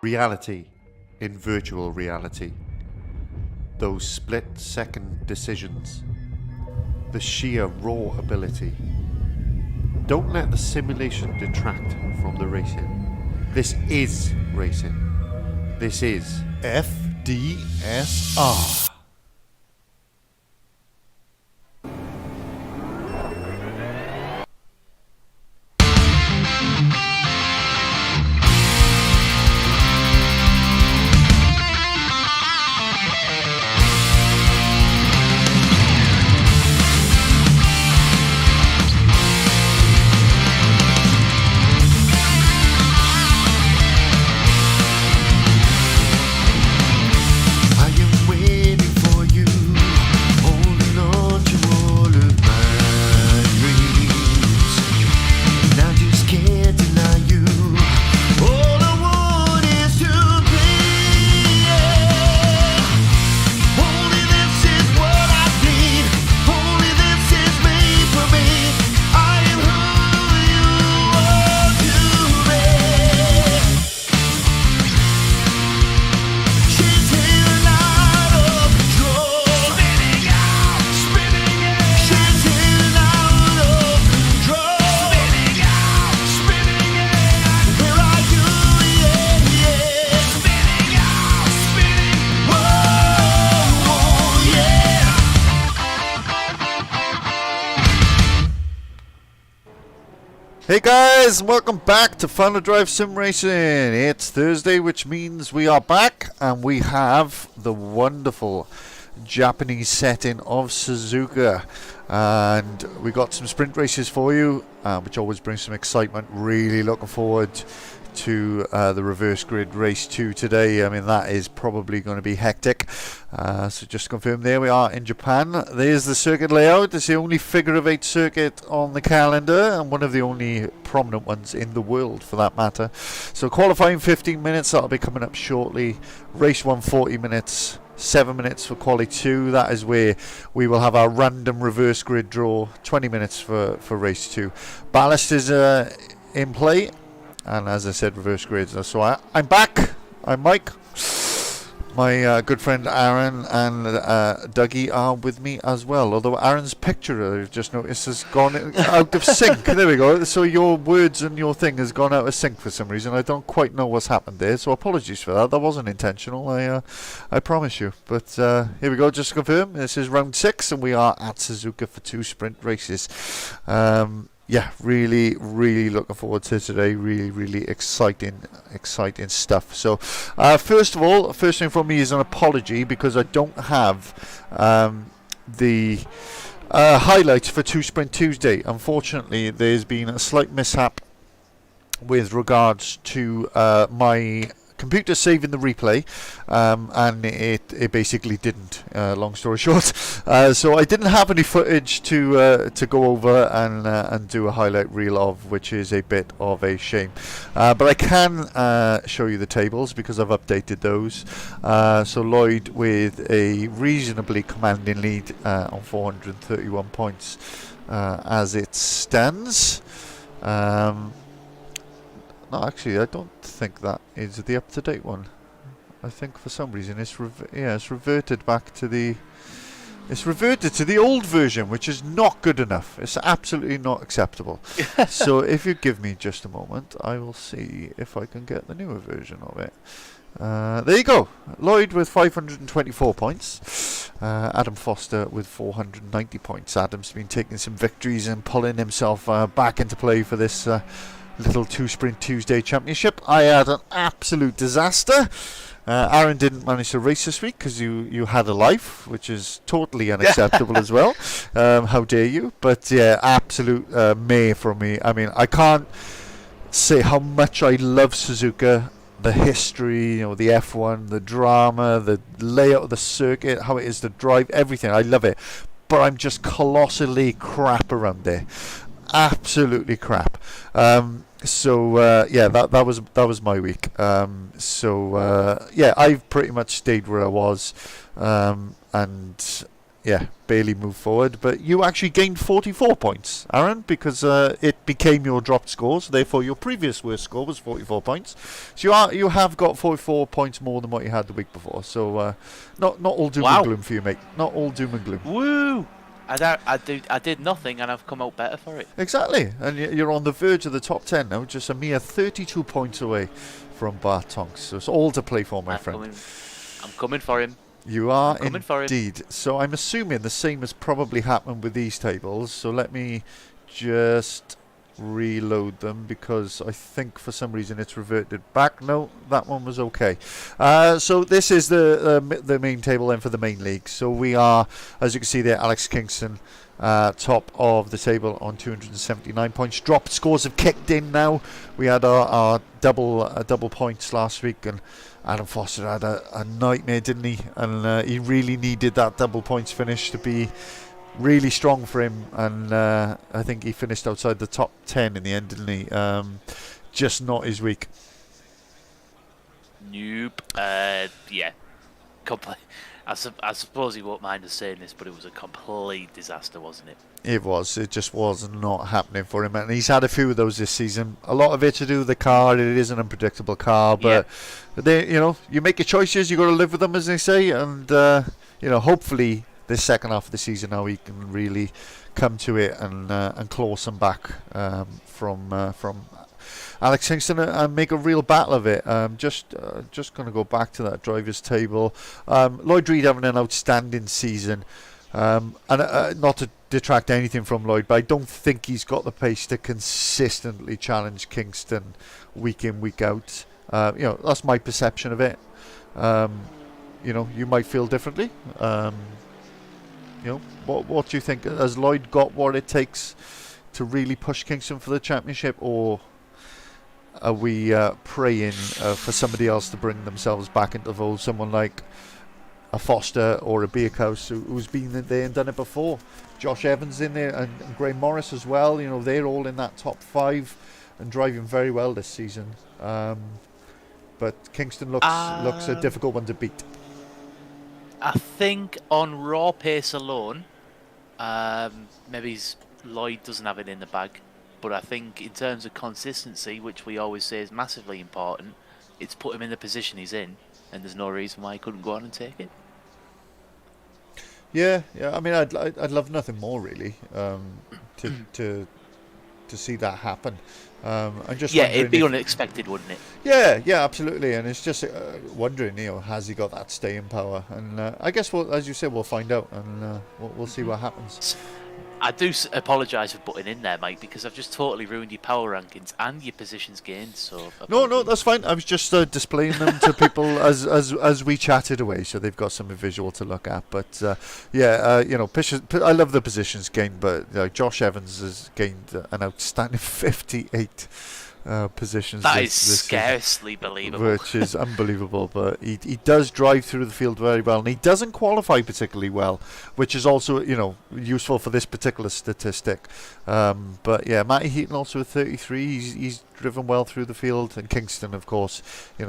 reality in virtual reality, those split-second decisions, the sheer raw ability Don't let the simulation detract from the racing. This is racing. This is FDSR. Hey guys, welcome back to Fun to Drive Sim Racing. It's Thursday, which means we are back and we have the wonderful Japanese setting of Suzuka. And we got some sprint races for you, which always brings some excitement. Really looking forward to the reverse grid race 2 today. I mean, that is probably going to be hectic. So just to confirm, there we are in Japan. There's the circuit layout. It's the only figure of 8 circuit on the calendar and one of the only prominent ones in the world for that matter. So qualifying 15 minutes, that'll be coming up shortly. Race 1 40 minutes. 7 minutes for quali 2. That is where we will have our random reverse grid draw. 20 minutes for race 2. Ballast is in play. And as I said, reverse grids. So I'm back. I'm Mike. My good friend Aaron and Dougie are with me as well. Although Aaron's picture, I've just noticed, has gone out of sync. There we go. So your words and your thing has gone out of sync for some reason. I don't quite know what's happened there. So apologies for that. That wasn't intentional. I promise you. But here we go. Just to confirm, this is round 6 and we are at Suzuka for 2 sprint races. Yeah, really looking forward to today. Really exciting stuff. So, first of all, first thing from me is an apology because I don't have the highlights for 2 Sprint Tuesday. Unfortunately, there's been a slight mishap with regards to my computer saving the replay, and it basically didn't. Long story short, so I didn't have any footage to go over and do a highlight reel of, which is a bit of a shame. But I can show you the tables because I've updated those. So Lloyd with a reasonably commanding lead on 431 points as it stands. No, actually, I don't think that is the up-to-date one. I think for some reason it's reverted back to the old version, which is not good enough. It's absolutely not acceptable. So if you give me just a moment, I will see if I can get the newer version of it. There you go. Lloyd with 524 points. Adam Foster with 490 points. Adam's been taking some victories and pulling himself back into play for this little 2 Sprint Tuesday Championship. I had an absolute disaster. Aaron didn't manage to race this week because you had a life, which is totally unacceptable as well. How dare you? But yeah, absolute meh from me. I mean, I can't say how much I love Suzuka, the history, the F1, the drama, the layout of the circuit, how it is to drive, everything. I love it. But I'm just colossally crap around there. Absolutely crap. So yeah, that was my week. Yeah, I've pretty much stayed where I was, and yeah, barely moved forward. But you actually gained 44 points, Aaron, because it became your dropped score. So therefore, your previous worst score was 44 points. So you have got 44 points more than what you had the week before. So not all doom and gloom for you, mate. Not all doom and gloom. Woo! I did nothing, and I've come out better for it. Exactly, and you're on the verge of the top 10 now, just a mere 32 points away from Bart Tonks. So it's all to play for, my friend. I'm coming for him. You are indeed. So I'm assuming the same has probably happened with these tables. So let me just reload them, because I think for some reason it's reverted back. No, that one was okay. So this is the main table then for the main league. So we are, as you can see there, Alex Kingston top of the table on 279 points. Drop scores have kicked in now. We had our double points last week, and Adam Foster had a nightmare, didn't he? And he really needed that double points finish to be really strong for him, and I think he finished outside the top 10 in the end, didn't he? Just not his week. Nope. Yeah. I suppose he won't mind us saying this, but it was a complete disaster, wasn't it? It was. It just was not happening for him, and he's had a few of those this season. A lot of it to do with the car. It is an unpredictable car, but you make your choices. You got to live with them, as they say, and hopefully this second half of the season now he can really come to it and claw some back from Alex Kingston and make a real battle of it. Just going to go back to that drivers' table. Lloyd Reed having an outstanding season, and not to detract anything from Lloyd, but I don't think he's got the pace to consistently challenge Kingston week in, week out. That's my perception of it. You might feel differently. What do you think? Has Lloyd got what it takes to really push Kingston for the championship, or are we praying for somebody else to bring themselves back into the fold? Someone like a Foster or a Beerhouse who's been there and done it before. Josh Evans in there, and Graham Morris as well. They're all in that top 5 and driving very well this season. But Kingston looks a difficult one to beat. I think on raw pace alone, maybe Lloyd doesn't have it in the bag. But I think in terms of consistency, which we always say is massively important, it's put him in the position he's in, and there's no reason why he couldn't go on and take it. Yeah. I mean, I'd love nothing more really to see that happen. I'm just it'd be unexpected, wouldn't it? Yeah, absolutely. And it's just wondering, has he got that staying power? And I guess, as you said, we'll find out, and we'll see what happens. I do apologise for butting in there, Mike, because I've just totally ruined your power rankings and your positions gained. So no, that's fine. I was just displaying them to people as we chatted away, so they've got some visual to look at. But I love the positions gained, but Josh Evans has gained an outstanding 58 positions. That is scarcely believable. Which is unbelievable, but he does drive through the field very well, and he doesn't qualify particularly well, which is also useful for this particular statistic. But yeah, Matty Heaton also with 33. He's driven well through the field, and Kingston, of course,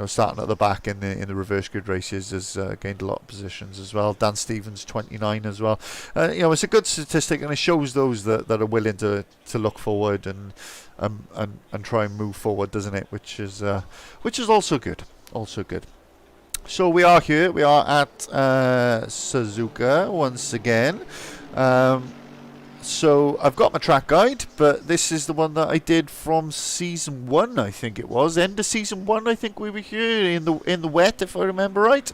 starting at the back in the reverse grid races, has gained a lot of positions as well. Dan Stevens 29 as well. It's a good statistic, and it shows those that are willing to look forward and try and move forward, doesn't it? Which is also good. So we are here. We are at Suzuka once again. So I've got my track guide, but this is the one that I did from season 1, I think it was. End of season 1, I think we were here in the wet, if I remember right.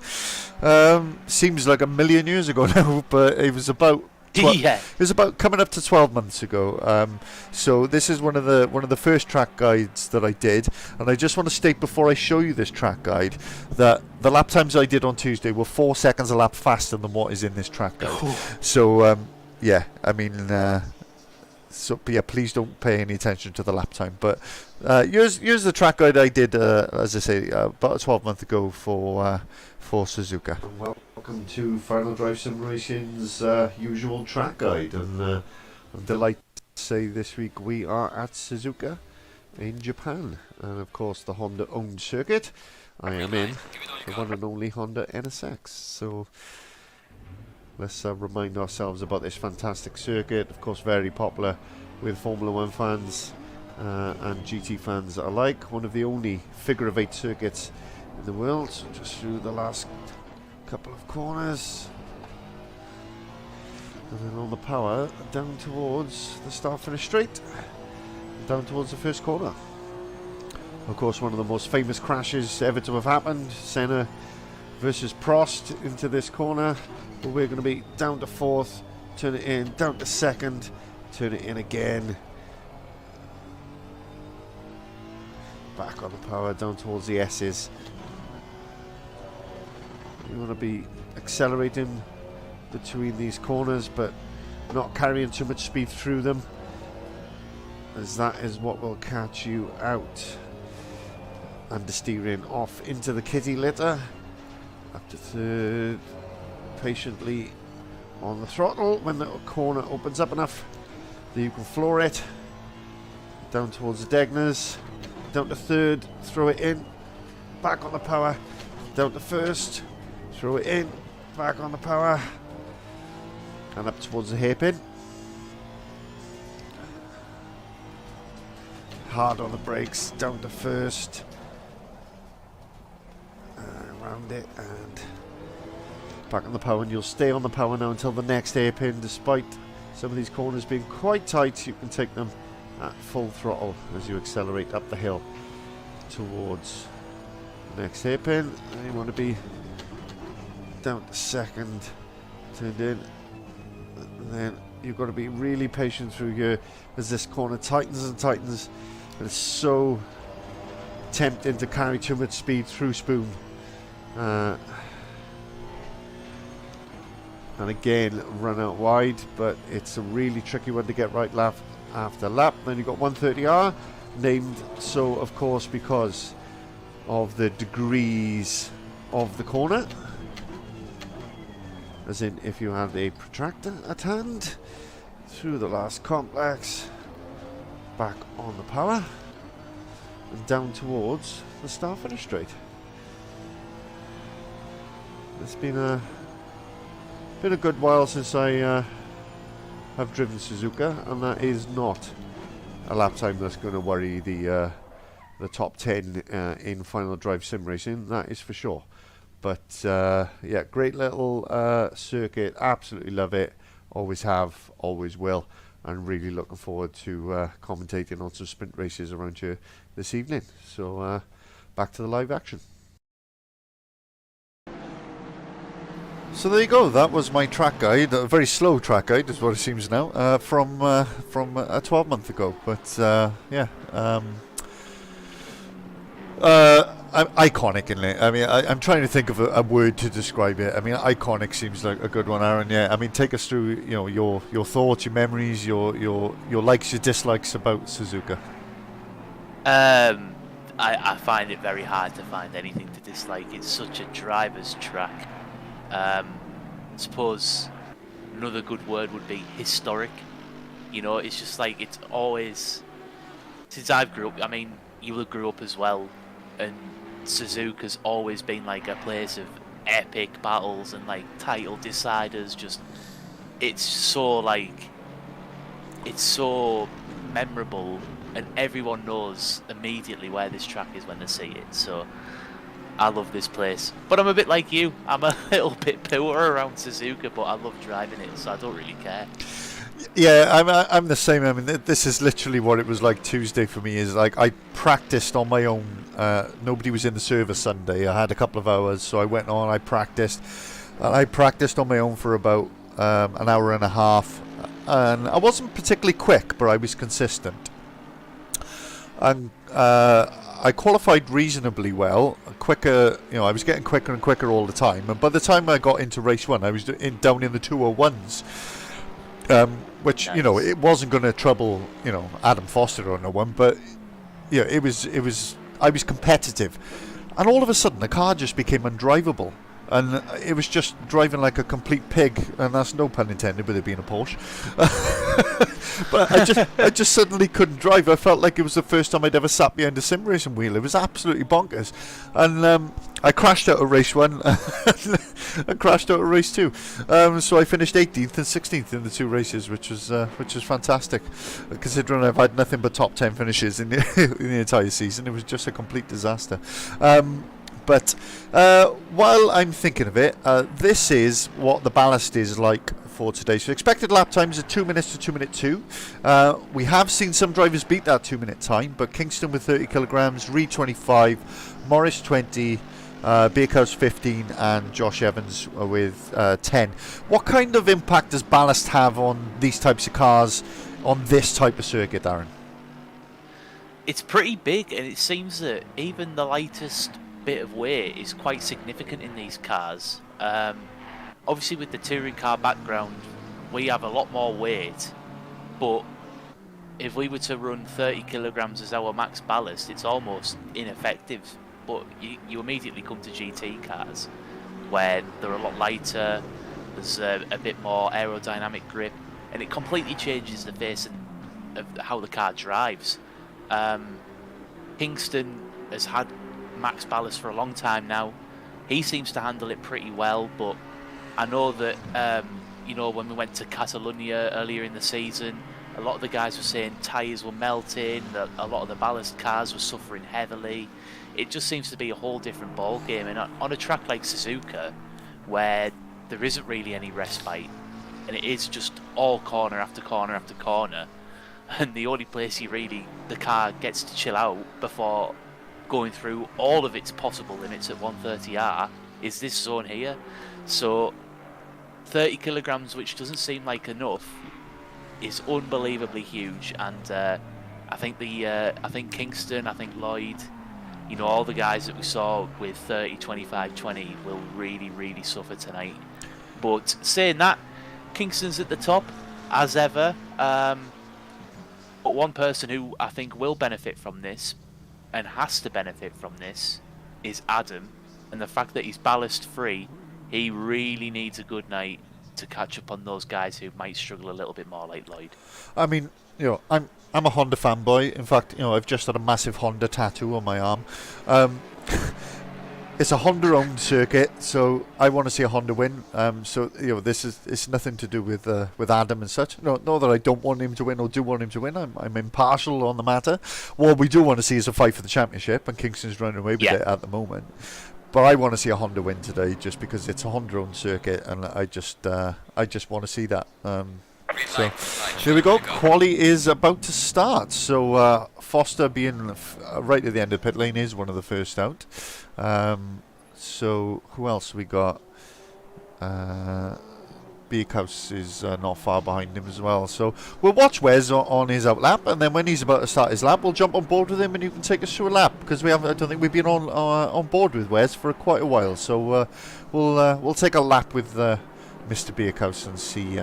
Seems like a million years ago now, but it was about it was about coming up to 12 months ago. So this is one of the first track guides that I did, and I just want to state before I show you this track guide that the lap times I did on Tuesday were 4 seconds a lap faster than what is in this track guide. Ooh. So please don't pay any attention to the lap time. But here's the track guide I did, as I say, about 12 months ago for Suzuka. Welcome to Final Drive Sim Racing's usual track guide, and I'm delighted to say this week we are at Suzuka in Japan, and of course the Honda owned circuit. I am in the one and only Honda NSX. So let's remind ourselves about this fantastic circuit. Of course, very popular with Formula 1 fans and GT fans alike. One of the only figure of 8 circuits in the world. So just through the last couple of corners. And then on the power, down towards the start-finish straight, down towards the first corner. Of course, one of the most famous crashes ever to have happened, Senna versus Prost into this corner. But we're going to be down to fourth, turn it in, down to second, turn it in again. Back on the power, down towards the S's. You want to be accelerating between these corners, but not carrying too much speed through them, as that is what will catch you out. Understeering off into the kitty litter. Up to third, patiently on the throttle when the corner opens up enough that you can floor it. Down towards the Degners, down to third, throw it in, back on the power, down to first, throw it in, back on the power, and up towards the hairpin. Hard on the brakes, down to first, around it, and back on the power, and you'll stay on the power now until the next hairpin. Despite some of these corners being quite tight, you can take them at full throttle as you accelerate up the hill towards the next hairpin. And you want to be down to second, turned in, and then you've got to be really patient through here as this corner tightens and tightens, and it's so tempting to carry too much speed through Spoon. And again, run out wide, but it's a really tricky one to get right lap after lap. Then you've got 130R, named so of course because of the degrees of the corner, as in if you had a protractor at hand. Through the last complex, back on the power, and down towards the start-finish straight. It's been a good while since I have driven Suzuka, and that is not a lap time that's going to worry the top 10 in Final Drive Sim Racing, that is for sure. But yeah, great little circuit, absolutely love it, always have, always will, and really looking forward to commentating on some sprint races around here this evening. So back to the live action. So there you go, that was my track guide, a very slow track guide is what it seems now, from a 12-month ago, but yeah, iconic, isn't it? I mean, I'm trying to think of a word to describe it. I mean, iconic seems like a good one, Aaron. Yeah, I mean, take us through, you know, your thoughts, your memories, your likes, your dislikes about Suzuka. I find it very hard to find anything to dislike. It's such a driver's track. I suppose another good word would be historic. You know, it's just like, it's always, since I've grew up, I mean, you will grew up as well, and Suzuka's always been like a place of epic battles and like title deciders. Just, it's so like, it's so memorable, and everyone knows immediately where this track is when they see it. So I love this place, but I'm a bit like you. I'm a little bit poor around Suzuka, but I love driving it, so I don't really care. Yeah, I'm the same. I mean, this is literally what it was like Tuesday for me. Is like I practiced on my own. Nobody was in the service Sunday. I had a couple of hours, so I went on. I practiced, and I practiced on my own for about an hour and a half. And I wasn't particularly quick, but I was consistent. And I qualified reasonably well. Quicker, you know, I was getting quicker and quicker all the time. And by the time I got into race one, I was down in the 201s. Which, nice. You know, it wasn't going to trouble, you know, Adam Foster or no one, but yeah, it was I was competitive, and all of a sudden the car just became undrivable, and it was just driving like a complete pig, and that's no pun intended with it being a Porsche. But I just suddenly couldn't drive. I felt like it was the first time I'd ever sat behind a sim racing wheel. It was absolutely bonkers, and I crashed out of race one and crashed out of race two. So I finished 18th and 16th in the two races, which was fantastic, considering I've had nothing but top 10 finishes in the entire season. It was just a complete disaster. But while I'm thinking of it, this is what the ballast is like for today. So expected lap times are 2 minutes to 2:02. We have seen some drivers beat that 2-minute time, but Kingston with 30 kilograms, Reed 25, Morris 20, Bakehouse 15, and Josh Evans with 10. What kind of impact does ballast have on these types of cars on this type of circuit, Darren? It's pretty big, and it seems that even the lightest bit of weight is quite significant in these cars. Obviously, with the touring car background, we have a lot more weight, but if we were to run 30 kilograms as our max ballast, it's almost ineffective. But you immediately come to GT cars, where they're a lot lighter, there's a bit more aerodynamic grip, and it completely changes the face of how the car drives. Kingston has had max ballast for a long time now. He seems to handle it pretty well, but I know that when we went to Catalonia earlier in the season, a lot of the guys were saying tyres were melting, that a lot of the ballast cars were suffering heavily. It just seems to be a whole different ball game, and on a track like Suzuka, where there isn't really any respite, and it is just all corner after corner after corner, and the only place the car gets to chill out before going through all of its possible limits at 130R is this zone here. So 30 kilograms, which doesn't seem like enough, is unbelievably huge. And I think Kingston, I think Lloyd, all the guys that we saw with 30, 25, 20 will really, really suffer tonight. But saying that, Kingston's at the top as ever. But one person who I think will benefit from this, and has to benefit from this, is Adam. And the fact that he's ballast free, he really needs a good night to catch up on those guys who might struggle a little bit more, like Lloyd. I mean, I'm a Honda fanboy. In fact, I've just had a massive Honda tattoo on my arm. It's a Honda-owned circuit, so I want to see a Honda win. It's nothing to do with Adam and such. Not that I don't want him to win or do want him to win. I'm impartial on the matter. What we do want to see is a fight for the championship, and Kingston's running away with it at the moment. But I want to see a Honda win today, just because it's a Honda-owned circuit, and I just want to see that. So here we go. Quali is about to start. So Foster being right at the end of the pit lane is one of the first out. So who else we got? Beekhouse is not far behind him as well. So we'll watch Wes on his out lap, and then when he's about to start his lap, we'll jump on board with him, and you can take us through a lap, because I don't think we've been on board with Wes for quite a while. So we'll take a lap with Mr. Beekhouse and see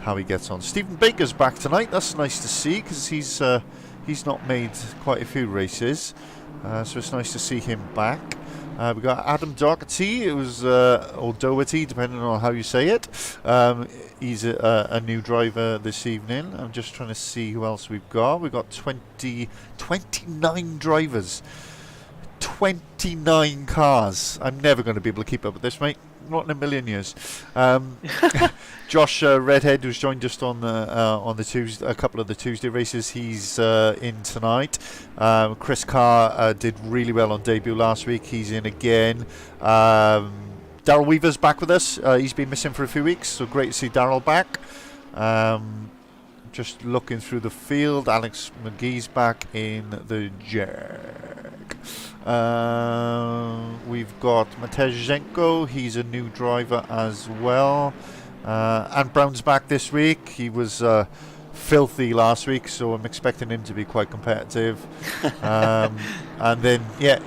how he gets on. Stephen Baker's back tonight. That's nice to see, because he's not made quite a few races, so it's nice to see him back. We got Adam Doherty, or Doherty, depending on how you say it. He's a new driver this evening. I'm just trying to see who else we've got. We've got 29 drivers, 29 cars. I'm never going to be able to keep up with this, mate. Not in a million years. Josh Redhead, who's joined us on the Tuesday, a couple of the Tuesday races, he's in tonight. Chris Carr did really well on debut last week. He's in again. Daryl Weaver's back with us. He's been missing for a few weeks, so great to see Daryl back. Just looking through the field, Alex McGee's back in the Jag. We've got Matezhenko, he's a new driver as well. And Brown's back this week. He was filthy last week, so I'm expecting him to be quite competitive. And then,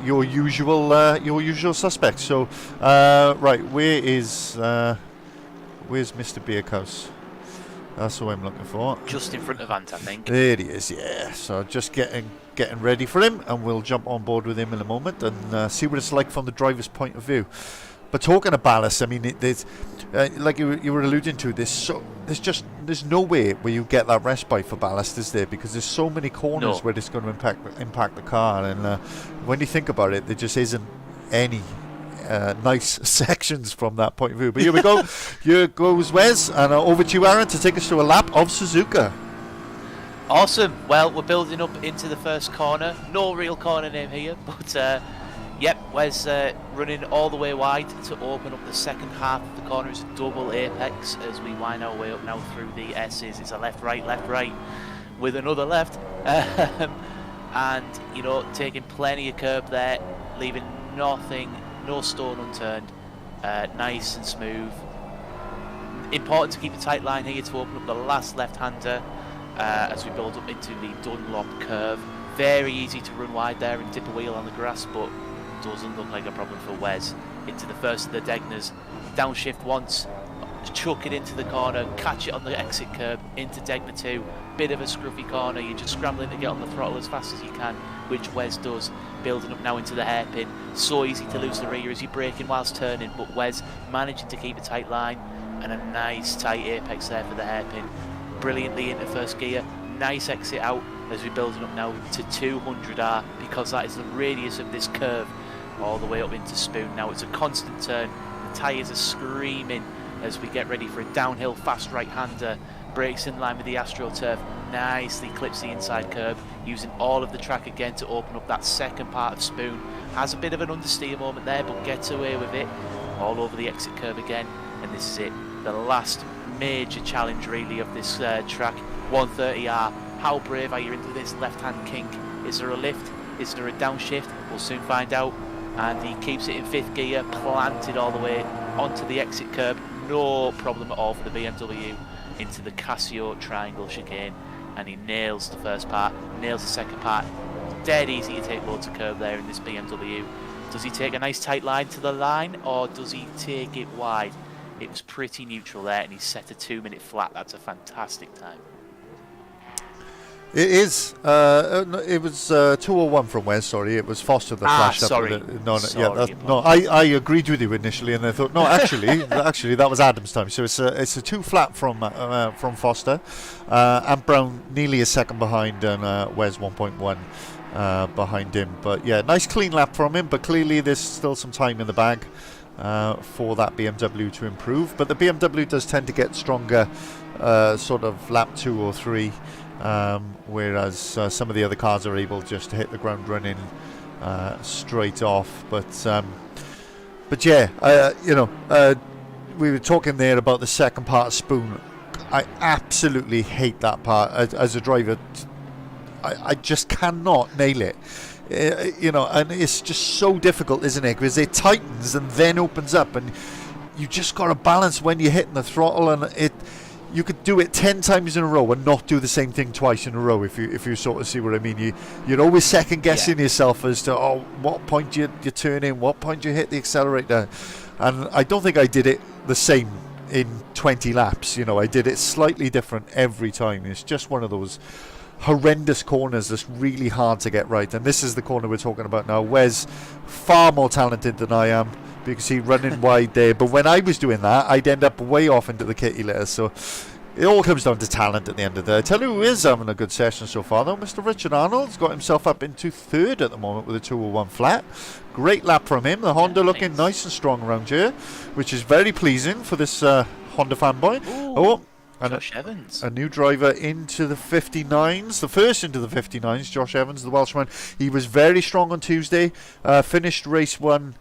your usual suspects. So, right, where's Mr. Beerhouse? That's who I'm looking for. Just in front of Ant, I think. There he is, yeah. So just getting ready for him, and we'll jump on board with him in a moment and see what it's like from the driver's point of view. But talking of ballast, I mean, there's like you were alluding to, there's no way where you get that respite for ballast, is there? Because there's so many corners where it's going to impact the car, and when you think about it, there just isn't any nice sections from that point of view. But here we go. Here goes Wes, and over to you, Aaron, to take us through a lap of Suzuka. Awesome. Well, we're building up into the first corner. No real corner name here, but Yep, Wes running all the way wide to open up the second half of the corner. It's a double apex as we wind our way up now through the S's. It's a left, right, with another left. And, you know, taking plenty of curb there, leaving nothing, no stone unturned. Nice and smooth. Important to keep a tight line here to open up the last left-hander as we build up into the Dunlop curve. Very easy to run wide there and dip a wheel on the grass, but doesn't look like a problem for Wes. Into the first of the Degners, downshift once, chuck it into the corner, catch it on the exit curb, into Degner 2, bit of a scruffy corner, you're just scrambling to get on the throttle as fast as you can, which Wes does, building up now into the hairpin. So easy to lose the rear as you're braking whilst turning, but Wes managing to keep a tight line, and a nice tight apex there for the hairpin. Brilliantly into first gear, nice exit out as we're building up now to 200R, because that is the radius of this curve all the way up into Spoon. Now it's a constant turn, the tyres are screaming as we get ready for a downhill fast right-hander. Brakes in line with the AstroTurf, nicely clips the inside curb, using all of the track again to open up that second part of Spoon. Has a bit of an understeer moment there, but gets away with it, all over the exit curve again, and this is it, the last major challenge really of this track. 130R, how brave are you into this left-hand kink? Is there a lift? Is there a downshift? We'll soon find out. And he keeps it in fifth gear, planted all the way onto the exit curb. No problem at all for the BMW into the Casio triangle chicane. And he nails the first part, nails the second part. Dead easy to take loads of curb there in this BMW. Does he take a nice tight line to the line, or does he take it wide? It was pretty neutral there, and he set a 2-minute flat. That's a fantastic time. It is. It was 201 from Wes. Sorry, it was Foster that flashed sorry. up. No, Sorry, I agreed with you initially, and I thought no, actually, that was Adam's time. So it's a 2 flat from Foster, and Brown nearly a second behind, and Wes 1.1 behind him. But yeah, nice clean lap from him. But clearly, there's still some time in the bag for that BMW to improve. But the BMW does tend to get stronger, sort of lap 2 or 3. Whereas some of the other cars are able just to hit the ground running straight off. But yeah, you know, we were talking there about the second part of Spoon. I absolutely hate that part as a driver. I just cannot nail it. You know, and it's just so difficult, isn't it? Because it tightens and then opens up, and you just got to balance when you're hitting the throttle, and you could do it 10 times in a row and not do the same thing twice in a row, if you sort of see what I mean. You're always second guessing yourself as to what point you turn in, what point you hit the accelerator. And I don't think I did it the same in 20 laps. You know, I did it slightly different every time. It's just one of those horrendous corners that's really hard to get right, and this is the corner we're talking about now. Wes, far more talented than I am, because he running wide there, but when I was doing that, I'd end up way off into the kitty litter. So it all comes down to talent at the end of the day. I tell you who is having a good session so far though, Mr. Richard Arnold's got himself up into third at the moment with a 201 flat. Great lap from him. The Honda looking nice and strong around here, which is very pleasing for this Honda fanboy. Ooh. And Josh Evans. A new driver into the 59s, the first into the 59s, Josh Evans, the Welshman. He was very strong on Tuesday, finished race 1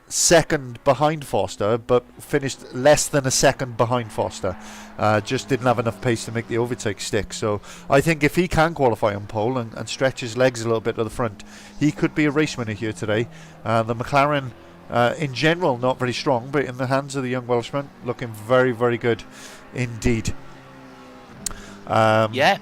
second behind Foster, but finished less than a second behind Foster. Just didn't have enough pace to make the overtake stick. So I think if he can qualify on pole and stretch his legs a little bit to the front, he could be a race winner here today. The McLaren, in general, not very strong, but in the hands of the young Welshman, looking very, very good indeed. Yep,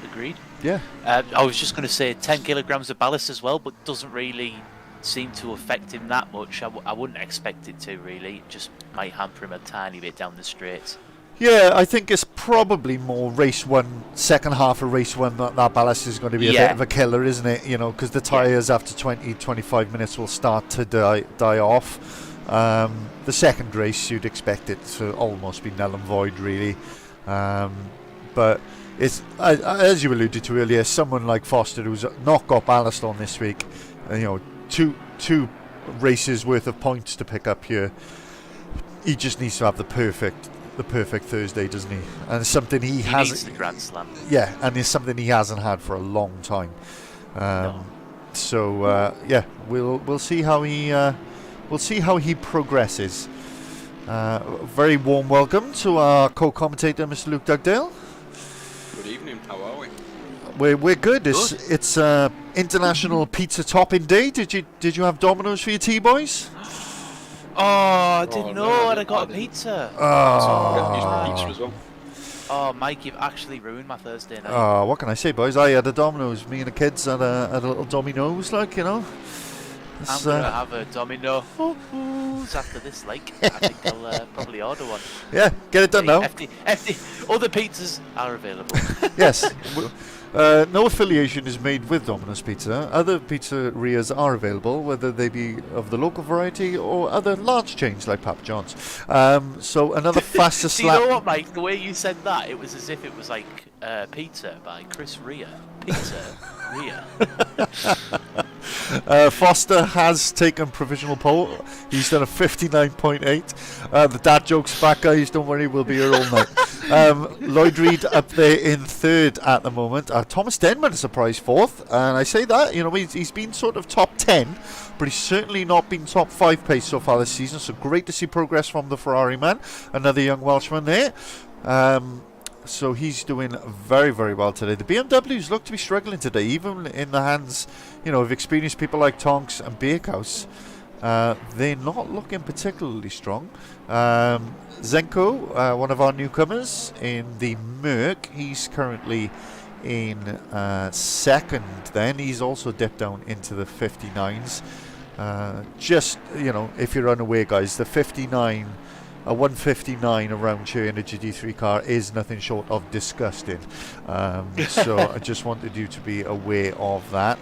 agreed. Yeah. I was just going to say 10 kilograms of ballast as well, but doesn't really seem to affect him that much. I wouldn't expect it to, really. It just might hamper him a tiny bit down the straights. Yeah, I think it's probably more race 1, second half of race 1, that ballast is going to be a bit of a killer, isn't it? You know, because the tyres after 20-25 minutes will start to die off. The second race, you'd expect it to almost be null and void, really. But it's, as you alluded to earlier, someone like Foster, who's not got ballast on this week, you know, two races worth of points to pick up here. He just needs to have the perfect Thursday, doesn't he? And it's something he hasn't. Needs the Grand Slam. Yeah, and it's something he hasn't had for a long time. No. So yeah, we'll see how he progresses. Very warm welcome to our co-commentator, Mr. Luke Dugdale. Good evening. How are we? We're good. It's International Pizza Topping Day. Did you have Domino's for your tea, boys? Oh, I didn't know no, I got a pizza. Pizza as well. Oh, Mike, you've actually ruined my Thursday night. Oh, what can I say, boys? I had a Domino's. Me and the kids had a little Domino's, like, you know. I'm going to have a Domino's after this, like. I think I'll probably order one. Yeah, get it done now. Other pizzas are available. Yes. No affiliation is made with Domino's Pizza. Other pizzerias are available, whether they be of the local variety or other large chains like Papa John's. So another faster Do you slap. know what, Mike? The way you said that, it was as if it was like Pizza by Chris Rea. Pizza Rea. Foster has taken provisional poll. He's done a 59.8. The dad jokes back, guys. Don't worry, we'll be here all night. Lloyd Reed up there in third at the moment. Thomas Denman, a surprise fourth. And I say that, you know, he's been sort of top 10, but he's certainly not been top 5 pace so far this season. So great to see progress from the Ferrari man. Another young Welshman there. So he's doing very, very well today. The BMWs look to be struggling today, even in the hands, you know, of experienced people like Tonks and Bakehouse. They're not looking particularly strong. Zenko, one of our newcomers in the Merc, he's currently in second. Then he's also dipped down into the 59s. Just, you know, if you're unaware, guys, the 59. A 159 around here in a GT3 car is nothing short of disgusting. So I just wanted you to be aware of that.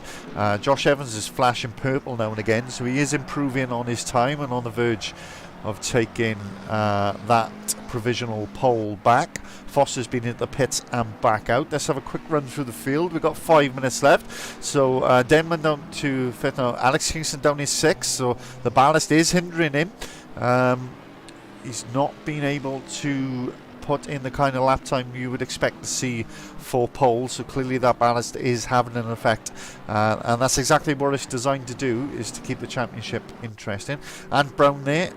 Josh Evans is flashing purple now and again, so he is improving on his time and on the verge of taking that provisional pole back. Foster's been into the pits and back out. Let's have a quick run through the field. We've got 5 minutes left. So Denman down to 5th now. Alex Kingston down in 6th, so the ballast is hindering him. He's not been able to put in the kind of lap time you would expect to see for pole, so clearly that ballast is having an effect, and that's exactly what it's designed to do, is to keep the championship interesting. And Brown there,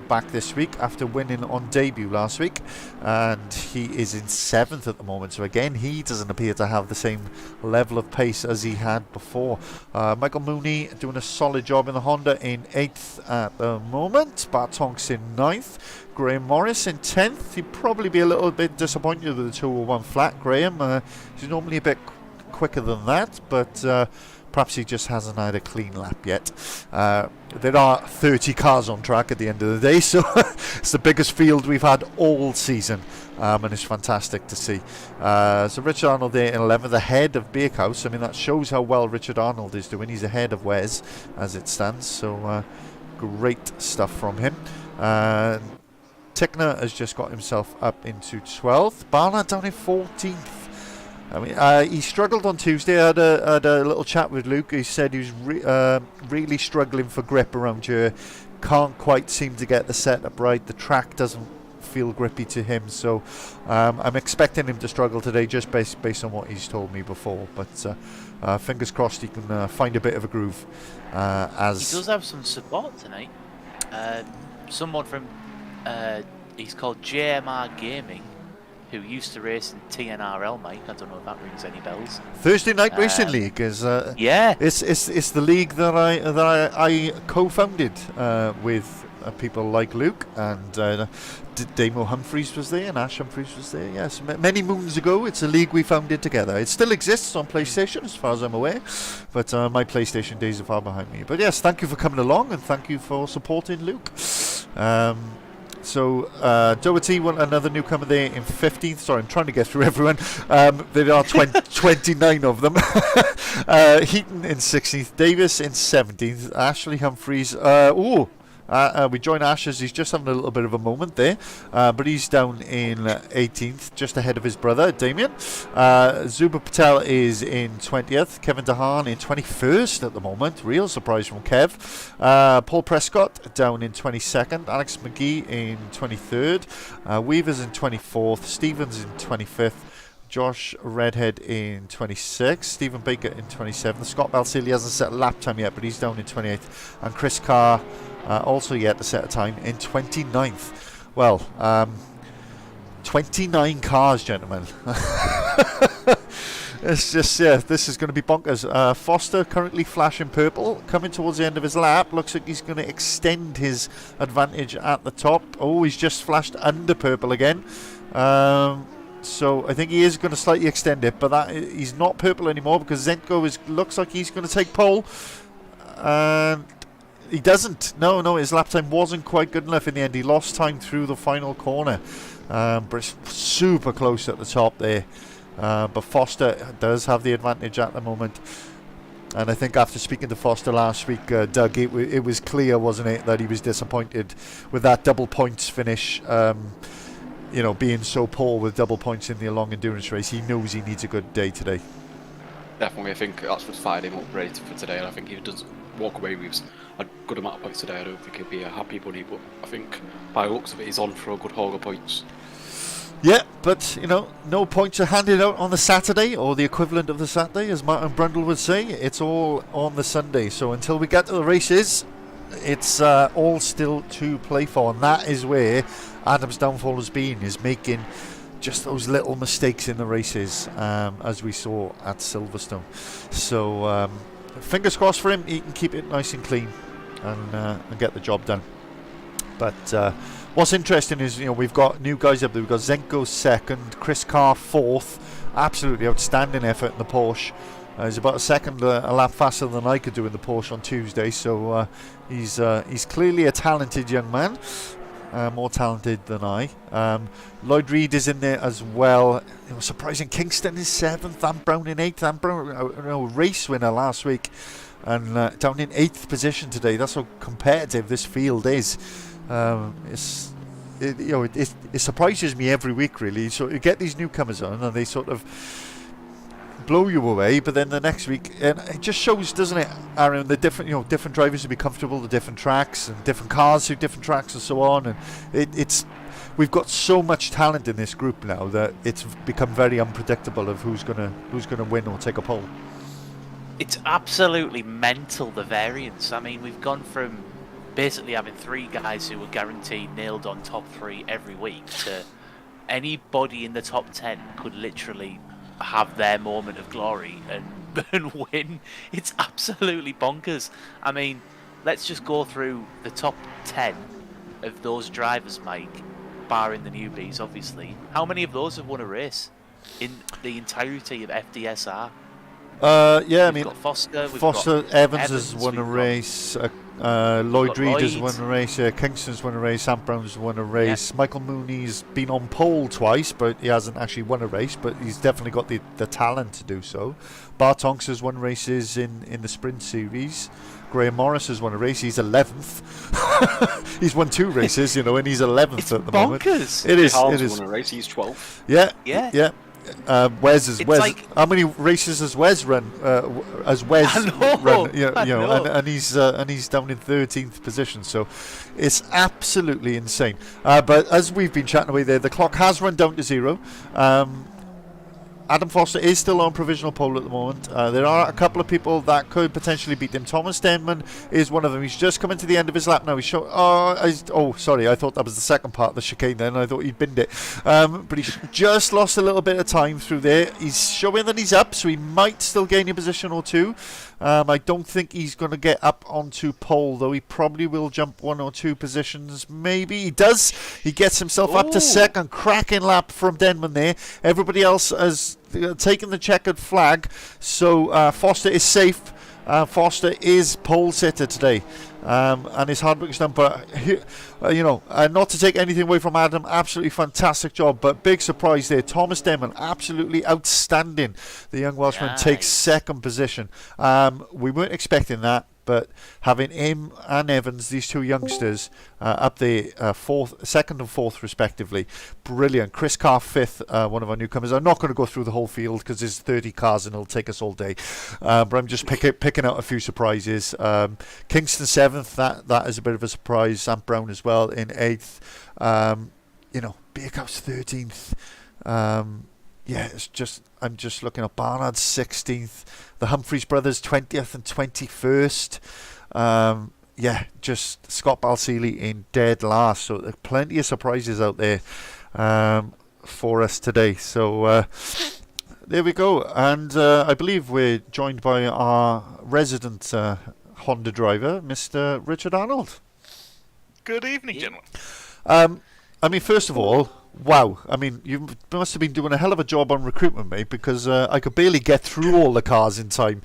back this week after winning on debut last week, and he is in 7th at the moment, so again he doesn't appear to have the same level of pace as he had before. Michael Mooney doing a solid job in the Honda in 8th at the moment. Bart Tonks in 9th. Graham Morris in 10th. He'd probably be a little bit disappointed with the 201 flat. Graham, he's normally a bit quicker than that, but perhaps he just hasn't had a clean lap yet. There are 30 cars on track at the end of the day, so it's the biggest field we've had all season, and it's fantastic to see. So Richard Arnold there in 11th, ahead of Bakehouse. I mean, that shows how well Richard Arnold is doing. He's ahead of Wes as it stands, so great stuff from him. Tickner has just got himself up into 12th. Barnard down in 14th. I mean, he struggled on Tuesday. I had a little chat with Luke. He said he was really struggling for grip around here. Can't quite seem to get the setup right. The track doesn't feel grippy to him. So I'm expecting him to struggle today, just based on what he's told me before. But fingers crossed he can find a bit of a groove. As he does have some support tonight. Someone from he's called JMR Gaming, who used to race in TNRL, Mike. I don't know if that rings any bells. Thursday Night Racing League is yeah. It's the league that I co-founded with people like Luke, and Damo Humphreys was there and Ash Humphreys was there. Yes, many moons ago. It's a league we founded together. It still exists on PlayStation, as far as I'm aware, but my PlayStation days are far behind me. But yes, thank you for coming along, and thank you for supporting Luke. So Doherty, another newcomer there in 15th. Sorry, I'm trying to get through everyone. There are 29 of them. Heaton in 16th, Davis in 17th, Ashley Humphreys. We join Ash as he's just having a little bit of a moment there, but he's down in 18th, just ahead of his brother Damien. Zuba Patel is in 20th, Kevin DeHaan in 21st at the moment, real surprise from Kev. Paul Prescott down in 22nd, Alex McGee in 23rd, Weavers in 24th, Stevens in 25th, Josh Redhead in 26th, Stephen Baker in 27th. Scott Balsillie hasn't set a lap time yet, but he's down in 28th. And Chris Carr also yet to set a time in 29th. Well, 29 cars, gentlemen. It's just, this is going to be bonkers. Foster currently flashing purple, coming towards the end of his lap. Looks like he's going to extend his advantage at the top. Oh, he's just flashed under purple again. So I think he is going to slightly extend it, but he's not purple anymore because Zenko looks like he's going to take pole. And he doesn't. No, his lap time wasn't quite good enough in the end. He lost time through the final corner. But it's super close at the top there. But Foster does have the advantage at the moment. And I think after speaking to Foster last week, Doug, it was clear, wasn't it, that he was disappointed with that double points finish. Being so poor with double points in the long endurance race. He knows he needs a good day today. Definitely, I think that's what's fired him up ready for today, and I think if he does walk away with a good amount of points today, I don't think he'll be a happy bunny, but I think by the looks of it, he's on for a good haul of points. Yeah, but, no points are handed out on the Saturday, or the equivalent of the Saturday, as Martin Brundle would say. It's all on the Sunday. So until we get to the races, it's all still to play for. And that is where Adam's downfall has been, is making just those little mistakes in the races, as we saw at Silverstone. So fingers crossed for him. He can keep it nice and clean and get the job done. But what's interesting is, we've got new guys up there. We've got Zenko second, Chris Carr fourth. Absolutely outstanding effort in the Porsche. He's about a lap faster than I could do in the Porsche on Tuesday. So he's clearly a talented young man, more talented than I. Lloyd Reed is in there as well. Surprising, Kingston is seventh. Dan Brown in eighth. Dan Brown, race winner last week, and down in 8th position today. That's how competitive this field is. It surprises me every week, really. So you get these newcomers on and they sort of blow you away, but then the next week, and it just shows, doesn't it, Aaron, the different drivers will be comfortable to different tracks, and different cars suit different tracks, and so on. And we've got so much talent in this group now that it's become very unpredictable of who's gonna win or take a pole. It's absolutely mental, the variance. I mean, we've gone from basically having 3 guys who were guaranteed nailed on top 3 every week to anybody in the top 10 could literally have their moment of glory and win. It's absolutely bonkers. I mean, let's just go through the top 10 of those drivers, Mike, barring the newbies, obviously. How many of those have won a race in the entirety of FDSR? We've got Foster, Evans has won a race. Lloyd Reed has won a race. Kingston's won a race. Sam Brown's won a race. Yep. Michael Mooney's been on pole twice, but he hasn't actually won a race. But he's definitely got the talent to do so. Bartonks has won races in the sprint series. Graham Morris has won a race. He's 11th. He's won 2 races, and he's 11th at the moment. It is. It is. Won a race. He's 12th. Yeah. Wes how many races has Wes run? And he's down in 13th position. So it's absolutely insane. But as we've been chatting away there, the clock has run down to 0. Adam Foster is still on provisional pole at the moment. There are a couple of people that could potentially beat him. Thomas Denman is one of them. He's just coming to the end of his lap now. Sorry, I thought that was the second part of the chicane then. I thought he'd binned it. But he's just lost a little bit of time through there. He's showing that he's up, so he might still gain a position or 2. I don't think he's going to get up onto pole, though. He probably will jump 1 or 2 positions. Maybe he does. He gets himself up to second. Cracking lap from Denman there. Everybody else has taken the checkered flag. So Foster is safe. Foster is pole sitter today. And his hard work is done. But, not to take anything away from Adam, absolutely fantastic job. But big surprise there. Thomas Denman, absolutely outstanding. The young Welshman takes second position. We weren't expecting that. But having him and Evans, these 2 youngsters, up there, second and fourth respectively, brilliant. Chris Carr 5th, one of our newcomers. I'm not going to go through the whole field because there's 30 cars and it'll take us all day. But I'm just picking out a few surprises. Kingston 7th, that is a bit of a surprise. Sam Brown as well in 8th. Beerhouse 13th. yeah, it's just I'm just looking at Barnard's 16th, the Humphreys brothers 20th and 21st. Yeah, just Scott Balseeley in dead last. So there are plenty of surprises out there for us today. So there we go. And I believe we're joined by our resident Honda driver, Mr. Richard Arnold. Good evening, gentlemen. I mean, first of all, wow. I mean, you must have been doing a hell of a job on recruitment, mate, because I could barely get through all the cars in time.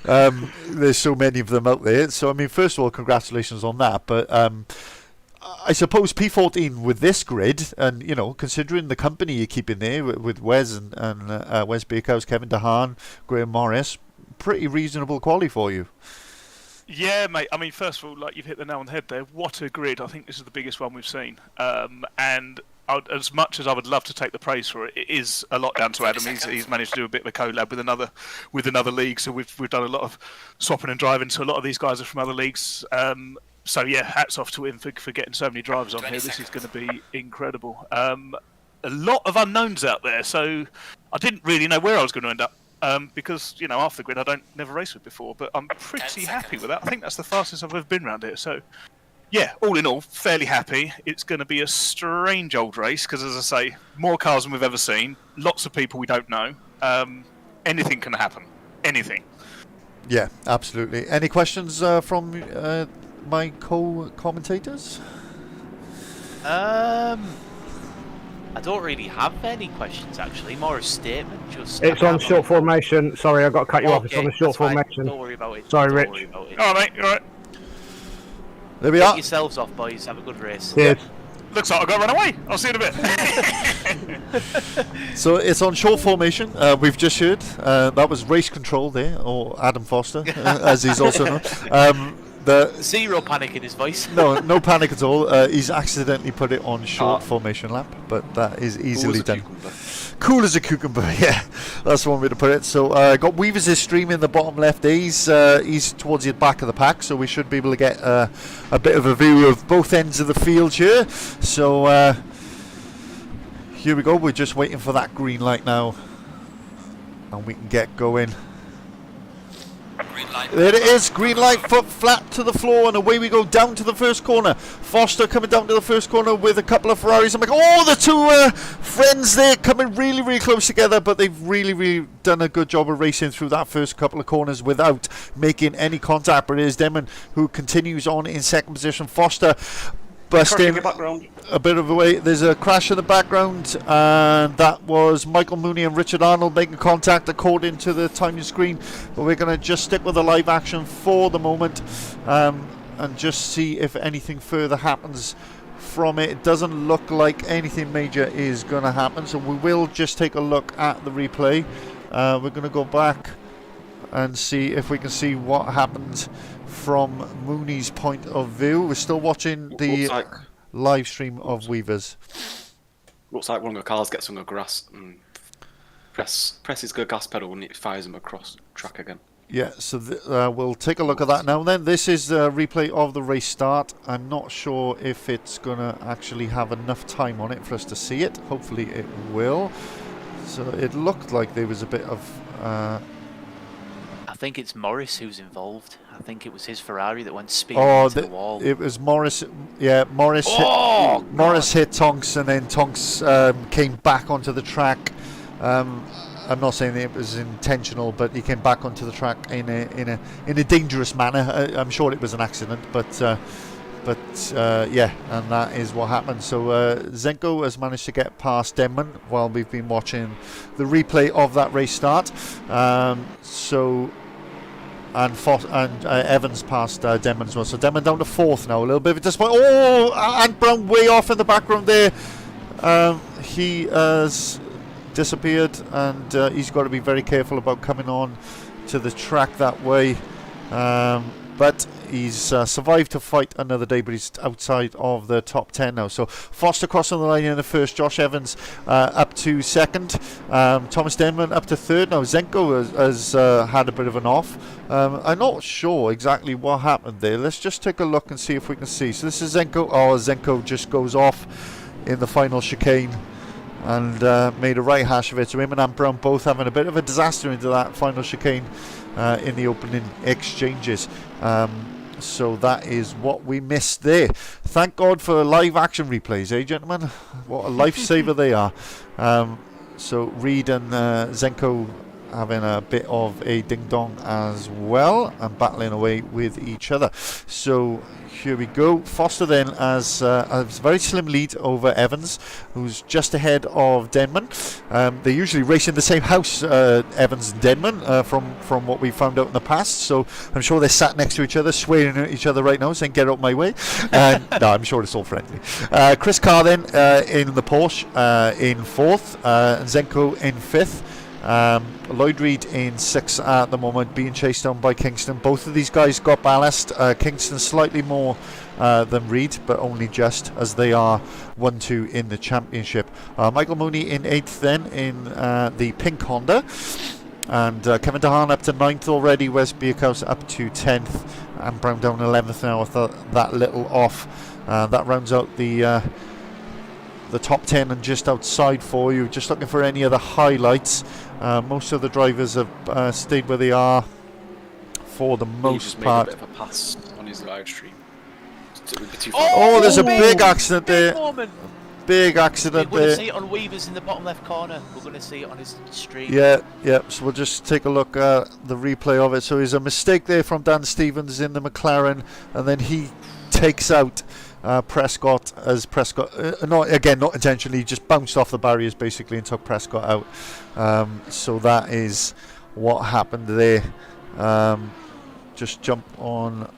There's so many of them out there. So, I mean, first of all, congratulations on that. But I suppose P14 with this grid, and, you know, considering the company you keep in there with Wes and Wes Bakehouse, Kevin DeHaan, Graham Morris, pretty reasonable quality for you. Yeah, mate. I mean, first of all, like you've hit the nail on the head there. What a grid! I think this is the biggest one we've seen. And as much as I would love to take the praise for it, it is a lot down to Adam. He's managed to do a bit of a collab with another league. So we've done a lot of swapping and driving. So a lot of these guys are from other leagues. So yeah, hats off to him for getting so many drivers on here. This is going to be incredible. A lot of unknowns out there. So I didn't really know where I was going to end up. Because, you know, half the grid I never raced with before, but I'm pretty happy with that. I think that's the fastest I've ever been around here. So, yeah, all in all, fairly happy. It's going to be a strange old race because, as I say, more cars than we've ever seen. Lots of people we don't know. Anything can happen. Anything. Yeah, absolutely. Any questions from my co-commentators? I don't really have any questions, actually. More a statement. Just It's on short formation. Sorry, I've got to cut you off. It's on the short that's fine. formation. Don't worry about it. Sorry, Don't Rich. worry about it. All right, mate. All right. There we Get are. yourselves off, boys. Have a good race. Cheers. Looks like I've got to run away. I'll see you in a bit. So it's on short formation. We've just heard that was race control there, or Adam Foster, as he's also known. Zero panic in his voice. No panic at all. He's accidentally put it on short formation lap, but that is easily done. Cool as a cucumber, yeah. That's one way to put it. So got Weavers' stream in the bottom left. He's towards the back of the pack, so we should be able to get a bit of a view of both ends of the field here. So here we go. We're just waiting for that green light now, and we can get going. There it is, green light, foot flat to the floor, and away we go down to the first corner. Foster coming down to the first corner with a couple of Ferraris. I'm like, oh, the two friends there coming really, really close together, but they've really, really done a good job of racing through that first couple of corners without making any contact. But it is Demon who continues on in second position. Foster busting a bit of a way. There's a crash in the background, and that was Michael Mooney and Richard Arnold making contact according to the timing screen. But we're going to just stick with the live action for the moment, and just see if anything further happens from it. It doesn't look like anything major is going to happen, so we will just take a look at the replay. We're going to go back and see if we can see what happened from Mooney's point of view. We're still watching the live stream of Weavers. Looks like one of the cars gets on the grass and presses the gas pedal and it fires him across track again. Yeah, so we'll take a look at that now. Then this is the replay of the race start. I'm not sure if it's going to actually have enough time on it for us to see it. Hopefully it will. So it looked like there was a bit of... I think it's Morris who's involved. I think it was his Ferrari that went speeding into the wall. It was Morris. Yeah, Morris. Morris hit Tonks, and then Tonks came back onto the track. I'm not saying that it was intentional, but he came back onto the track in a dangerous manner. I'm sure it was an accident, but yeah, and that is what happened. So Zenko has managed to get past Denman while we've been watching the replay of that race start. And Evans passed Denman as well. So Denman down to fourth now. A little bit of a disappointment. Oh, and Brown way off in the background there. He has disappeared, and he's got to be very careful about coming on to the track that way. But he's survived to fight another day, but he's outside of the top 10 now. So Foster crossing the line in the first, Josh Evans up to second, Thomas Denman up to third. Now Zenko has had a bit of an off. I'm not sure exactly what happened there. Let's just take a look and see if we can see. So this is Zenko. Oh, Zenko just goes off in the final chicane. and made a right hash of it. So him and Ant Brown both having a bit of a disaster into that final chicane in the opening exchanges. So that is what we missed there. Thank God for live action replays, eh, gentlemen? What a lifesaver they are. So Reed and Zenko having a bit of a ding-dong as well and battling away with each other. So here we go. Foster then has a very slim lead over Evans, who's just ahead of Denman. They usually race in the same house, Evans and Denman, from what we found out in the past. So I'm sure they're sat next to each other, swearing at each other right now, saying "Get out my way." No, I'm sure it's all friendly. Chris Carr then in the Porsche in fourth, and Zenko in fifth. Lloyd Reed in 6th at the moment, being chased down by Kingston. Both of these guys got ballast. Kingston slightly more than Reed, but only just, as they are 1-2 in the championship. Michael Mooney in 8th then in the pink Honda, and Kevin DeHaan up to 9th already. Wes Bierkhaus up to 10th, and Brown down 11th now with that little off. That rounds out the top 10 and just outside for you. Just looking for any other highlights. Most of the drivers have stayed where they are for the most part. Made a bit of a pass on his live stream. Oh, there's a big accident there. Moment. Big accident We're going there. to see it on Weavers in the bottom left corner. We're going to see it on his stream. Yeah. So we'll just take a look at the replay of it. So there's a mistake there from Dan Stevens in the McLaren, and then he takes out Prescott, as Prescott, not intentionally, just bounced off the barriers basically and took Prescott out. So that is what happened there. Just jump on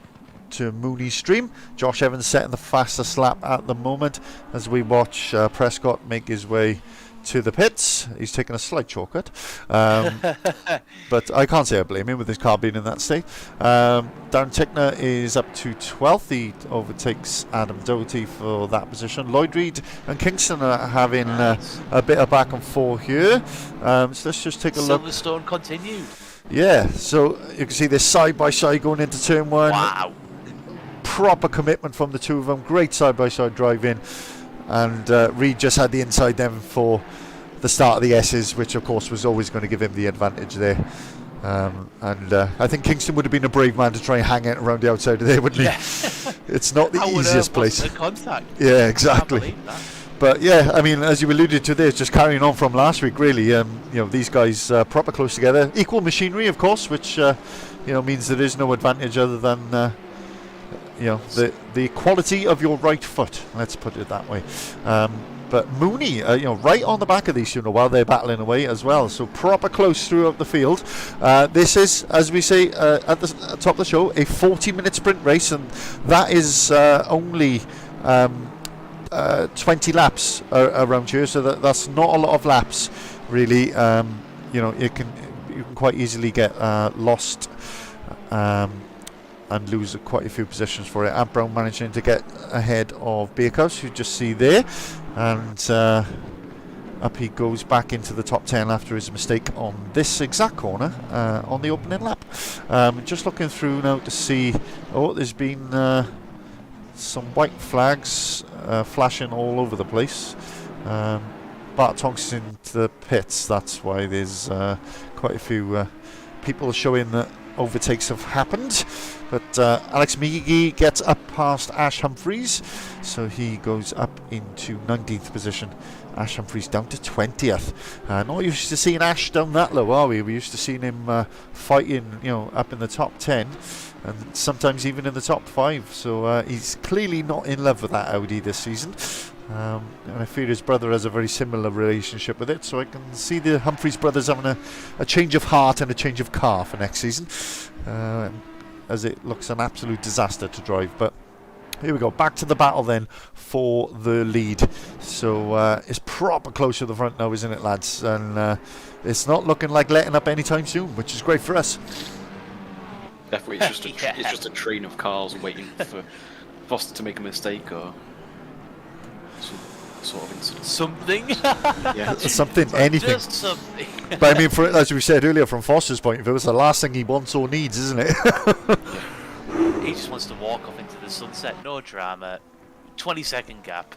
to Mooney's stream. Josh Evans setting the fastest lap at the moment as we watch Prescott make his way to the pits. He's taking a slight shortcut, but I can't say I blame him with his car being in that state. Darren Tickner is up to 12th. He overtakes Adam Doherty for that position. Lloyd Reed and Kingston are having a bit of back and forth here. So let's just take a look. Silverstone continued. Yeah, so you can see this side by side going into turn one. Wow. Proper commitment from the two of them. Great side by side driving. And Reed just had the inside then for the start of the S's, which of course was always going to give him the advantage there. And I think Kingston would have been a brave man to try and hang it around the outside of there, wouldn't he? It's not the easiest place. The contact. Yeah, exactly. But yeah, I mean, as you alluded to there, it's just carrying on from last week, really. These guys proper close together. Equal machinery, of course, which means there is no advantage other than the quality of your right foot. Let's put it that way. But Mooney, right on the back of these, while they're battling away as well. So proper close throughout the field. This is, as we say at the top of the show, a 40-minute sprint race, and that is only 20 laps around here. So that's not a lot of laps, really. You can quite easily get lost. And lose quite a few positions for it. Ant Brown managing to get ahead of Bierkhaus, who you just see there, and up he goes back into the top 10 after his mistake on this exact corner on the opening lap. Just looking through now to see, there's been some white flags flashing all over the place. Bart Tonks into the pits, that's why there's quite a few people showing that overtakes have happened. But Alex Miggy gets up past Ash Humphreys, so he goes up into 19th position. Ash Humphreys down to 20th. Not used to seeing Ash down that low, are we? We used to seeing him fighting, up in the top 10, and sometimes even in the top 5. So he's clearly not in love with that Audi this season. And I fear his brother has a very similar relationship with it, so I can see the Humphreys brothers having a change of heart and a change of car for next season, as it looks an absolute disaster to drive. But here we go, back to the battle then for the lead. So it's proper close to the front now, isn't it, lads? And it's not looking like letting up anytime soon, which is great for us. Definitely, it's just a train of cars waiting for Foster to make a mistake or some sort of incident. Something. Yeah, something, anything. Just something. But I mean, as we said earlier, from Foster's point of view, it's the last thing he wants or needs, isn't it? He just wants to walk off into the sunset, no drama. 20-second gap.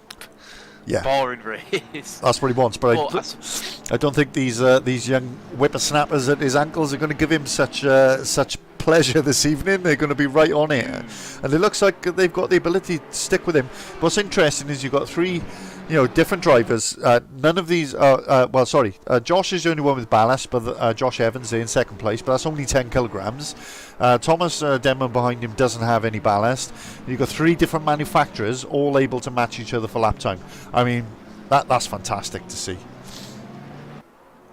Yeah. boring race. That's what he wants, but I don't think these young whippersnappers at his ankles are going to give him such pleasure this evening. They're going to be right on it, and it looks like they've got the ability to stick with him. What's interesting is you've got three, different drivers. None of these are Josh is the only one with ballast, but Josh Evans is in second place, but that's only 10 kilograms. Thomas Denman behind him doesn't have any ballast. You've got three different manufacturers all able to match each other for lap time. I mean, that's fantastic to see.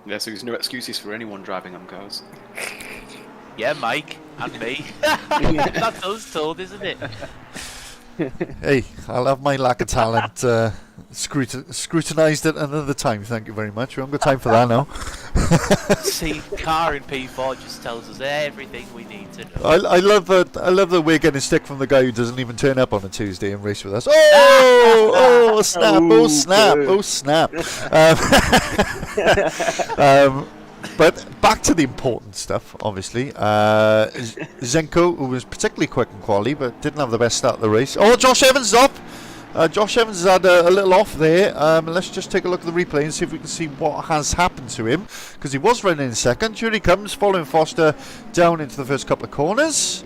Yeah, so there's no excuses for anyone driving them cars. Yeah, Mike and me. That's us told, isn't it? Hey, I'll have my lack of talent scrutinised at another time. Thank you very much. We haven't got time for that now. See, car in P4 just tells us everything we need to know. I love that we're getting stick from the guy who doesn't even turn up on a Tuesday and race with us. Oh snap! Oh snap! Oh snap! But back to the important stuff, obviously. Zenko, who was particularly quick in quali, but didn't have the best start of the race. Oh, Josh Evans is up! Josh Evans has had a little off there. Let's just take a look at the replay and see if we can see what has happened to him, because he was running in second. Here he comes, following Foster down into the first couple of corners.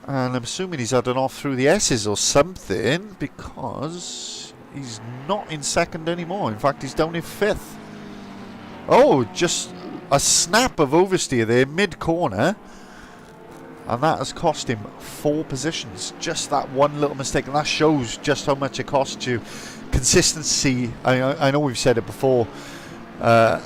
And I'm assuming he's had an off through the S's or something, because he's not in second anymore. In fact, he's down in fifth. Oh, just a snap of oversteer there, mid-corner. And that has cost him 4 positions. Just that one little mistake. And that shows just how much it costs you. Consistency, I know we've said it before, but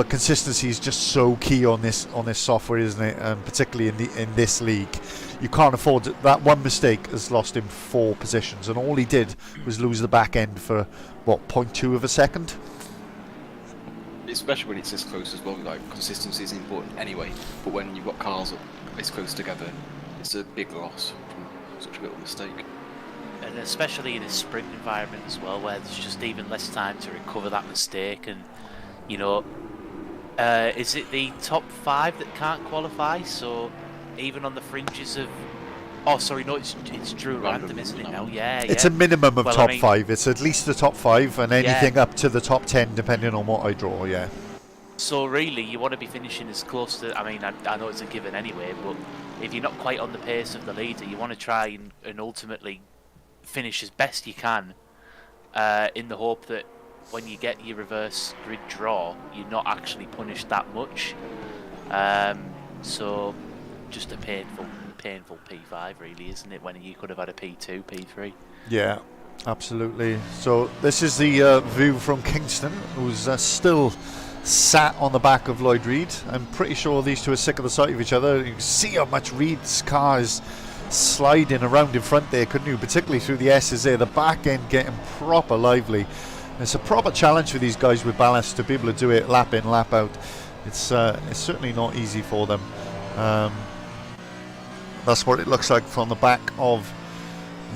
consistency is just so key on this software, isn't it? And particularly in this league. You can't afford it. That one mistake has lost him 4 positions, and all he did was lose the back end for what, 0.2 of a second. Especially when it's this close as well. Like, consistency is important anyway, but when you've got cars this close together, it's a big loss from such a little mistake. And especially in a sprint environment as well, where there's just even less time to recover that mistake. And is it the top 5 that can't qualify? So even on the fringes of, it's Drew Random, isn't it now? Yeah. It's a minimum of top 5. It's at least the top 5, and anything up to the top 10, depending on what I draw. Yeah. So really, you want to be finishing as close to. I mean, I know it's a given anyway, but if you're not quite on the pace of the leader, you want to try and ultimately finish as best you can, in the hope that when you get your reverse grid draw, you're not actually punished that much. So just a painful P5, really, isn't it? When you could have had a P2, P3. Yeah, absolutely. So this is the view from Kingston, who's still sat on the back of Lloyd Reed. I'm pretty sure these two are sick of the sight of each other. You can see how much Reed's car is sliding around in front there, couldn't you? Particularly through the S's there. The back end getting proper lively. It's a proper challenge for these guys with ballast to be able to do it lap in, lap out. It's certainly not easy for them. That's what it looks like from the back of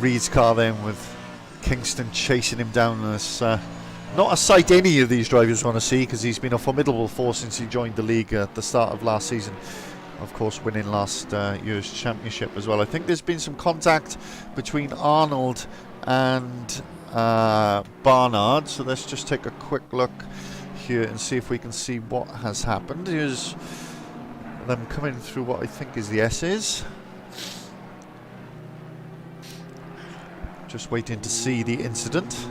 Reed's car then, with Kingston chasing him down. This not a sight any of these drivers want to see, because he's been a formidable force since he joined the league at the start of last season. Of course, winning last year's championship as well. I think there's been some contact between Arnold and Barnard, so let's just take a quick look here and see if we can see what has happened. Here's them coming through what I think is the S's. Just waiting to see the incident.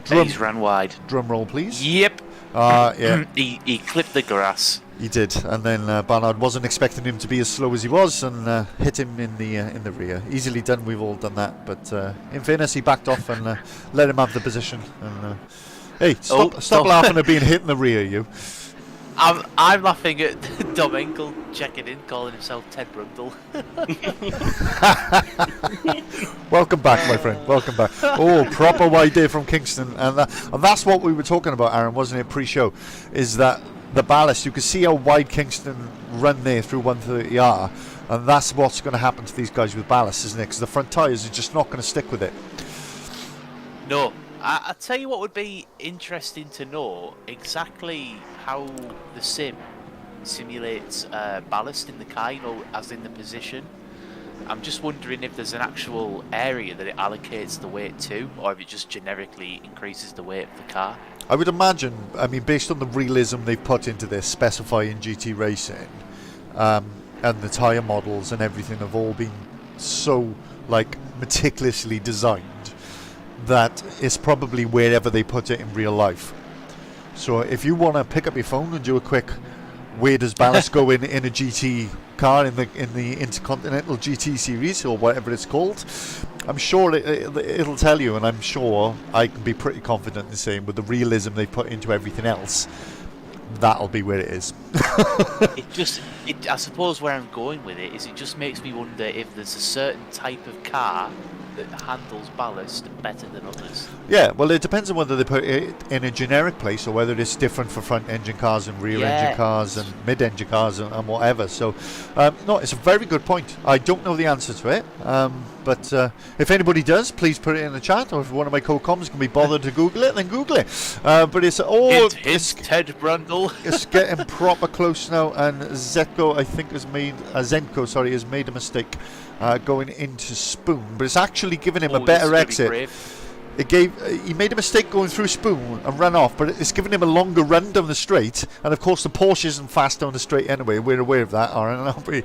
He's ran wide. Drum roll, please. Yep. Yeah. He clipped the grass. He did, and then Barnard wasn't expecting him to be as slow as he was, and hit him in the rear. Easily done. We've all done that, but in fairness, he backed off and let him have the position. And hey, stop laughing at being hit in the rear, you. I'm laughing at Dom Enkel checking in, calling himself Ted Brundle. Welcome back, my friend. Welcome back. Oh, proper wide there from Kingston, and that's what we were talking about, Aaron, wasn't it? Pre-show, is that the ballast. You can see how wide Kingston run there through 130R, and that's what's going to happen to these guys with ballast, isn't it? Because the front tyres are just not going to stick with it. No. I'll tell you what would be interesting to know, exactly how the sim simulates ballast in the car, as in the position. I'm just wondering if there's an actual area that it allocates the weight to, or if it just generically increases the weight of the car. I would imagine, I mean, based on the realism they've put into this, specifying GT racing, and the tyre models and everything have all been so, like, meticulously designed that it's probably wherever they put it in real life. So if you want to pick up your phone and do a quick, where does ballast go in a GT car, in the Intercontinental GT series or whatever it's called, I'm sure it'll tell you, and I'm sure I can be pretty confident in saying, with the realism they put into everything else, that'll be where it is. I suppose where I'm going with it is, it just makes me wonder if there's a certain type of car that handles ballast better than others. Yeah, well, it depends on whether they put it in a generic place or whether it's different for front engine cars and rear engine cars and mid engine cars and whatever. So, no, it's a very good point. I don't know the answer to it, but if anybody does, please put it in the chat, or if one of my co-coms can be bothered to Google it, then Google it. But it's it's Ted Brundle. It's getting proper close now, and Zenko, I think, has made a mistake going into Spoon, but it's actually given him a better exit. He made a mistake going through Spoon and ran off, but it's given him a longer run down the straight, and of course the Porsche isn't fast down the straight anyway. We're aware of that, aren't we?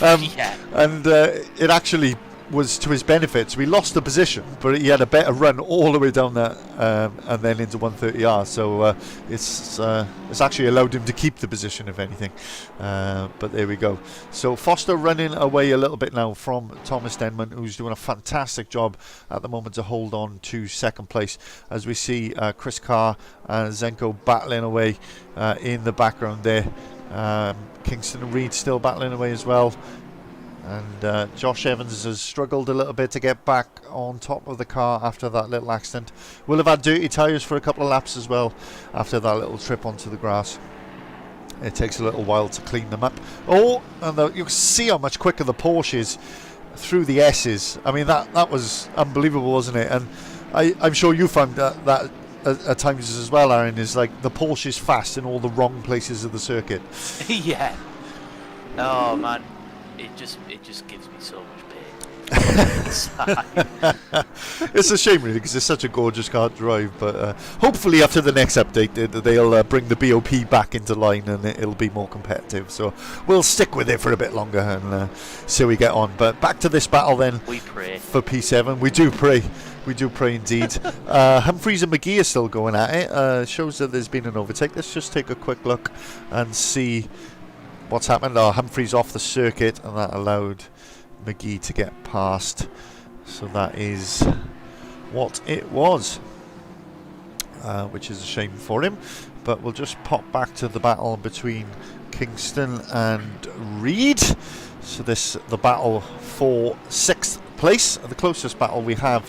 Yeah. And it actually was to his benefit. So he lost the position, but he had a better run all the way down that and then into 130R. So it's actually allowed him to keep the position, if anything. But there we go. So Foster running away a little bit now from Thomas Denman, who's doing a fantastic job at the moment to hold on to second place, as we see Chris Carr and Zenko battling away in the background there. Kingston and Reed still battling away as well. And Josh Evans has struggled a little bit to get back on top of the car after that little accident. Will have had dirty tyres for a couple of laps as well after that little trip onto the grass. It takes a little while to clean them up. Oh, and you can see how much quicker the Porsche is through the S's. I mean, that was unbelievable, wasn't it? And I'm sure you found that at times as well, Aaron, is like the Porsche is fast in all the wrong places of the circuit. Yeah. Oh, man. It just gives me so much pain. It's a shame, really, because it's such a gorgeous car to drive. But hopefully, after the next update, they'll bring the BOP back into line and it'll be more competitive. So we'll stick with it for a bit longer and see how we get on. But back to this battle then. We pray for P7. We do pray. We do pray indeed. Humphreys and McGee are still going at it. Shows that there's been an overtake. Let's just take a quick look and see what's happened. Humphreys off the circuit, and that allowed McGee to get past. So that is what it was, which is a shame for him. But we'll just pop back to the battle between Kingston and Reed. So the battle for 6th place, the closest battle we have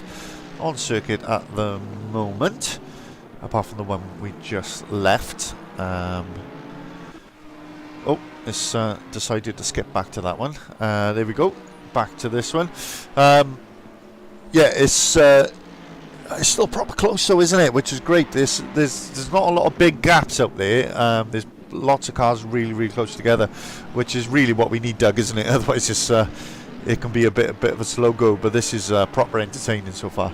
on circuit at the moment, apart from the one we just left. It's decided to skip back to that one. There we go. Back to this one. It's still proper close, though, isn't it? Which is great. There's not a lot of big gaps out there. There's lots of cars really, really close together, which is really what we need, Doug, isn't it? Otherwise, it can be a bit of a slow go. But this is proper entertaining so far.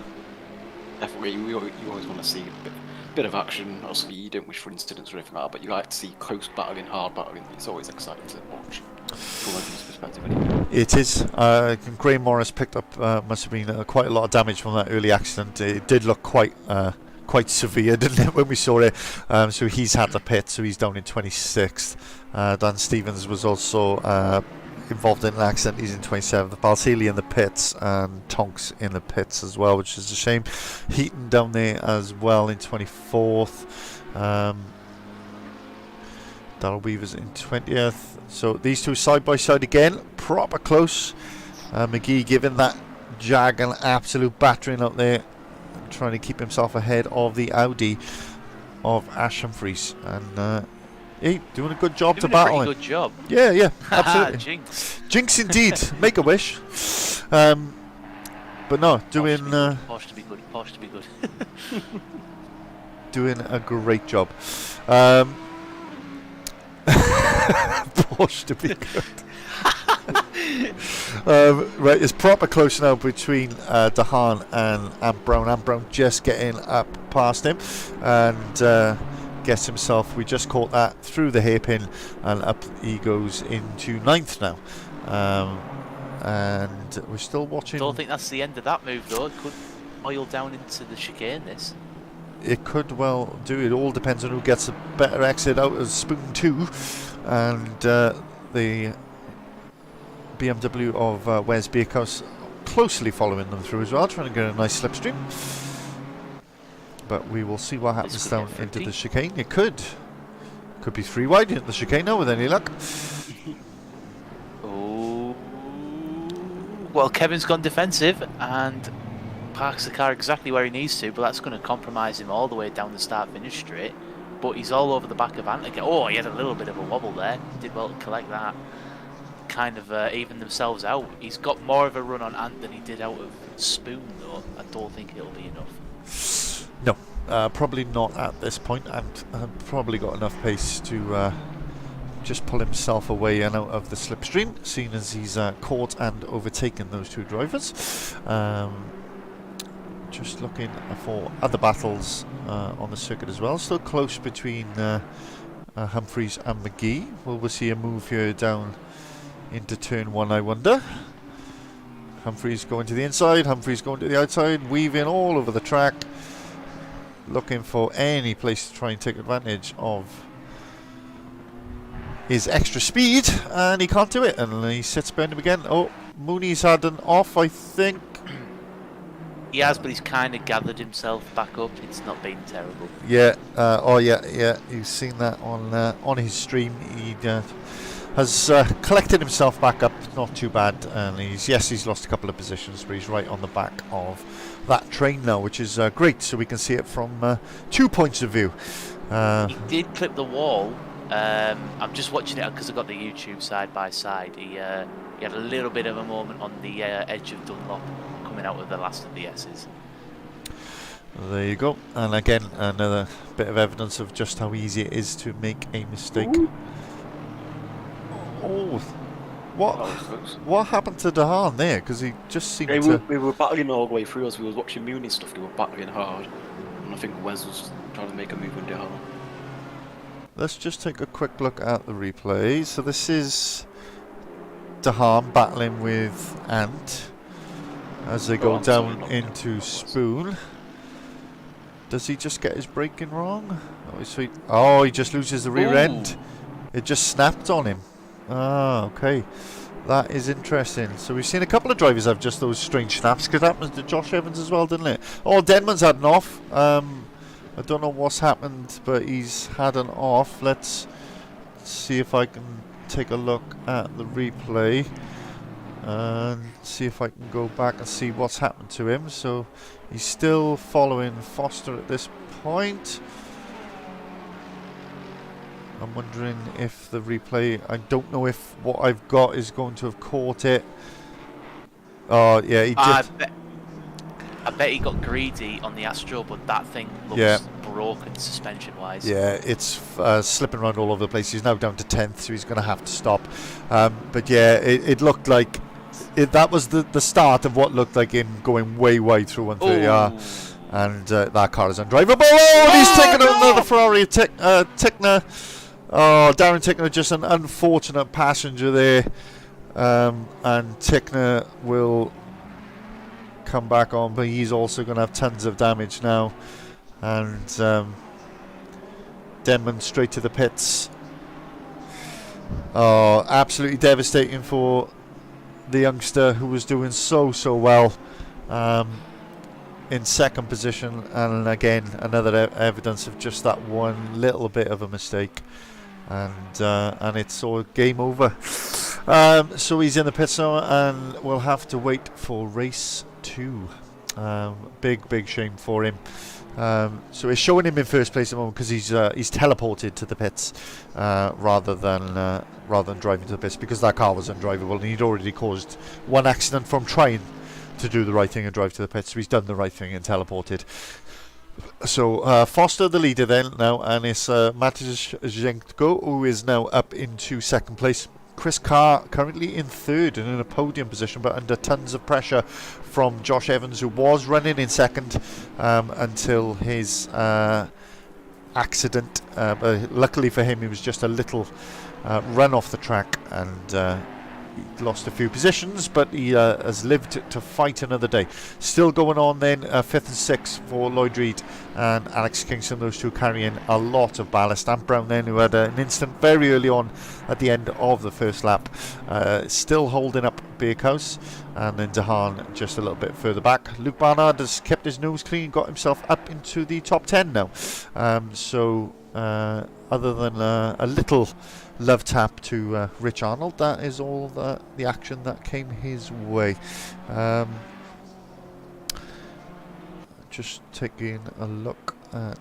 Definitely, you always want to see a bit of action. Obviously, you don't wish for incidents or anything like that, but you like to see close battling, hard battling. It's always exciting to watch from a perspective. Anyway. It is. Graham Morris picked up must have been quite a lot of damage from that early accident. It did look quite severe, didn't it, when we saw it? So he's had the pit, so he's down in 26th. Dan Stevens was also involved in an accident. He's in 27th. Balsillie in the pits and Tonks in the pits as well, which is a shame. Heaton down there as well in 24th. Darrell Weaver's in 20th. So these two side by side again, proper close. McGee giving that Jag an absolute battering up there, trying to keep himself ahead of the Audi of Ash Humphreys. And hey, doing a good job to battle him. Good job. Yeah, absolutely. Jinx. Jinx indeed. Make a wish. But no, doing Porsche to be good. Porsche to be good. doing a great job. Porsche to be good. Right, it's proper close now between Dahan and Brown. And Brown just getting up past him and gets himself, we just caught that through the hairpin, and up he goes into 9th now. And we're still watching. I don't think that's the end of that move though. It could oil down into the chicane this. It could well do. It all depends on who gets a better exit out of Spoon 2, and the BMW of Wes Bakehouse closely following them through as well, trying to get a nice slipstream. But we will see what happens down into the chicane. It could be 3 wide into the chicane now with any luck. Oh, well, Kevin's gone defensive and parks the car exactly where he needs to, but that's going to compromise him all the way down the start-finish straight. But he's all over the back of Ant again. Oh, he had a little bit of a wobble there. Did well to collect that. Kind of even themselves out. He's got more of a run on Ant than he did out of Spoon, though. I don't think it'll be enough. No, probably not at this point. Ant probably got enough pace to just pull himself away and out of the slipstream, seeing as he's caught and overtaken those 2 drivers. Just looking for other battles on the circuit as well. Still close between Humphreys and McGee. Will we see a move here down into turn 1, I wonder? Humphreys going to the inside, Humphreys going to the outside, weaving all over the track, looking for any place to try and take advantage of his extra speed, and he can't do it, and he sits behind him again. Oh, Mooney's had an off, I think. He has, but he's kind of gathered himself back up. It's not been terrible. Yeah. Yeah. You've seen that on his stream. He has collected himself back up. Not too bad. And he's lost a couple of positions, but he's right on the back of that train now, which is great. So we can see it from 2 points of view. He did clip the wall. I'm just watching it because I've got the YouTube side by side. He had a little bit of a moment on the edge of Dunlop, coming out of the last of the S's. There you go. And again, another bit of evidence of just how easy it is to make a mistake. Ooh. Oh, what happened to Dahan there? Because he just seemed to... We were battling all the way through as we were watching Mooney stuff. They were battling hard, and I think Wes was trying to make a move on Dahan. Let's just take a quick look at the replay. So this is Dahan battling with Ant as they go down into Spoon. Does he just get his braking wrong? Oh, sweet. Oh, he just loses the rear end. It just snapped on him. Ah, okay. That is interesting. So we've seen a couple of drivers have just those strange snaps, because that happens to Josh Evans as well, didn't it? Oh, Denman's had an off. I don't know what's happened, but he's had an off. Let's see if I can take a look at the replay and see if I can go back and see what's happened to him. So he's still following Foster at this point. I'm wondering if the replay, I don't know if what I've got is going to have caught it. Oh yeah, he did. I bet he got greedy on the Astro, but that thing looks broken suspension-wise. Yeah, it's slipping around all over the place. He's now down to 10th, so he's going to have to stop. But yeah, it looked like that was the start of what looked like him going way wide through 130R. And that car is undrivable. Oh, and he's taken out another Ferrari. Tickner. Oh, Darren Tickner, just an unfortunate passenger there. And Tickner will come back on, but he's also going to have tons of damage now. And Denman straight to the pits. Oh, absolutely devastating for the youngster who was doing so well in second position. And again, another evidence of just that one little bit of a mistake. And it's all game over. So he's in the pits now, and we'll have to wait for race 2. Big shame for him. So it's showing him in first place at the moment because he's teleported to the pits rather than driving to the pits, because that car was undrivable and he'd already caused one accident from trying to do the right thing and drive to the pits. So he's done the right thing and teleported. So Foster the leader then now, and it's Matej Zhenko who is now up into second place. Chris Carr currently in third and in a podium position, but under tons of pressure from Josh Evans, who was running in second until his accident. But luckily for him, he was just a little run off the track, and he lost a few positions, but he has lived to fight another day. Still going on then, 5th and 6th for Lloyd Reed and Alex Kingston, those two carrying a lot of ballast. Ant Brown then, who had an incident very early on at the end of the first lap, still holding up Bakehouse, and then Dehaan just a little bit further back. Luke Barnard has kept his nose clean, got himself up into the top 10 now. Other than a little love tap to Rich Arnold, that is all the action that came his way. Just taking a look at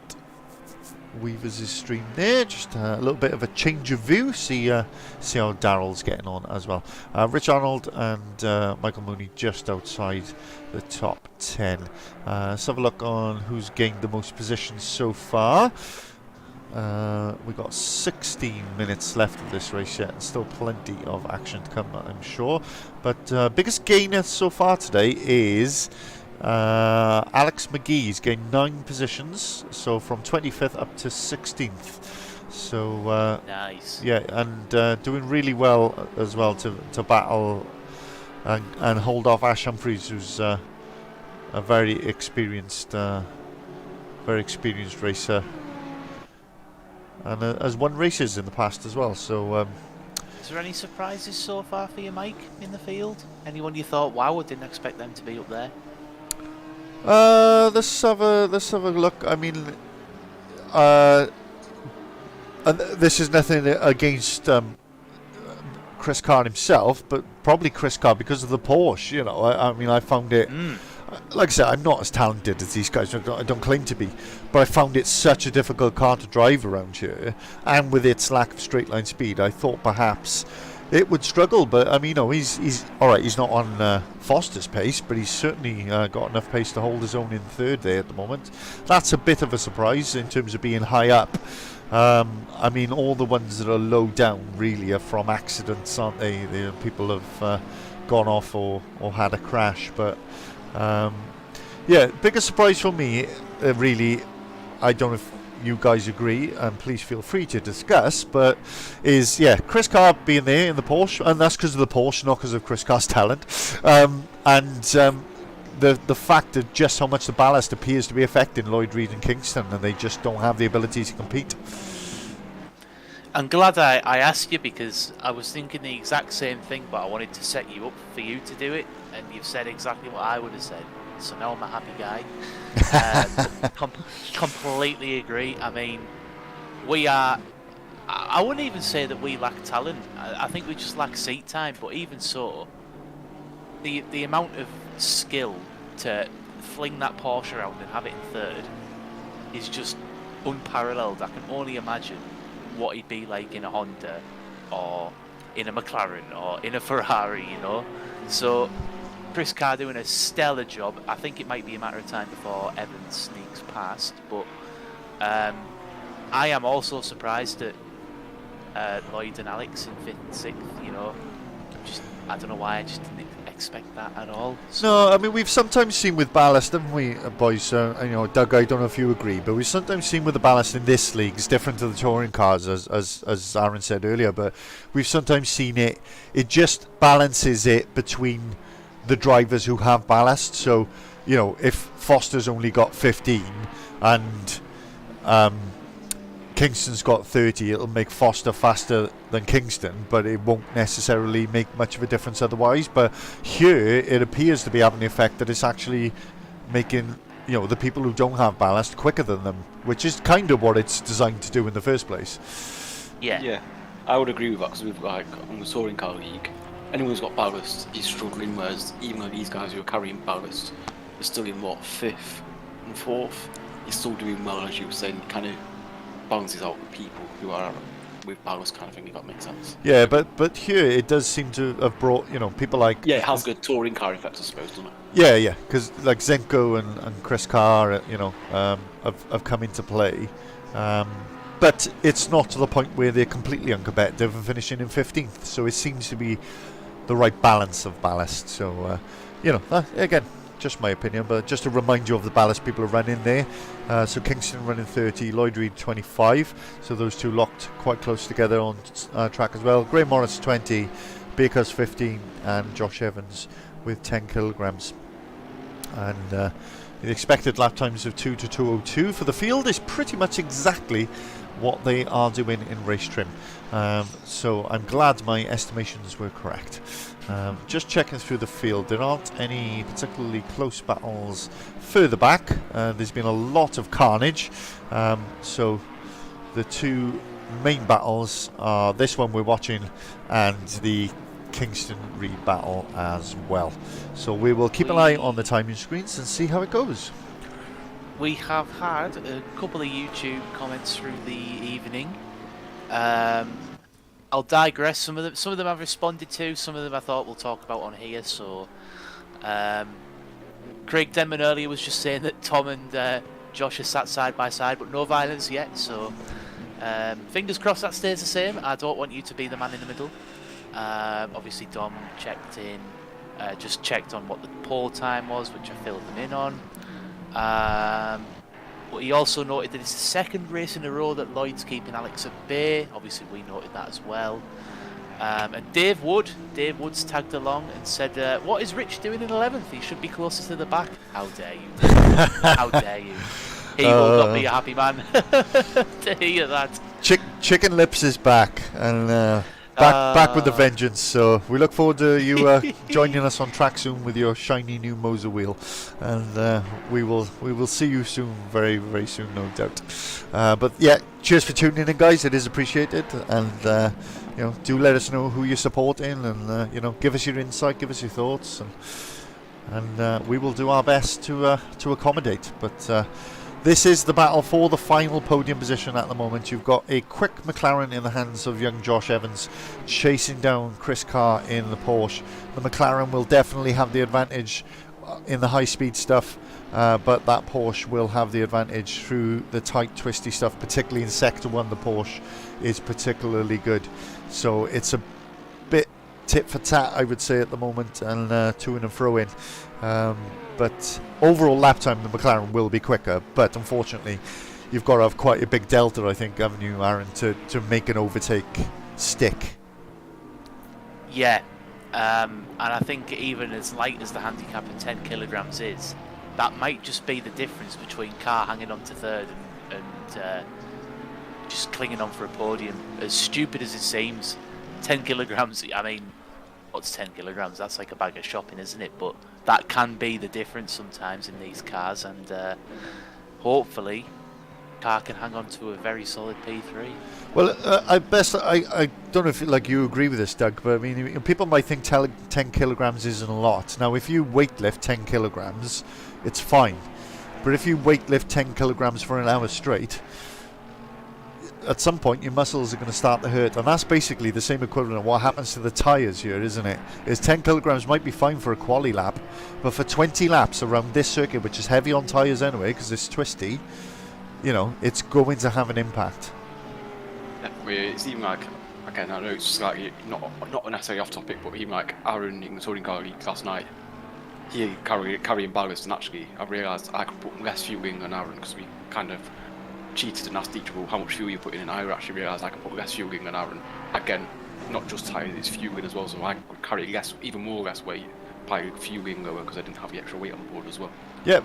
Weavers' stream there, just a little bit of a change of view, see how Darrell's getting on as well. Rich Arnold and Michael Mooney just outside the top 10. Let's have a look on who's gained the most positions so far. We've got 16 minutes left of this race yet, and still plenty of action to come, I'm sure. But biggest gainer so far today is Alex McGee's gained 9 positions, so from 25th up to 16th. So nice. Yeah, and doing really well as well to battle and hold off Ash Humphreys, who's a very experienced racer. And has won races in the past as well. So, is there any surprises so far for you, Mike, in the field? Anyone you thought, wow, I didn't expect them to be up there? Let's have a look. I mean, and this is nothing against Chris Carr himself, but probably Chris Carr because of the Porsche. You know, I mean, I found it. Like I said, I'm not as talented as these guys. I don't claim to be, but I found it such a difficult car to drive around here, and with its lack of straight line speed, I thought perhaps it would struggle. But I mean, you know, he's all right. He's not on Foster's pace, but he's certainly got enough pace to hold his own in third there at the moment. That's a bit of a surprise in terms of being high up. I mean, all the ones that are low down really are from accidents, aren't they? People have gone off or had a crash, but. Yeah, biggest surprise for me, really, I don't know if you guys agree, and please feel free to discuss, but is, Chris Carr being there in the Porsche, and that's because of the Porsche, not because of Chris Carr's talent, and the fact that just how much the ballast appears to be affecting Lloyd Reed and Kingston, and they just don't have the ability to compete. I'm glad I asked you, because I was thinking the exact same thing, but I wanted to set you up for you to do it, and you've said exactly what I would have said. So now I'm a happy guy. Completely agree. I mean, we are... I wouldn't even say that we lack talent. I think we just lack seat time, but even so, the amount of skill to fling that Porsche around and have it in third is just unparalleled. I can only imagine what he'd be like in a Honda or in a McLaren or in a Ferrari, you know. So Chris Carr doing a stellar job. I think it might be a matter of time before Evans sneaks past, but I am also surprised at Lloyd and Alex in 5th and 6th, you know. I don't know why, I just didn't expect that at all. So no, I mean, we've sometimes seen with ballast, haven't we, boys? You know, Doug, I don't know if you agree, but we've sometimes seen with the ballast in this league, it's different to the touring cars, as Aaron said earlier, but we've sometimes seen it just balances it between the drivers who have ballast. So, you know, if Foster's only got 15 and Kingston's got 30, it'll make Foster faster than Kingston, but it won't necessarily make much of a difference otherwise. But here it appears to be having the effect that it's actually making, you know, the people who don't have ballast quicker than them, which is kind of what it's designed to do in the first place. yeah, I would agree with that, because we've got, like, on the touring car league, anyone who's got ballast is struggling, whereas even though these guys who are carrying ballast are still in, 5th and 4th, you're still doing well, as you were saying, kind of balances out the people who are with ballast, kind of thing, if that makes sense. Yeah, but here it does seem to have brought, you know, people like... Yeah, it has good touring car effect, I suppose, doesn't it? Yeah, because like Zenko and Chris Carr, you know, have come into play. but it's not to the point where they're completely uncompetitive and finishing in 15th. So it seems to be the right balance of ballast. So, again, just my opinion, but just to remind you of the ballast people are running there. So Kingston running 30, Lloyd Reed 25. So those two locked quite close together on track as well. Gray Morris 20, Baker's 15, and Josh Evans with 10 kilograms. And the expected lap times of 2 to 2:02 for the field is pretty much exactly what they are doing in race trim. So I'm glad my estimations were correct. Just checking through the field, there aren't any particularly close battles further back. There's been a lot of carnage. So the two main battles are this one we're watching and the Kingston Reed battle as well. So we will keep an eye on the timing screens and see how it goes. We have had a couple of YouTube comments through the evening. I'll digress. Some of them I've responded to. Some of them I thought we'll talk about on here. So, Craig Denman earlier was just saying that Tom and Josh are sat side by side, but no violence yet. So, fingers crossed that stays the same. I don't want you to be the man in the middle. Obviously, Dom checked in, just checked on what the pole time was, which I filled them in on. But he also noted that it's the second race in a row that Lloyd's keeping Alex at bay. Obviously, we noted that as well. And Dave Woods tagged along and said, "What is Rich doing in 11th? He should be closer to the back." How dare you? How dare you? He will not be a happy man to hear that. Chicken Lips is back and back with the vengeance. So we look forward to you joining us on track soon with your shiny new Moser wheel, and we will see you soon, very very soon, no doubt. But yeah, cheers for tuning in, guys. It is appreciated, and do let us know who you're supporting, and give us your insight, give us your thoughts, and we will do our best to accommodate. But this is the battle for the final podium position at the moment. You've got a quick McLaren in the hands of young Josh Evans, chasing down Chris Carr in the Porsche. The McLaren will definitely have the advantage in the high-speed stuff, but that Porsche will have the advantage through the tight, twisty stuff, particularly in Sector 1. The Porsche is particularly good. So it's a bit tit for tat, I would say, at the moment, and to and fro in. But overall lap time, the McLaren will be quicker. But unfortunately, you've got to have quite a big delta, I think, haven't you, Aaron, to make an overtake stick. Yeah, and I think even as light as the handicap of 10 kilograms is, that might just be the difference between Carr hanging on to third and just clinging on for a podium. As stupid as it seems, 10 kilograms, I mean, what's 10 kilograms? That's like a bag of shopping, isn't it? But that can be the difference sometimes in these cars, and hopefully Carr can hang on to a very solid P3. Well, I don't know if you agree with this, Doug, but I mean, people might think 10 kilograms isn't a lot. Now, if you weightlift 10 kilograms, it's fine. But if you weightlift 10 kilograms for an hour straight, at some point your muscles are going to start to hurt, and that's basically the same equivalent of what happens to the tyres here, isn't it? Is 10 kilograms might be fine for a quali lap, but for 20 laps around this circuit, which is heavy on tyres anyway because it's twisty, it's going to have an impact. It's even like, again, I know it's just like not necessarily off topic, but even like Aaron in the touring car league last night, he carrying ballast, and actually I realised I could put less fuel in than Aaron because we kind of cheated and asked each other how much fuel you put in, and I actually realised I could put less fuel in than Aaron. Again, not just tyres, it's fuel in as well, so I could carry even more less weight by fueling lower because I didn't have the extra weight on board as well. Yeah,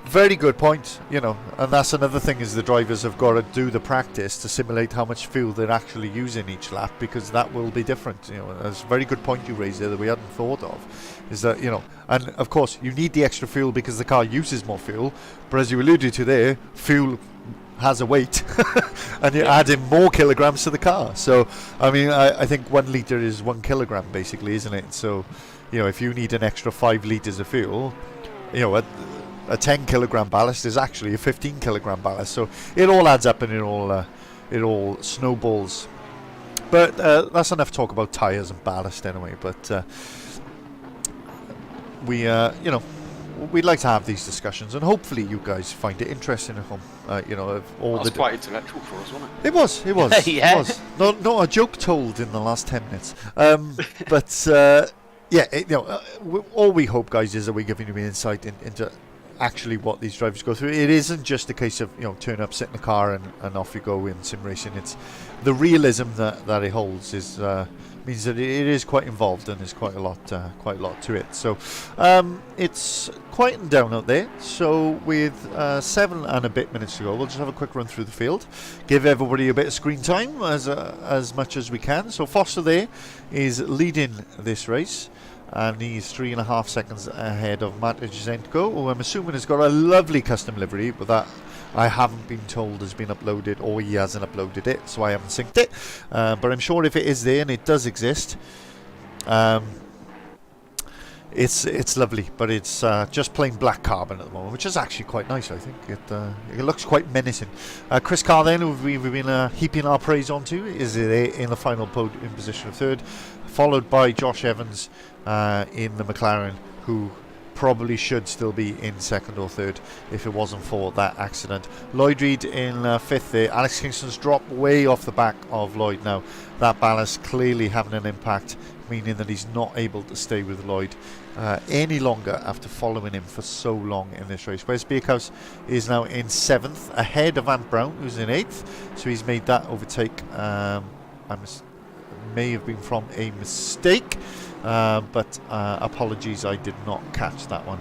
very good point. And that's another thing, is the drivers have got to do the practice to simulate how much fuel they're actually using each lap, because that will be different. That's a very good point you raised there that we hadn't thought of, is that and of course you need the extra fuel because the car uses more fuel, but as you alluded to there, fuel has a weight and you're adding more kilograms to the car. So I mean, I think 1 litre is 1 kilogram basically, isn't it? So if you need an extra 5 litres of fuel, a 10 kilogram ballast is actually a 15 kilogram ballast. So it all adds up and it all snowballs. But that's enough talk about tyres and ballast anyway. But we we'd like to have these discussions, and hopefully you guys find it interesting at home. Of all That was the quite intellectual for us, wasn't it? it was. Yeah. It was. Not a joke told in the last 10 minutes. But all we hope, guys, is that we're giving you an insight into actually what these drivers go through. It isn't just a case of turn up, sit in the car, and off you go in sim racing. It's the realism that it holds is means that it is quite involved, and there's quite a lot to it. So it's quieting down out there. So with 7 and a bit minutes to go, we'll just have a quick run through the field, give everybody a bit of screen time as much as we can. So Foster there is leading this race, and he's 3.5 seconds ahead of Matt Jazenko, who I'm assuming has got a lovely custom livery, but that I haven't been told has been uploaded, or he hasn't uploaded it, so I haven't synced it. But I'm sure if it is there, and it does exist, it's lovely. But it's just plain black carbon at the moment, which is actually quite nice. I think it looks quite menacing. Chris Carr then, who we've been heaping our praise onto, is in the final podium position of 3rd, followed by Josh Evans in the McLaren, who probably should still be in 2nd or 3rd if it wasn't for that accident. Lloyd Reed in 5th there. Alex Kingston's dropped way off the back of Lloyd now. That ballast clearly having an impact, meaning that he's not able to stay with Lloyd any longer after following him for so long in this race. Wes Beekhouse is now in 7th, ahead of Ant Brown, who's in 8th, so he's made that overtake. May have been from a mistake, but apologies, I did not catch that one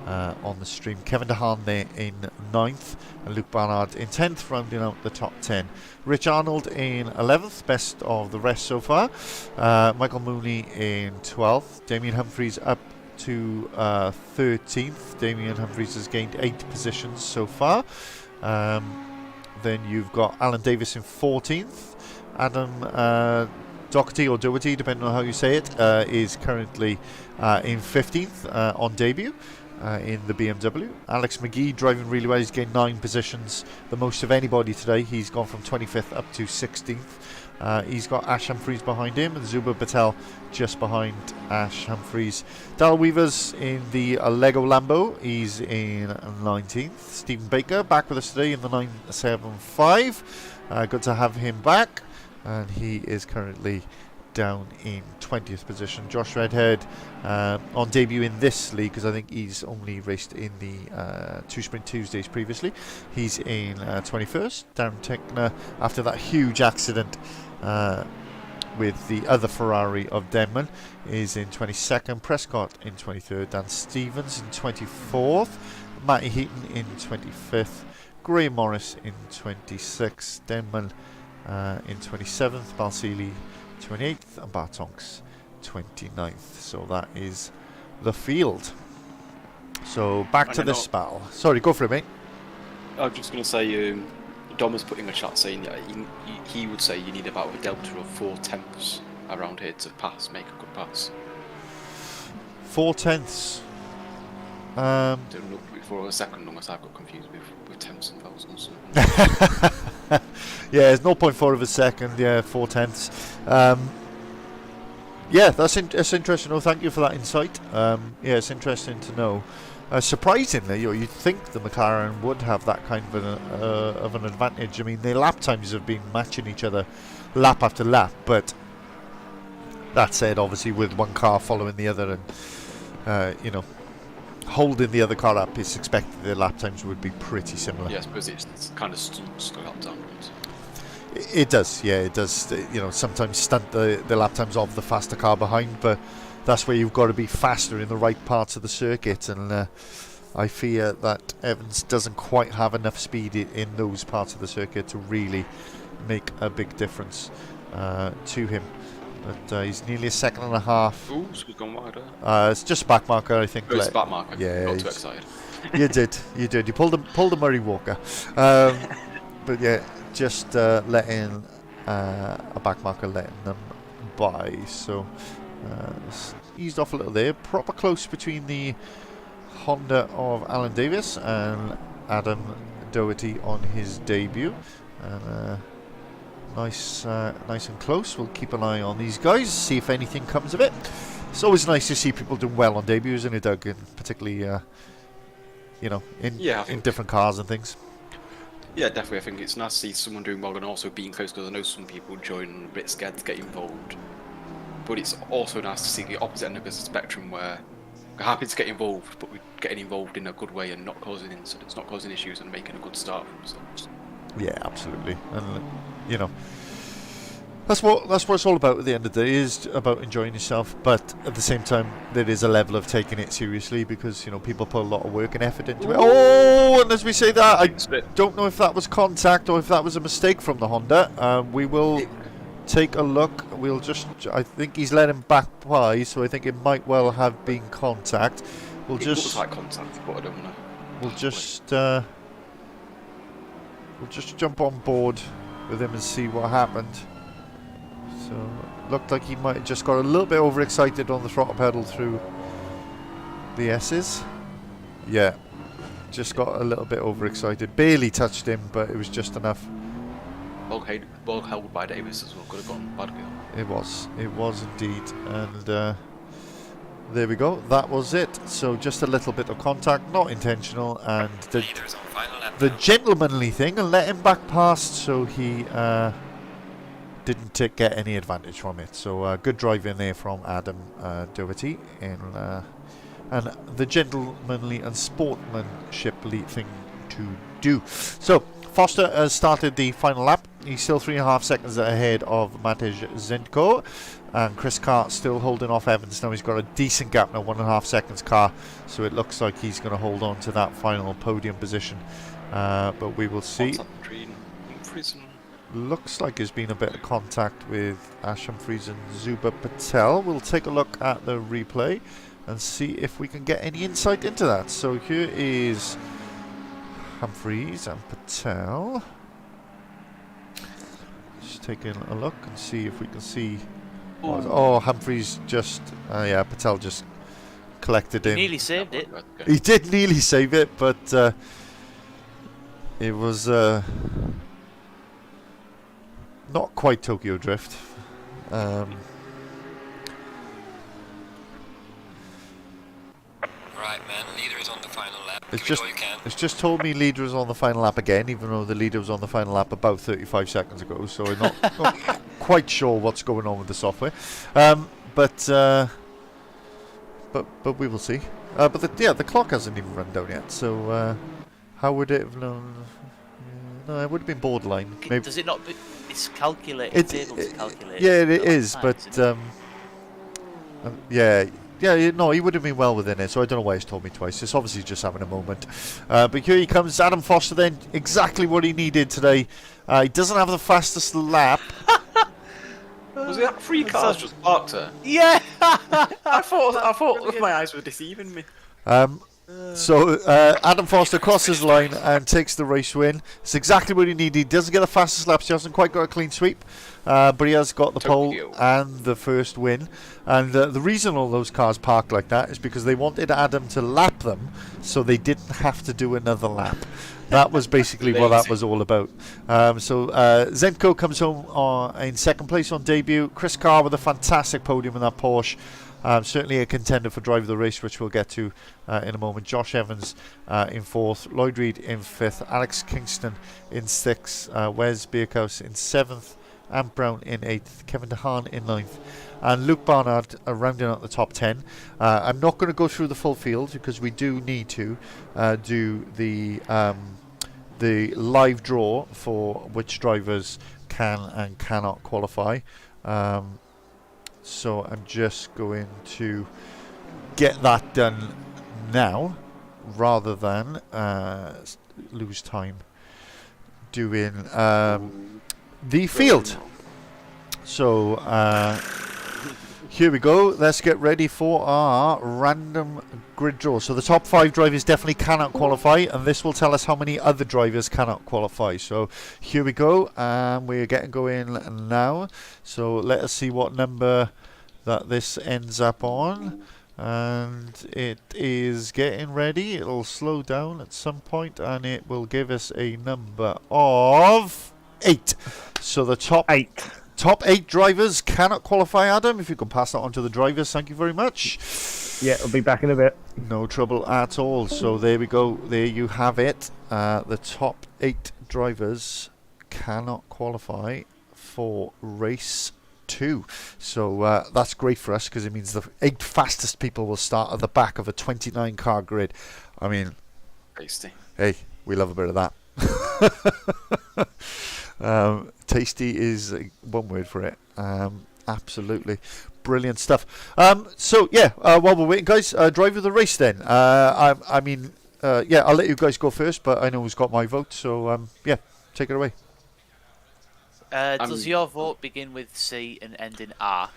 on the stream. Kevin DeHaan there in 9th, and Luke Barnard in 10th, rounding out the top 10. Rich Arnold in 11th, best of the rest so far. Michael Mooney in 12th. Damien Humphries up to 13th. Damien Humphries has gained 8 positions so far. Then you've got Alan Davis in 14th. Adam Doherty, or Doherty, depending on how you say it, is currently in 15th on debut in the BMW. Alex McGee driving really well. He's gained 9 positions, the most of anybody today. He's gone from 25th up to 16th. He's got Ash Humphries behind him, and Zuba Patel just behind Ash Humphries. Dal Weaver's in the Lego Lambo. He's in 19th. Stephen Baker back with us today in the 975. Good to have him back. And he is currently down in 20th position. Josh Redhead on debut in this league, because I think he's only raced in the 2 Sprint Tuesdays previously. He's in 21st. Darren Tickner, after that huge accident with the other Ferrari of Denman, is in 22nd. Prescott in 23rd. Dan Stevens in 24th. Matty Heaton in 25th. Graham Morris in 26th. Denman in 27th, Balsili 28th, and Bartonks 29th. So that is the field. So back to this battle. Sorry, go for it, mate. I was just going to say, Dom was putting a chat saying that he would say you need about a delta of 4/10 around here to make a good pass. 4/10. Didn't look for a second unless I got confused with tenths and thousands. Yeah, it's 0.4 of a second. Yeah, 4/10. Yeah, that's interesting. Oh, thank you for that insight. Yeah, it's interesting to know. Surprisingly, you'd think the McLaren would have that kind of an advantage. I mean, their lap times have been matching each other lap after lap, but that said, obviously with one car following the other and holding the other car up, it's expected their lap times would be pretty similar. Yeah, I suppose it's kind of stunts the lap time. It does, yeah, it does. Sometimes stunt the lap times of the faster car behind, but that's where you've got to be faster in the right parts of the circuit, and I fear that Evans doesn't quite have enough speed in those parts of the circuit to really make a big difference to him. But he's nearly a second and a half. Ooh, so we've gone wider. It's just back marker, I think. It's back marker. Yeah, got too excited. You did. You pulled a Murray Walker. But yeah, just letting a back marker letting them by. So eased off a little there. Proper close between the Honda of Alan Davis and Adam Doherty on his debut. And nice and close. We'll keep an eye on these guys, see if anything comes of it. It's always nice to see people doing well on debut, isn't it, Doug? And particularly you know, in Yeah, I in think- different cars and things. Yeah, definitely. I think it's nice to see someone doing well and also being close, because I know some people join a bit scared to get involved. But it's also nice to see the opposite end of the spectrum where we're happy to get involved, but we're getting involved in a good way and not causing incidents, not causing issues, and making a good start for themselves. Yeah, absolutely. And you know, that's what it's all about at the end of the day, is about enjoying yourself, but at the same time there is a level of taking it seriously, because you know, people put a lot of work and effort into it. Oh, and as we say that, I don't know if that was contact or if that was a mistake from the Honda. We will take a look. We'll just, I think he's let him back by, so I think it might well have been contact. We'll It just looks like contact, but I don't know. we'll just jump on board with him and see what happened. So looked like he might have just got a little bit overexcited on the throttle pedal through the S's. Yeah, just got a little bit overexcited. Barely touched him, but it was just enough. Well held by Davis as well. Could have gone badly on. It was indeed, and there we go. That was it. So just a little bit of contact, not intentional, and the gentlemanly thing, and let him back past, so he didn't get any advantage from it. So good driving there from Adam Doherty, and the gentlemanly and sportsmanshiply thing to do. So Foster has started the final lap. He's still 3.5 seconds ahead of Matej Zentko, and Chris Carr still holding off Evans. Now he's got a decent gap now, 1.5 seconds car, so it looks like he's going to hold on to that final podium position, but we will see. Looks like there's been a bit of contact with Ash Humphries and Zuba Patel. We'll take a look at the replay and see if we can get any insight into that. So here is Humphries and Patel. Just taking a look and see if we can see. Oh, Humphries just, yeah, Patel just collected him. Nearly saved it. He did nearly save it, but it was not quite Tokyo Drift. Right, man. Leader is on the final lap. It's just told me leader is on the final lap again, even though the leader was on the final lap about 35 seconds ago. So I'm not quite sure what's going on with the software, but we will see. But the clock hasn't even run down yet. So how would it have known? No, it would have been borderline. Maybe. Does it not? It's calculated. It's able to calculate. Yeah, it is, but yeah, no, he would have been well within it, so I don't know why he's told me twice. It's obviously just having a moment. But here he comes, Adam Foster, then, exactly what he needed today. He doesn't have the fastest lap. Was it that 3 cars just parked her? Yeah. I thought my eyes were deceiving me. So Adam Foster crosses the line and takes the race win. It's exactly what he needed. He doesn't get the fastest laps. He hasn't quite got a clean sweep, but he has got the pole and the first win. And the reason all those cars parked like that is because they wanted Adam to lap them, so they didn't have to do another lap. That was basically what that was all about. So Zentko comes home in second place on debut. Chris Carr with a fantastic podium in that Porsche. Certainly a contender for driver of the race, which we'll get to in a moment. Josh Evans in fourth, Lloyd Reed in fifth, Alex Kingston in sixth, Wes Bierkhaus in seventh, Ant Brown in eighth, Kevin DeHaan in ninth, and Luke Barnard rounding out the top 10. I'm not going to go through the full field because we do need to do the live draw for which drivers can and cannot qualify. So I'm just going to get that done now rather than lose time doing the field. So here we go. Let's get ready for our random grid draw. So the top 5 drivers definitely cannot qualify, and this will tell us how many other drivers cannot qualify. So here we go, and we're getting going now. So let us see what number that this ends up on, and it is getting ready. It'll slow down at some point, and it will give us a number of 8. So the top 8 top 8 drivers cannot qualify, Adam. If you can pass that on to the drivers, thank you very much. Yeah, I'll be back in a bit. No trouble at all. So there we go. There you have it. The top 8 drivers cannot qualify for race 2. So that's great for us because it means the 8 fastest people will start at the back of a 29 car grid. I mean, Tasty. hey, we love a bit of that. Tasty is one word for it. Absolutely brilliant stuff. So yeah, while we're waiting, guys, drive of the race then. I mean, yeah, I'll let you guys go first, but I know who's got my vote, so yeah, take it away. Does your vote begin with C and end in R?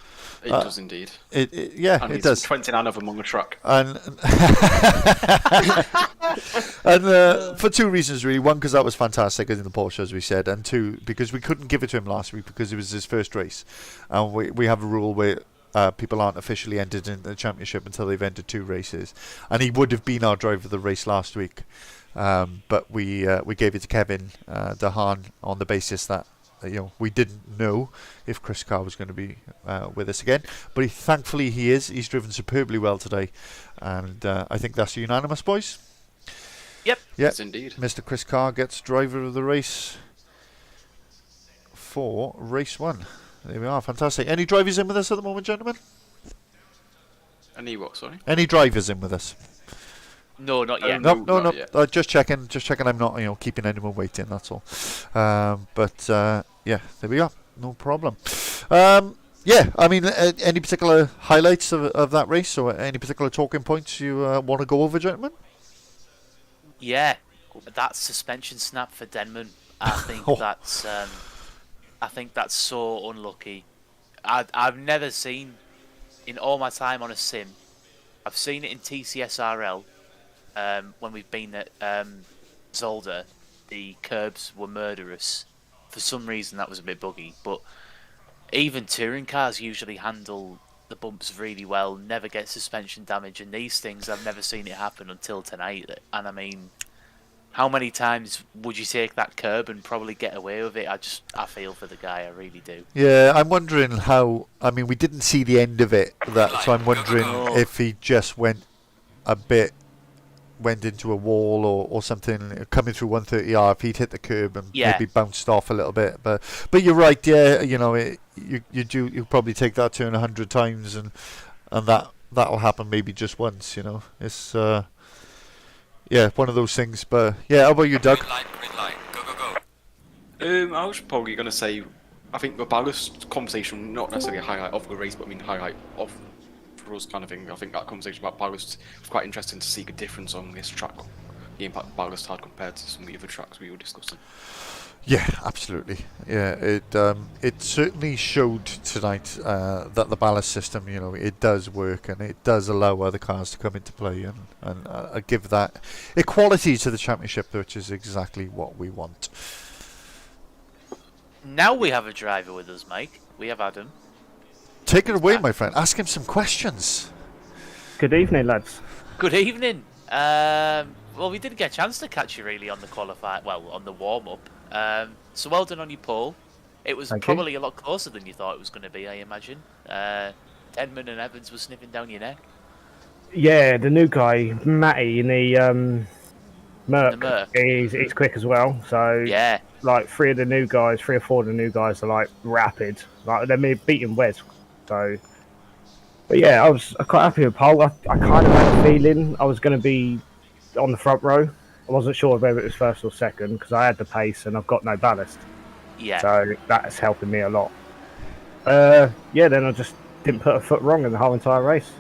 It does indeed. Yeah, And it it's does. 29 of them on the track. And for 2 reasons really. One, because that was fantastic in the Porsche, as we said, and 2, because we couldn't give it to him last week because it was his first race, and we have a rule where people aren't officially entered in the championship until they've entered 2 races, and he would have been our driver of the race last week, but we gave it to Kevin Dahan on the basis that we didn't know if Chris Carr was going to be with us again, but thankfully he is. He's driven superbly well today, and I think that's unanimous, boys. Yep. Yes, indeed. Mr. Chris Carr gets driver of the race for race 1. There we are, fantastic. Any drivers in with us at the moment, gentlemen? Any what, sorry? Any drivers in with us? No, not yet. No, not yet. just checking. I'm not, keeping anyone waiting. That's all. But yeah, there we are. No problem. Yeah, I mean, any particular highlights of that race, or any particular talking points you want to go over, gentlemen? Yeah, that suspension snap for Denman. I think I think that's so unlucky. I've never seen, in all my time on a sim, I've seen it in TCSRL. When we've been at Zolder, the curbs were murderous. For some reason, that was a bit buggy. But even touring cars usually handle the bumps really well, never get suspension damage. And these things, I've never seen it happen until tonight. And I mean, how many times would you take that curb and probably get away with it? I feel for the guy, I really do. Yeah, I'm wondering how. I mean, we didn't see the end of it, so I'm wondering if he just went into a wall or something coming through 130R, if he'd hit the curb and maybe bounced off a little bit. But you're right, yeah, you probably take that turn 100 times and that'll happen maybe just once, It's yeah, one of those things. But yeah, how about you, Doug? Green light, go. I was probably going to say, I think the ballast conversation, not necessarily a highlight of the race, but I mean highlight of for us kind of thing. I think that conversation about ballast was quite interesting to see the difference on this track, the impact ballast had compared to some of the other tracks we were discussing. Yeah, absolutely. Yeah, it certainly showed tonight that the ballast system, it does work and it does allow other cars to come into play and give that equality to the championship, which is exactly what we want. Now we have a driver with us, Mike. We have Adam. Take it away, my friend. Ask him some questions. Good evening, lads. Good evening. Well, we didn't get a chance to catch you really on the on the warm-up. So well done on your pole. It was probably a lot closer than you thought it was going to be, I imagine. Denman and Evans were sniffing down your neck. Yeah, the new guy, Matty, in the Merc. He's quick as well. So yeah, like 3 or 4 of the new guys are like rapid. Like they're beating Wes. So, but yeah, I was quite happy with pole. I kind of had a feeling I was going to be on the front row. I wasn't sure whether it was first or second because I had the pace and I've got no ballast. Yeah. So that's helping me a lot. Yeah, then I just didn't put a foot wrong in the whole entire race.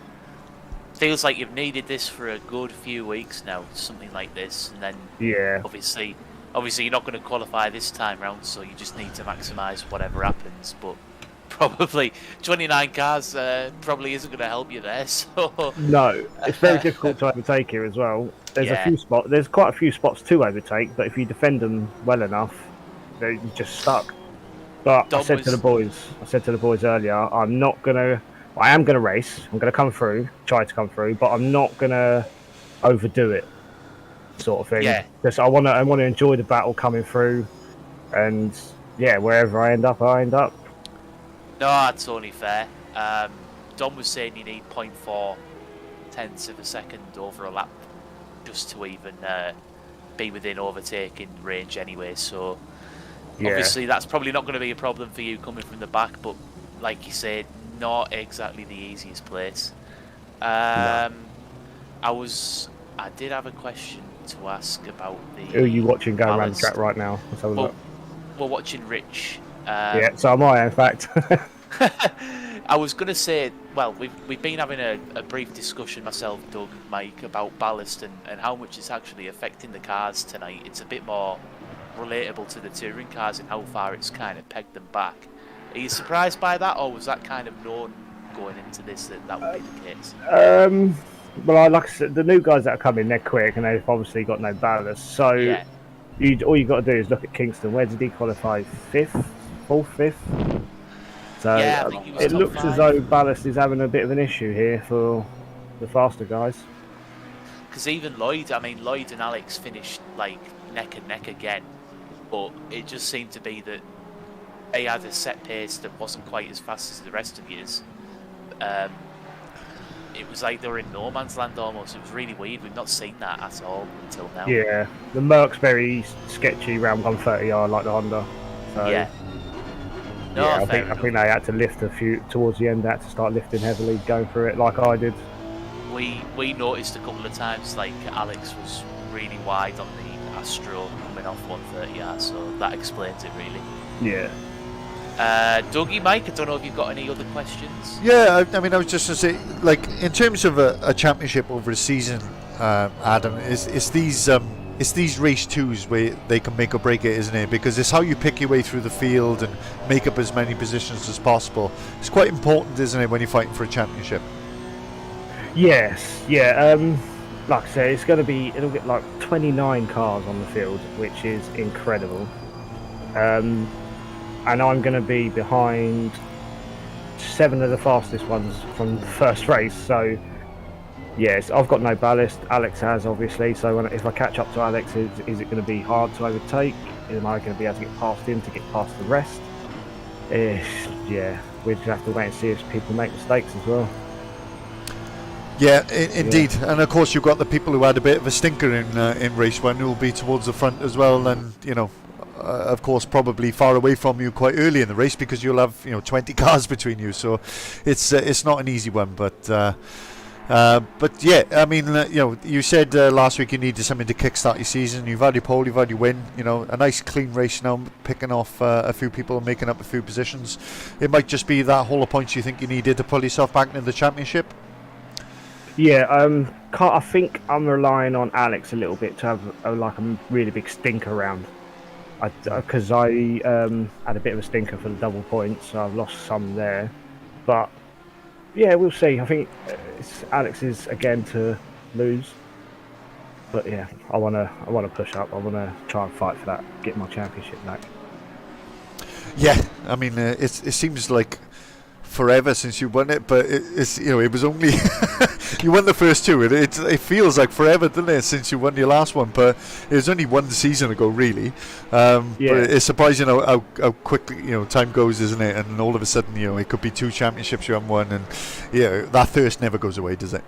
Feels like you've needed this for a good few weeks now, something like this, and then obviously you're not going to qualify this time round, so you just need to maximise whatever happens. But probably 29 cars probably isn't going to help you there. So no, it's very difficult to overtake here as well. There's quite a few spots to overtake, but if you defend them well enough, you're just stuck. But I said to the boys earlier, I am going to race. I'm going to try to come through, but I'm not going to overdo it, sort of thing. Yeah. Just I want to enjoy the battle coming through, and yeah, wherever I end up, I end up. No, that's only fair. Don was saying you need 0.4 tenths of a second over a lap just to even be within overtaking range anyway. So obviously that's probably not going to be a problem for you coming from the back, but like you said, not exactly the easiest place. No. I did have a question to ask about the. Who are you watching go around the ballast. track right now? Let's have a look. We're watching Rich. Yeah, so am I, in fact. I was going to say, well, we've been having a brief discussion, myself, Doug, Mike, about ballast and how much it's actually affecting the cars tonight. It's a bit more relatable to the touring cars and how far it's kind of pegged them back. Are you surprised by that, or was that kind of known going into this that would be the case? Well, like I said, the new guys that are coming, they're quick and they've obviously got no ballast. So Yeah. all you got to do is look at Kingston. Where did he qualify? Fourth, fifth? So Yeah, I think he was it top looks 5. as though ballast is having a bit of an issue here for the faster guys. Because even Lloyd and Alex finished like neck and neck again, but it just seemed to be that they had a set pace that wasn't quite as fast as the rest of yours. It was like they were in no man's land almost. It was really weird. We've not seen that at all until now. Yeah, the Merc's very sketchy around 130 yard like the Honda. So, Yeah. No, yeah, I fair think they had to lift a few towards the end. They had to start lifting heavily, going through it like I did. We noticed a couple of times like Alex was really wide on the Astro coming off 130 yards, so that explains it really. Yeah. Dougie, Mike, I don't know if you've got any other questions. Yeah, I mean, I was just going to say, like, in terms of a championship over a season, Adam, it's these race twos where they can make or break it, isn't it? Because it's how you pick your way through the field and make up as many positions as possible. It's quite important, isn't it, when you're fighting for a championship? Yes, yeah. Like I say, it'll get like 29 cars on the field, which is incredible. And I'm going to be behind 7 of the fastest ones from the first race. So, yes, I've got no ballast. Alex has, obviously. So if I catch up to Alex, is it going to be hard to overtake? Am I going to be able to get past him to get past the rest? Yeah, we'll just have to wait and see if people make mistakes as well. Yeah, indeed. And of course, you've got the people who had a bit of a stinker in race 1 who will be towards the front as well. And, you know, of course, probably far away from you quite early in the race because you'll have 20 cars between you. So it's not an easy one, but yeah, I mean, you said last week you needed something to kickstart your season. You've had your pole, you've had your win. A nice clean race now, picking off a few people and making up a few positions. It might just be that hole of points you think you needed to pull yourself back into the championship. Yeah, I think I'm relying on Alex a little bit to have a really big stinker round. Because I had a bit of a stinker for the double points, so I've lost some there. But yeah, we'll see. I think it's Alex's again to lose. But yeah, I want to push up. I want to try and fight for that, get my championship back. Yeah, I mean, it seems like forever since you won it, but it was only you won the first 2. It feels like forever, doesn't it, since you won your last one? But it was only 1 season ago, really. Yeah. But it's surprising how quickly time goes, isn't it? And all of a sudden, it could be 2 championships you haven't won, and that thirst never goes away, does it?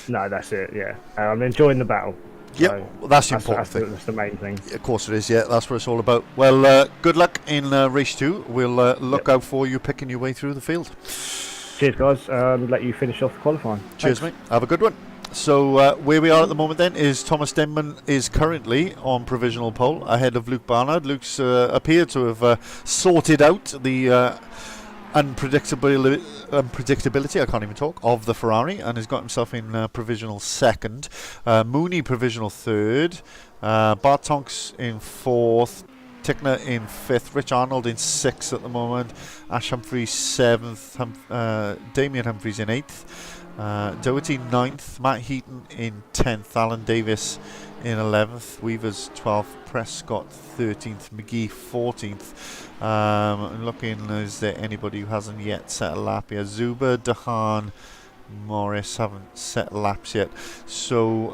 No, that's it. Yeah, I'm enjoying the battle. Yep, So well, that's the important thing. That's the main thing. Of course it is, yeah, that's what it's all about. Well, good luck in race 2. We'll look out for you picking your way through the field. Cheers, guys. Let you finish off the qualifying. Cheers, Thanks. mate. Have a good one. So where we are at the moment then is Thomas Denman is currently on provisional pole ahead of Luke Barnard. Luke's appeared to have sorted out the unpredictability, I can't even talk, of the Ferrari, and has got himself in provisional 2nd. Mooney provisional 3rd. Bart Tonks in 4th. Tickner in 5th. Rich Arnold in 6th at the moment. Ash Humphreys 7th. Damien Humphreys in 8th. Doherty 9th. Matt Heaton in 10th. Alan Davis in 11th. Weavers 12th. Prescott 13th. McGee 14th. Looking, is there anybody who hasn't yet set a lap here? Zuber, Dehaan, Morris haven't set laps yet. So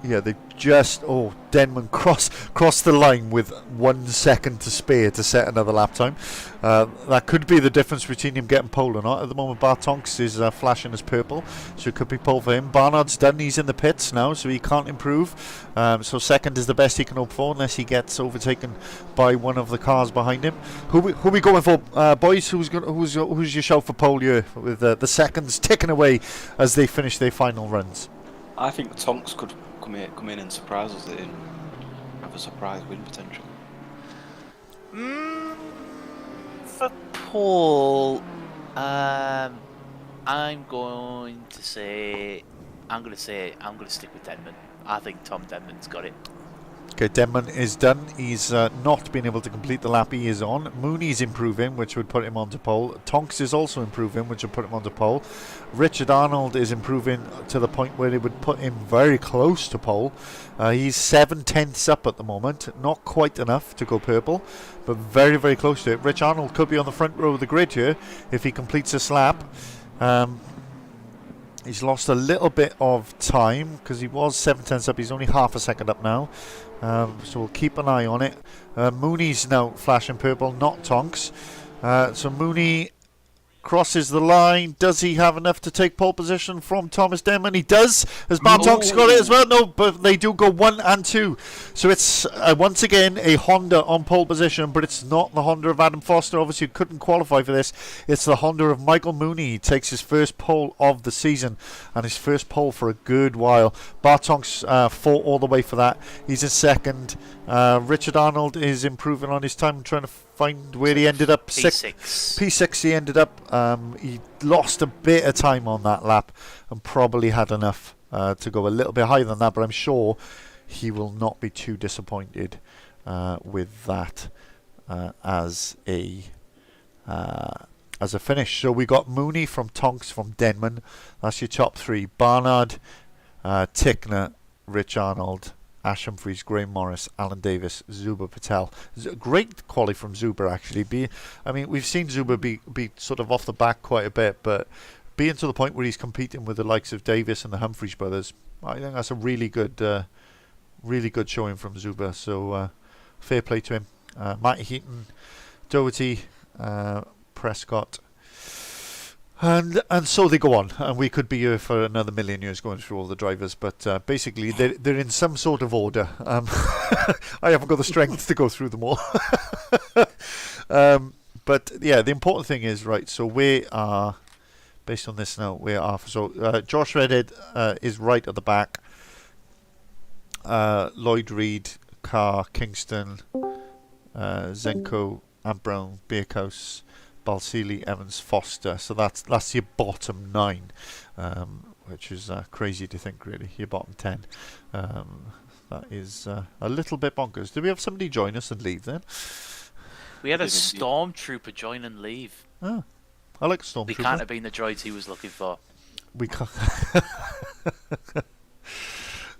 yeah, they Denman crossed the line with 1 second to spare to set another lap time. That could be the difference between him getting pole or not. At the moment, Bartonks is flashing as purple, so it could be pole for him. Barnard's done. He's in the pits now, so he can't improve. So second is the best he can hope for, unless he gets overtaken by one of the cars behind him. Who we going for, boys? Who's your shout for pole here, with the seconds ticking away as they finish their final runs? I think Tonks could come in and surprise us and have a surprise win potential. For Paul, I'm going to stick with Denman. I think Tom Denman's got it. Okay, Denman is done. He's not been able to complete the lap he is on. Mooney's improving, which would put him onto pole. Tonks is also improving, which would put him onto pole. Richard Arnold is improving to the point where it would put him very close to pole. He's 7/10 up at the moment. Not quite enough to go purple, but very, very close to it. Rich Arnold could be on the front row of the grid here if he completes this lap. He's lost a little bit of time because he was 7/10 up. He's only half a second up now. So we'll keep an eye on it. Mooney's now flashing purple, not Tonks. So Mooney crosses the line. Does he have enough to take pole position from Thomas Denman? He does. Has Bartonks got it as well? No, but they do go 1 and 2. So it's once again a Honda on pole position, but it's not the Honda of Adam Foster. Obviously, couldn't qualify for this. It's the Honda of Michael Mooney. He takes his first pole of the season and his first pole for a good while. Bartonks fought all the way for that. He's in second. Richard Arnold is improving on his time, trying to find where he ended up. P6 he ended up. He lost a bit of time on that lap and probably had enough to go a little bit higher than that, but I'm sure he will not be too disappointed with that as a finish. So we got Mooney from Tonks from Denman. That's your top three. Barnard, Tickner, Rich Arnold, Ash Humphries, Graham Morris, Alan Davis, Zuba Patel. Great quality from Zuba, actually. We've seen Zuba be sort of off the back quite a bit, but being to the point where he's competing with the likes of Davis and the Humphries brothers, I think that's a really good showing from Zuba. So fair play to him. Matty Heaton, Doherty, Prescott. And so they go on, and we could be here for another million years going through all the drivers, but basically they're in some sort of order. I haven't got the strength to go through them all. But yeah, the important thing is, right, so we are, based on this now, Josh Redhead is right at the back. Lloyd Reed, Carr, Kingston, Zenko, Brown, Beerhouse, Balsili, Evans, Foster. So that's your bottom 9, which is crazy to think, really. Your bottom 10. That is a little bit bonkers. Did we have somebody join us and leave then? We had a stormtrooper join and leave. Oh, I like stormtrooper. They can't have been the droids he was looking for. We can't.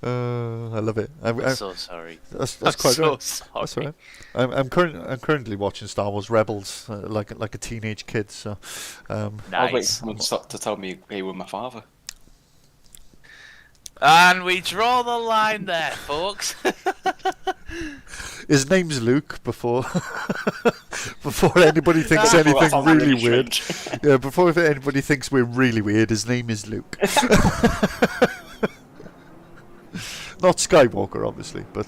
I love it. I'm so sorry. That's quite so right. sorry. That's right. I'm currently watching Star Wars Rebels like a teenage kid. So I was waiting for someone to tell me he was my father. And we draw the line there, folks. His name's Luke. Before anybody thinks anything really weird. Yeah, before anybody thinks we're really weird, his name is Luke. Not Skywalker, obviously, but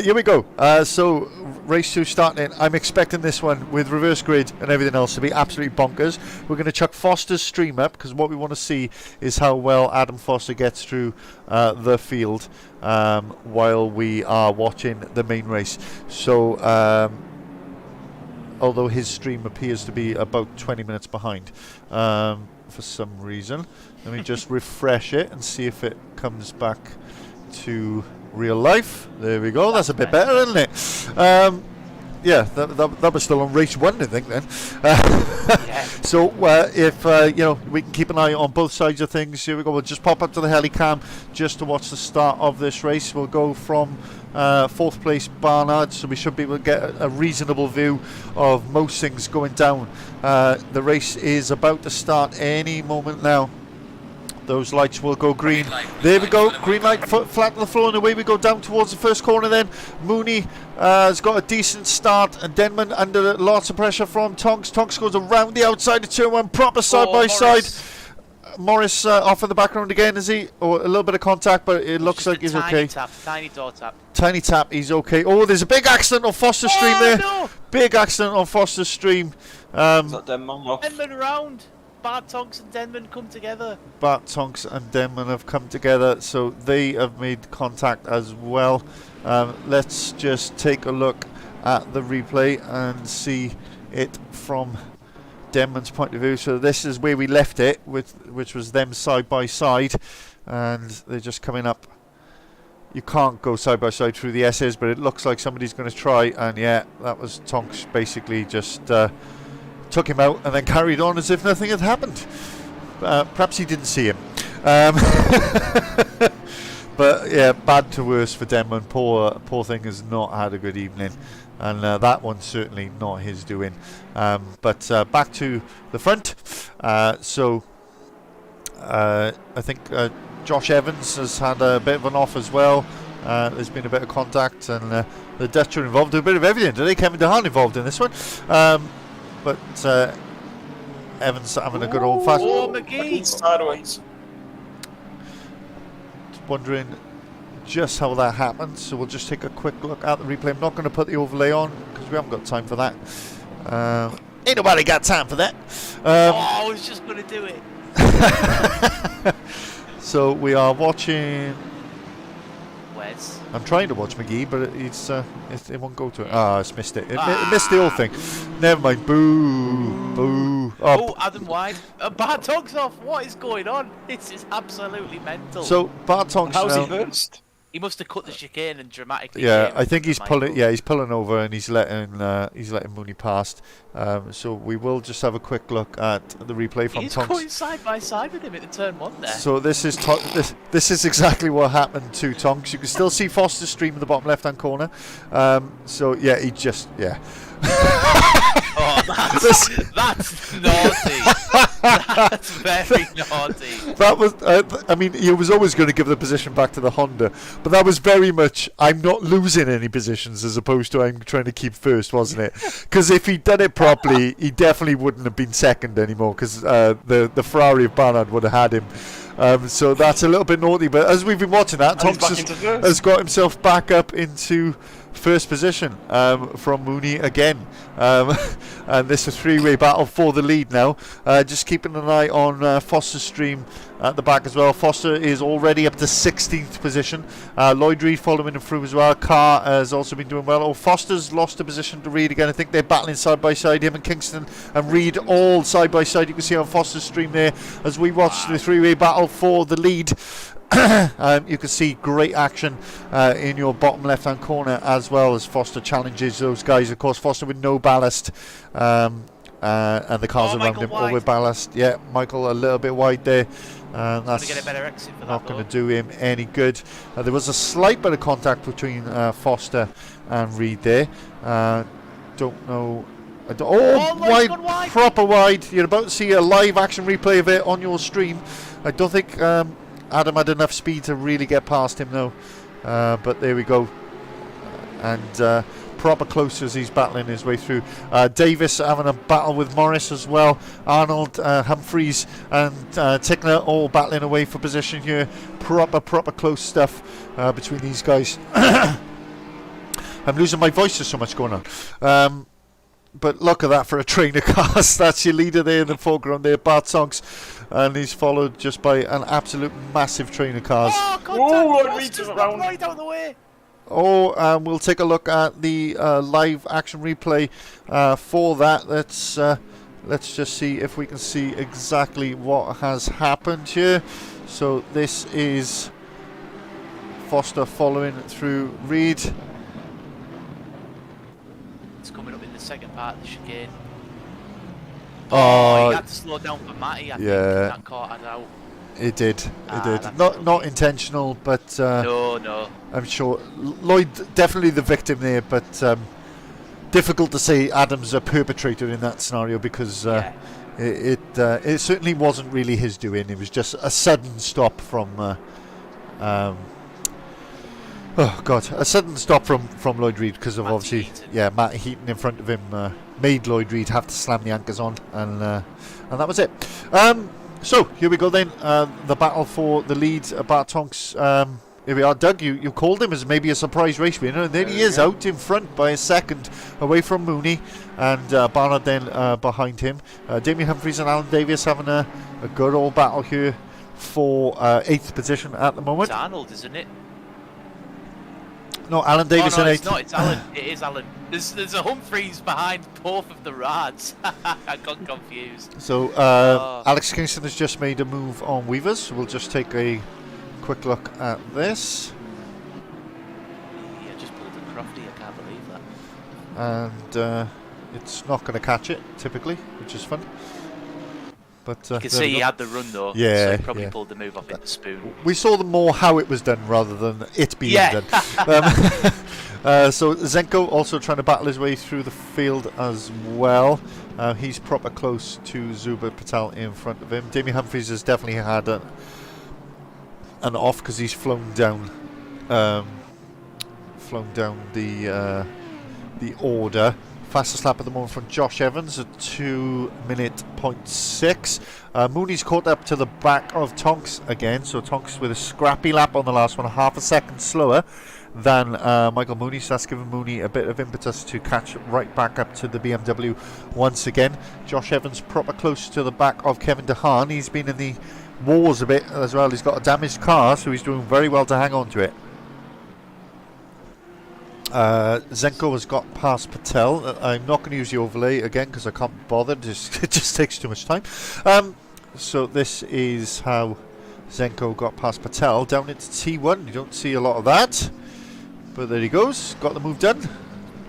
here we go. So race 2 starting. I'm expecting this one with reverse grid and everything else to be absolutely bonkers. We're going to chuck Foster's stream up because what we want to see is how well Adam Foster gets through the field while we are watching the main race. So although his stream appears to be about 20 minutes behind for some reason, let me just refresh it and see if it comes back to real life. There we go. That's a bit better, isn't it? Yeah, that was still on race 1, I think, then. Yeah. So if we can keep an eye on both sides of things. Here we go. We'll just pop up to the helicam just to watch the start of this race. We'll go from 4th place Barnard, so we should be able to get a reasonable view of most things going down. The race is about to start any moment now. those lights will go green. There we go, green light, foot flat to the floor, and away we go down towards the first corner then. Mooney has got a decent start, and Denman under lots of pressure from Tonks. Tonks goes around the outside of turn 1, proper side by side. Morris off in the background again, is he? Or a little bit of contact, but it looks like he's okay. Tiny door tap. Tiny tap, he's okay. Oh, there's a big accident on Foster Stream there. No. Big accident on Foster Stream. Is that Denman off? Denman around. Bart Tonks and Denman come together. Bart Tonks and Denman have come together, so they have made contact as well. Let's just take a look at the replay and see it from Denman's point of view. So this is where we left it, which was them side by side, and they're just coming up. You can't go side by side through the S's, but it looks like somebody's going to try, and yeah, that was Tonks basically just took him out and then carried on as if nothing had happened. Perhaps he didn't see him. But yeah, bad to worse for Denman. Poor thing has not had a good evening, and that one's certainly not his doing. But back to the front. So I think Josh Evans has had a bit of an off as well. There's been a bit of contact, and the Dutch are involved. A bit of everything today. Kevin DeHaan involved in this one. But Evans having a good old fashioned. Oh, McGee! Sideways. Wondering just how that happened, so we'll just take a quick look at the replay. I'm not going to put the overlay on because we haven't got time for that. Ain't nobody got time for that. I was just going to do it. So we are watching. Wes. I'm trying to watch McGee, but it won't go to it. It's missed it. It missed the whole thing. Never mind. Boo. Boo. Oh, Adam Wide. Bart Tonks off. What is going on? This is absolutely mental. So Bart Tonks How's now. he first? He must have cut the chicane and dramatically. Yeah, came I think he's Michael. pulling. Yeah, he's pulling over and he's letting Mooney past. So we will just have a quick look at the replay from He's Tonks. going side by side with him at the turn 1 there. So this is this is exactly what happened to Tonks. You can still see Foster Stream in the bottom left-hand corner. So yeah, he just Oh, that's naughty. That's very naughty. That was. I mean, he was always going to give the position back to the Honda, but that was very much. I'm not losing any positions as opposed to I'm trying to keep first, wasn't it? Because if he'd done it properly, he definitely wouldn't have been second anymore. Because the Ferrari of Barnard would have had him. So that's a little bit naughty. But as we've been watching that, Tonks has got himself back up into first position from Mooney again. And this is a three-way battle for the lead now. Just keeping an eye on Foster's stream at the back as well. Foster is already up to 16th position. Lloyd Reed following him through as well. Carr has also been doing well. Oh, Foster's lost a position to Reed again. I think they're battling side by side, him and Kingston and Reed all side by side. You can see on Foster's stream there as we watch the three-way battle for the lead. You can see great action in your bottom left hand corner as well as Foster challenges those guys. Of course, Foster with no ballast, and the cars around him all with ballast. Yeah, Michael a little bit wide there. That's get a better exit for not that, going to do him any good. There was a slight bit of contact between Foster and Reed there. Don't know. Wide, proper wide. You're about to see a live action replay of it on your stream. I don't think Adam had enough speed to really get past him though, but there we go, and proper close as he's battling his way through. Davis having a battle with Morris as well. Arnold, Humphreys and Tickner all battling away for position here. Proper close stuff between these guys. I'm losing my voice, there's so much going on. But look at that for a train of cars. That's your leader there in the foreground there, Bart Tonks. And he's followed just by an absolute massive train of cars. Oh, contact! Right out of the way. Oh, we'll take a look at the live action replay for that. Let's just see if we can see exactly what has happened here. So this is Foster following through Reed. It's coming up in the second part of the chicane. Oh, he had to slow down for Matty. I think that caught us out. It did. Not intentional, but no. I'm sure Lloyd definitely the victim there, but difficult to say Adam's a perpetrator in that scenario because It certainly wasn't really his doing. It was just a sudden stop from a sudden stop from Lloyd Reid because of Matty obviously Matt Heaton in front of him made Lloyd Reid have to slam the anchors on, and that was it. So here we go then, the battle for the lead. Bart Tonks, here we are. Doug, you called him as maybe a surprise race winner, and there he is out in front by a second away from Mooney, and Barnard then behind him. Damien Humphries and Alan Davies having a good old battle here for 8th position at the moment. It's Arnold, isn't it? No, Alan Davies in 8th. It's not. It's Alan. It is Alan. There's a Humphreys behind both of the Rads. I got confused. So Alex Kingston has just made a move on Weavers. So we'll just take a quick look at this. Yeah, just pulled a Crofty. I can't believe that. And it's not going to catch it typically, which is fun. But you can see he had the run though. Yeah, so he probably pulled the move off in the spoon. We saw the more how it was done rather than it being done. So Zenko also trying to battle his way through the field as well. He's proper close to Zubair Patel in front of him. Damien Humphries has definitely had an off because he's flown down the order. Fastest lap at the moment from Josh Evans at 2:06. Mooney's caught up to the back of Tonks again, so Tonks with a scrappy lap on the last one, half a second slower than Michael Mooney, so that's given Mooney a bit of impetus to catch right back up to the BMW once again. Josh Evans proper close to the back of Kevin DeHaan. He's been in the wars a bit as well. He's got a damaged car, so he's doing very well to hang on to it. Zenko has got past Patel. I'm not going to use the overlay again because I can't be bothered. It just takes too much time. So this is how Zenko got past Patel down into T1. You don't see a lot of that, but there he goes. Got the move done.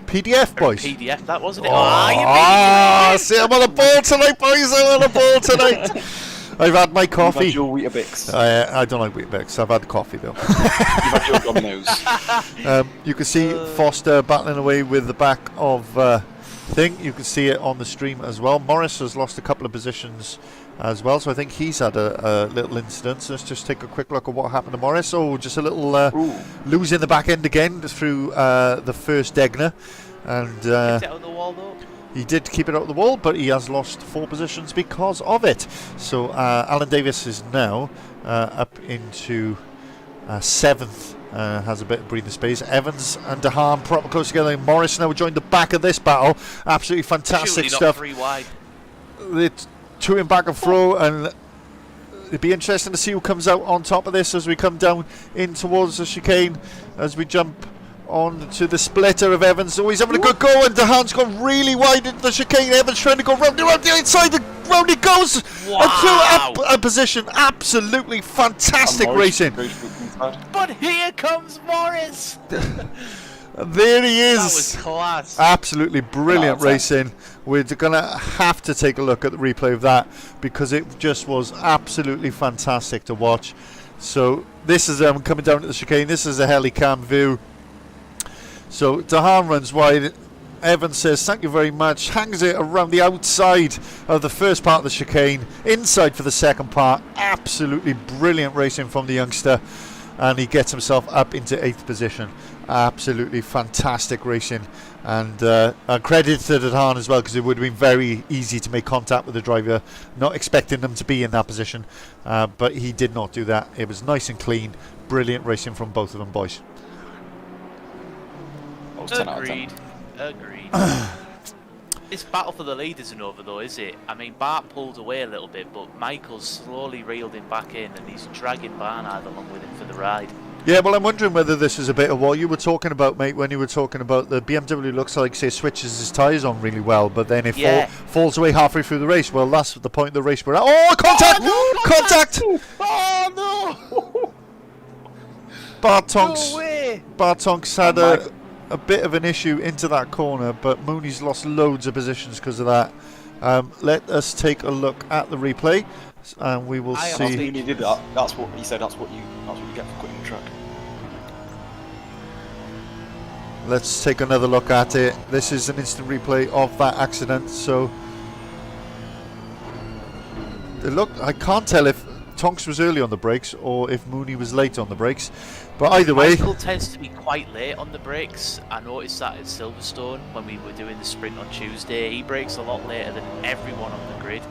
PDF, boys. PDF, that wasn't it? See, I'm on the ball tonight, boys. I'm on the ball tonight. I've had my coffee. You've had your Weetabix. I don't like Weetabix. I've had coffee though. You've had your Domino's. You can see Foster battling away with the back of thing. You can see it on the stream as well. Morris has lost a couple of positions as well, so I think he's had a little incident. So let's just take a quick look at what happened to Morris. Oh, just a little losing the back end again through the first Degner. And Kept it out of the wall though. he did keep it out of the wall, but he has lost 4 positions because of it. So Alan Davis is now up into 7th. Has a bit of breathing space. Evans and DeHaan proper close together. Morris now joined the back of this battle. Absolutely fantastic stuff. 3 wide. It's 2 in back and fro, and it'd be interesting to see who comes out on top of this as we come down in towards the chicane, as we jump on to the splitter of Evans. Oh, he's having a good go, and DeHaan's gone really wide into the chicane. Evans trying to go round the inside. Round he goes, wow. And through a position. Absolutely fantastic racing. But here comes Morris. There he is. That was class. Absolutely brilliant racing. We're going to have to take a look at the replay of that because it just was absolutely fantastic to watch. So this is coming down to the chicane. This is a helicam view. So DeHaan runs wide. Evans says thank you very much, hangs it around the outside of the first part of the chicane, inside for the second part. Absolutely brilliant racing from the youngster, and he gets himself up into 8th position. Absolutely fantastic racing, and credit to DeHaan as well, because it would have been very easy to make contact with the driver, not expecting them to be in that position, but he did not do that. It was nice and clean. Brilliant racing from both of them, boys. Agreed. This battle for the lead isn't over though, is it? I mean, Bart pulled away a little bit, but Michael's slowly reeled him back in, and he's dragging Barnard along with him for the ride. Yeah, well, I'm wondering whether this is a bit of what you were talking about, mate, when you were talking about the BMW looks like, say, switches his tyres on really well, but then it falls away halfway through the race. Well, that's the point of the race we're at. Oh, contact! Oh, no, contact! Oh, no! Bart Tonks, No way! Bart Tonks had a bit of an issue into that corner, but Mooney's lost loads of positions because of that. Let us take a look at the replay, and we will see. Mooney did that. That's what he said. That's what you get for quitting the track. Let's take another look at it. This is an instant replay of that accident. So look, I can't tell if Tonks was early on the brakes or if Mooney was late on the brakes. But either way, Michael tends to be quite late on the brakes. I noticed that at Silverstone when we were doing the sprint on Tuesday. He brakes a lot later than everyone on the grid.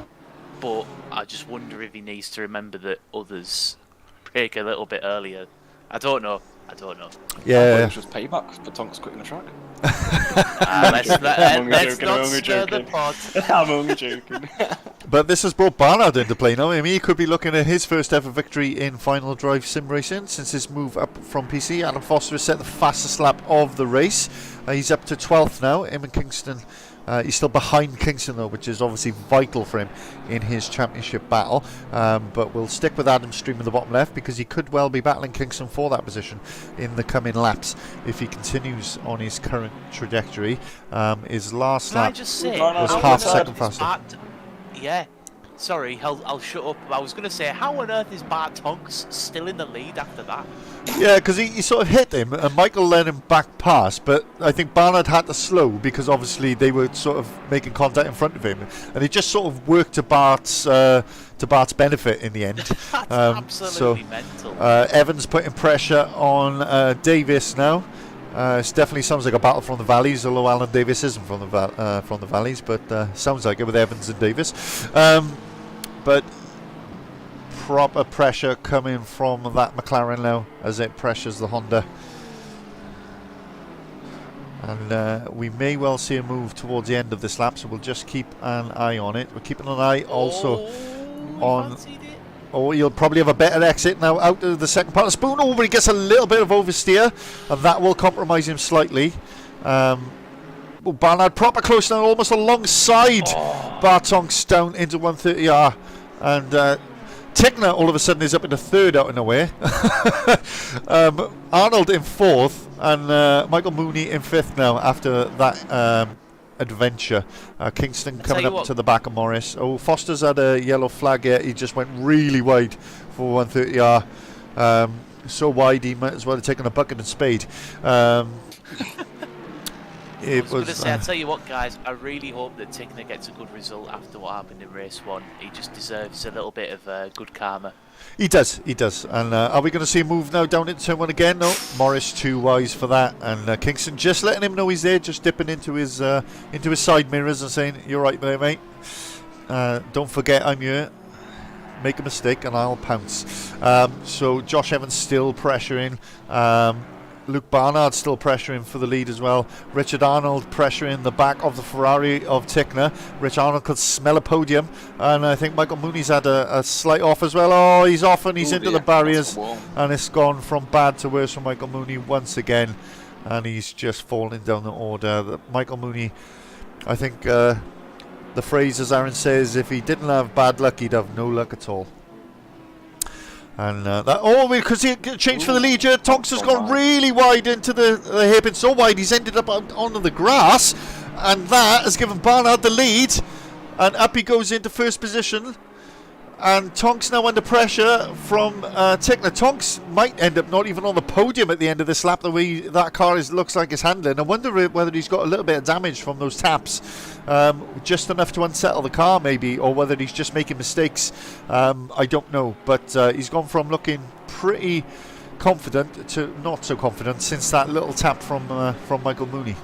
But I just wonder if he needs to remember that others brake a little bit earlier. I don't know. yeah. It's just payback for Tonks quitting the track. Let's not stir the pot. I'm only joking. But this has brought Barnard into play now. I mean, he could be looking at his first ever victory in final drive sim racing since his move up from PC. Adam Foster has set the fastest lap of the race. He's up to 12th now. Him and Kingston. He's still behind Kingston though, which is obviously vital for him in his championship battle. But we'll stick with Adam Stream in the bottom left because he could well be battling Kingston for that position in the coming laps if he continues on his current trajectory. His last Can I lap just say, was how half on second earth is faster. Yeah. Sorry, I'll shut up. I was going to say, how on earth is Bart Tonks still in the lead after that? Yeah, because he sort of hit him, and Michael let him back pass, but I think Barnard had to slow because obviously they were sort of making contact in front of him, and he just sort of worked to Bart's benefit in the end. That's absolutely mental. Evans putting pressure on Davis now. It definitely sounds like a battle from the valleys, although Alan Davis isn't from the valleys, but sounds like it with Evans and Davis. But proper pressure coming from that McLaren now as it pressures the Honda. And we may well see a move towards the end of this lap, so we'll just keep an eye on it. We're keeping an eye also on... Oh, he'll probably have a better exit now out of the second part of the spoon. Oh, but he gets a little bit of oversteer, and that will compromise him slightly. Barnard proper close now, almost alongside Bartonks down into 130R. And Tickner all of a sudden is up into third out in a way. Arnold in fourth, and Michael Mooney in fifth now after that adventure. Kingston coming up to the back of Morris. Oh, Foster's had a yellow flag here. He just went really wide for 130R. So wide he might as well have taken a bucket and spade. I was going to say, I'll tell you what, guys, I really hope that Tickner gets a good result after what happened in race 1. He just deserves a little bit of good karma. He does. And are we going to see a move now down into turn 1 again? No, Morris too wise for that, and Kingston just letting him know he's there, just dipping into his side mirrors and saying, "You're right there, mate. Don't forget I'm here. Make a mistake and I'll pounce." So Josh Evans still pressuring. Luke Barnard still pressuring for the lead as well. Richard Arnold pressuring the back of the Ferrari of Tickner. Rich Arnold could smell a podium, and I think Michael Mooney's had a slight off as well. Oh, he's off and he's into the barriers, and it's gone from bad to worse for Michael Mooney once again, and he's just falling down the order. Michael Mooney, I think the phrase, as Aaron says, if he didn't have bad luck, he'd have no luck at all. And because he changed for the lead here, Tonks has gone really wide into the hairpin, so wide he's ended up onto the grass, and that has given Barnard the lead, and up he goes into first position. And Tonks now under pressure from Tickner. Tonks might end up not even on the podium at the end of this lap, the way that car looks like it's handling. I wonder whether he's got a little bit of damage from those taps, just enough to unsettle the car maybe, or whether he's just making mistakes. I don't know, but he's gone from looking pretty confident to not so confident since that little tap from Michael Mooney.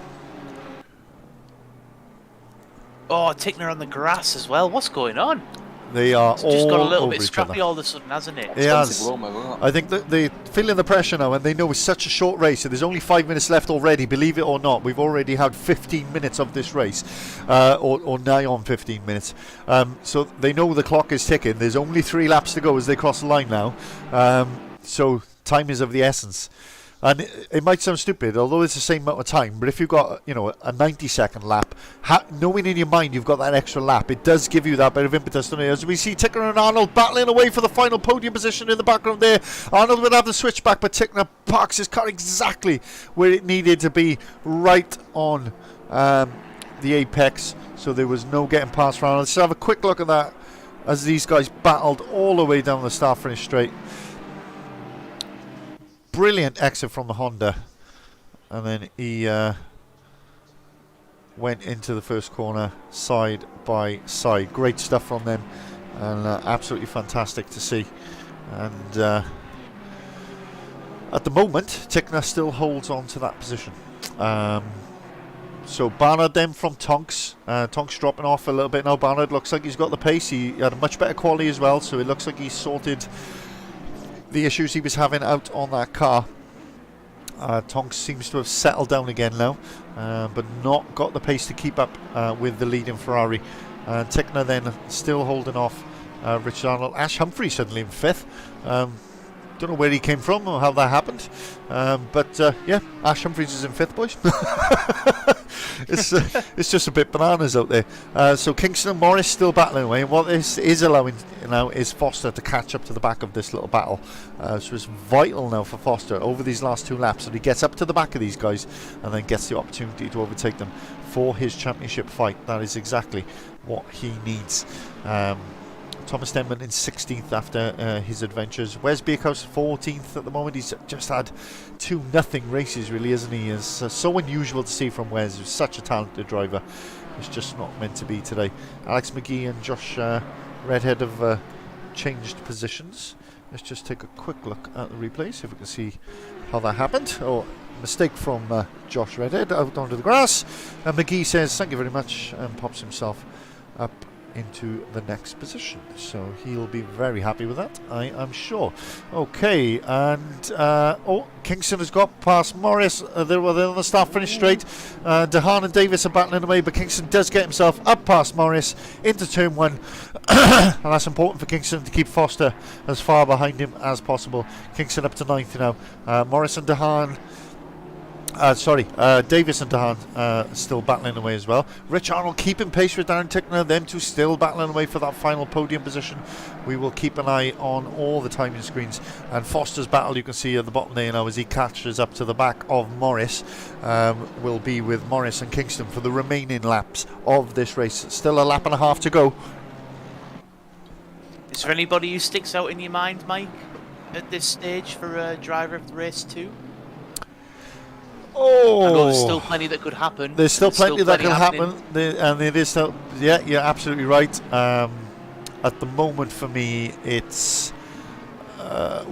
Oh, Tickner on the grass as well. What's going on? They are it's just got a little over bit scrappy all of a sudden, hasn't it? It has. I think that they're feeling the pressure now, and they know it's such a short race, so there's only 5 minutes left already, believe it or not. We've already had 15 minutes of this race, or nigh on 15 minutes. So they know the clock is ticking. There's only 3 laps to go as they cross the line now. So time is of the essence. And it might sound stupid, although it's the same amount of time, but if you've got, a 90-second lap, knowing in your mind you've got that extra lap, it does give you that bit of impetus, doesn't it? As we see Tickner and Arnold battling away for the final podium position in the background there. Arnold would have the switchback, but Tickner parks his car exactly where it needed to be, right on the apex, so there was no getting past Arnold. Let's have a quick look at that as these guys battled all the way down the start-finish straight. Brilliant exit from the Honda, and then he went into the first corner side by side. Great stuff from them, and absolutely fantastic to see. And at the moment, Tickner still holds on to that position. So Barnard then from Tonks. Tonks dropping off a little bit now. Barnard looks like he's got the pace. He had a much better quality as well, so it looks like he's sorted the issues he was having out on that car. Tonks seems to have settled down again now, but not got the pace to keep up with the leading Ferrari. Tickner then still holding off Richard Arnold. Ash Humphrey suddenly in 5th. Don't know where he came from or how that happened, but yeah, Ash Humphries is in 5th, boys. It's just a bit bananas out there. So Kingston and Morris still battling away, and what this is allowing now is Foster to catch up to the back of this little battle. So it's vital now for Foster over these last 2 laps that he gets up to the back of these guys and then gets the opportunity to overtake them for his championship fight. That is exactly what he needs. Thomas Denman in 16th after his adventures. Wes Beerhouse 14th at the moment. He's just had 2-0 races, really, isn't he? It's so unusual to see from Wes, who's such a talented driver. It's just not meant to be today. Alex McGee and Josh Redhead have changed positions. Let's just take a quick look at the replay, see if we can see how that happened. Oh, mistake from Josh Redhead out onto the grass. And McGee says thank you very much and pops himself up into the next position, so he'll be very happy with that, I am sure. Okay, and oh, Kingston has got past Morris. They're on the start finish straight. Dehaan and Davis are battling away, but Kingston does get himself up past Morris into turn 1. And that's important for Kingston to keep Foster as far behind him as possible. Kingston up to 9th now. Morris and Dehaan Davis and Dehaan still battling away as well. Rich Arnold keeping pace with Darren Tickner. Them two still battling away for that final podium position. We will keep an eye on all the timing screens. And Foster's battle, you can see at the bottom there now as he catches up to the back of Morris, will be with Morris and Kingston for the remaining laps of this race. Still a lap and a half to go. Is there anybody who sticks out in your mind, Mike, at this stage for a driver of the race 2? Oh, I know there's still plenty that could happen. There's still plenty that can happen, and it is still. Yeah, you're absolutely right. At the moment, for me, it's. I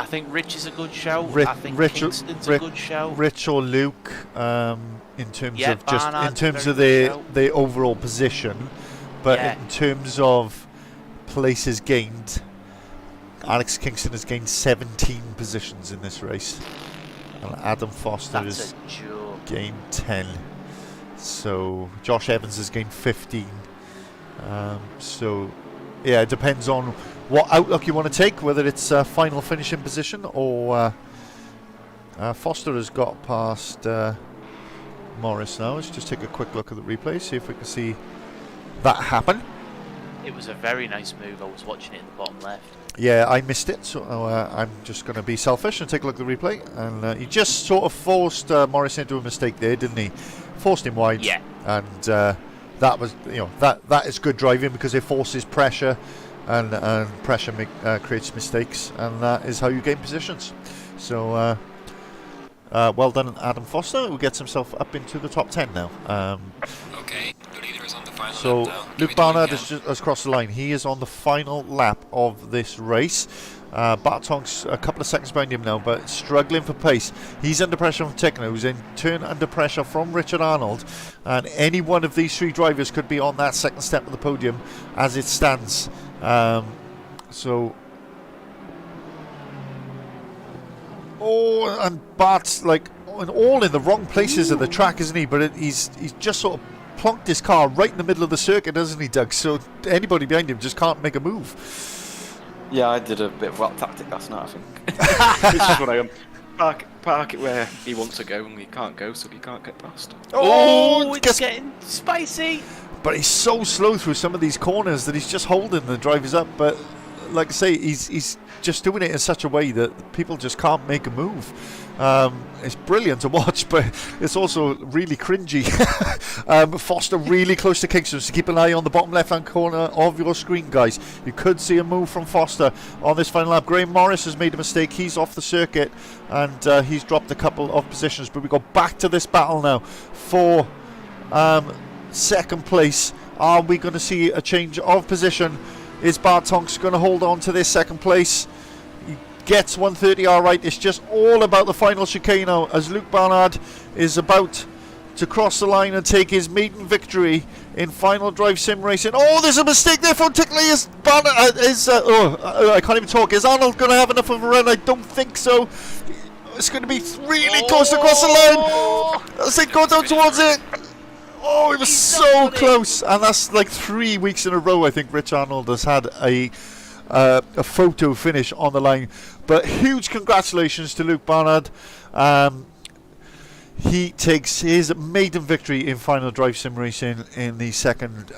think Rich is a good shout. I think Kingston's a good shout. Rich or Luke, in terms of just Barnard's in terms of the overall position, but Yeah. in terms of places gained. Alex Kingston has gained 17 positions in this race, and Adam Foster has gained 10. So Josh Evans has gained 15. So yeah, it depends on what outlook you want to take, whether it's final finishing position or Foster has got past Morris now. Let's just take a quick look at the replay, see if we can see that happen. It was a very nice move. I was watching it in the bottom left. Yeah, I missed it, so I'm just going to be selfish and take a look at the replay. And he just sort of forced Morris into a mistake there, didn't he? Forced him wide. Yeah. And that was, that is good driving because it forces pressure, and pressure creates mistakes, and that is how you gain positions. So well done, Adam Foster, who gets himself up into the top 10 now. Okay, the leader is on the final So lap now. Luke Barnard has crossed the line. He is on the final lap of this race. Bartong's a couple of seconds behind him now, but struggling for pace. He's under pressure from Tickner, who's in turn under pressure from Richard Arnold. And any one of these 3 drivers could be on that second step of the podium as it stands. So... Oh, and Bart's like all in the wrong places of the track, isn't he? But he's just sort of plonked his car right in the middle of the circuit, doesn't he, Doug? So anybody behind him just can't make a move. Yeah, I did a bit of that tactic last night, I think. It's just when I park it where he wants to go and he can't go, so he can't get past. Oh, it's getting spicy. But he's so slow through some of these corners that he's just holding the drivers up. But like I say, he's just doing it in such a way that people just can't make a move. It's brilliant to watch, but it's also really cringy. Foster really close to Kingston, so keep an eye on the bottom left-hand corner of your screen, guys. You could see a move from Foster on this final lap. Graham Morris has made a mistake. He's off the circuit, and he's dropped a couple of positions. But we go back to this battle now for second place. Are we going to see a change of position? Is Bartonks going to hold on to this second place? He gets 130R right. It's just all about the final chicane now, as Luke Barnard is about to cross the line and take his maiden victory in Final Drive Sim Racing. Oh, there's a mistake there from Tickley. I can't even talk. Is Arnold going to have enough of a run? I don't think so. It's going to be really close to cross the line. As they go down towards it. Oh, it was so close. And that's like 3 weeks in a row, I think Rich Arnold has had a photo finish on the line. But huge congratulations to Luke Barnard. He takes his maiden victory in Final Drive Sim Racing in the second,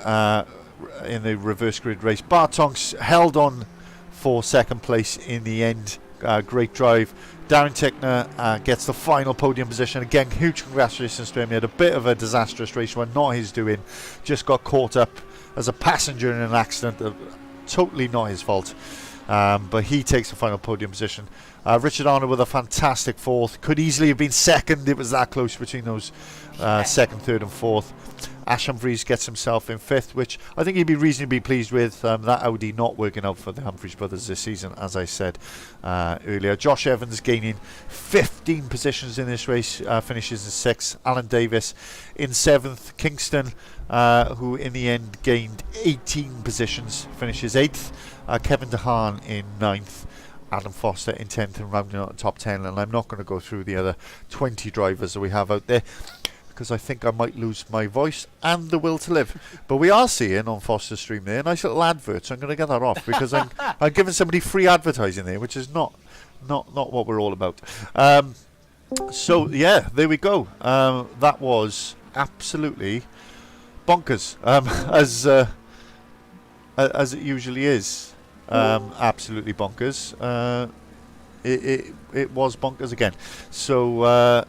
in the reverse grid race. Bartonks held on for second place in the end. Great drive. Darren Tickner gets the final podium position. Again, huge congratulations to him. He had a bit of a disastrous race one, not his doing. Just got caught up as a passenger in an accident. Totally not his fault. But he takes the final podium position. Richard Arnold with a fantastic fourth. Could easily have been second. It was that close between those second, third and fourth. Ash Humphreys gets himself in fifth, which I think he'd be reasonably pleased with. That Audi not working out for the Humphreys brothers this season, as I said earlier. Josh Evans gaining 15 positions in this race, finishes in sixth. Alan Davis in seventh. Kingston, who in the end gained 18 positions, finishes eighth. Kevin DeHaan in ninth. Adam Foster in 10th and rounding out the top 10. And I'm not going to go through the other 20 drivers that we have out there, because I think I might lose my voice and the will to live. But we are seeing on Foster's stream there a nice little advert, so I'm going to get that off, because I'm giving somebody free advertising there, which is not what we're all about. So yeah, there we go. That was absolutely bonkers, as it usually is. Absolutely bonkers. It was bonkers again. So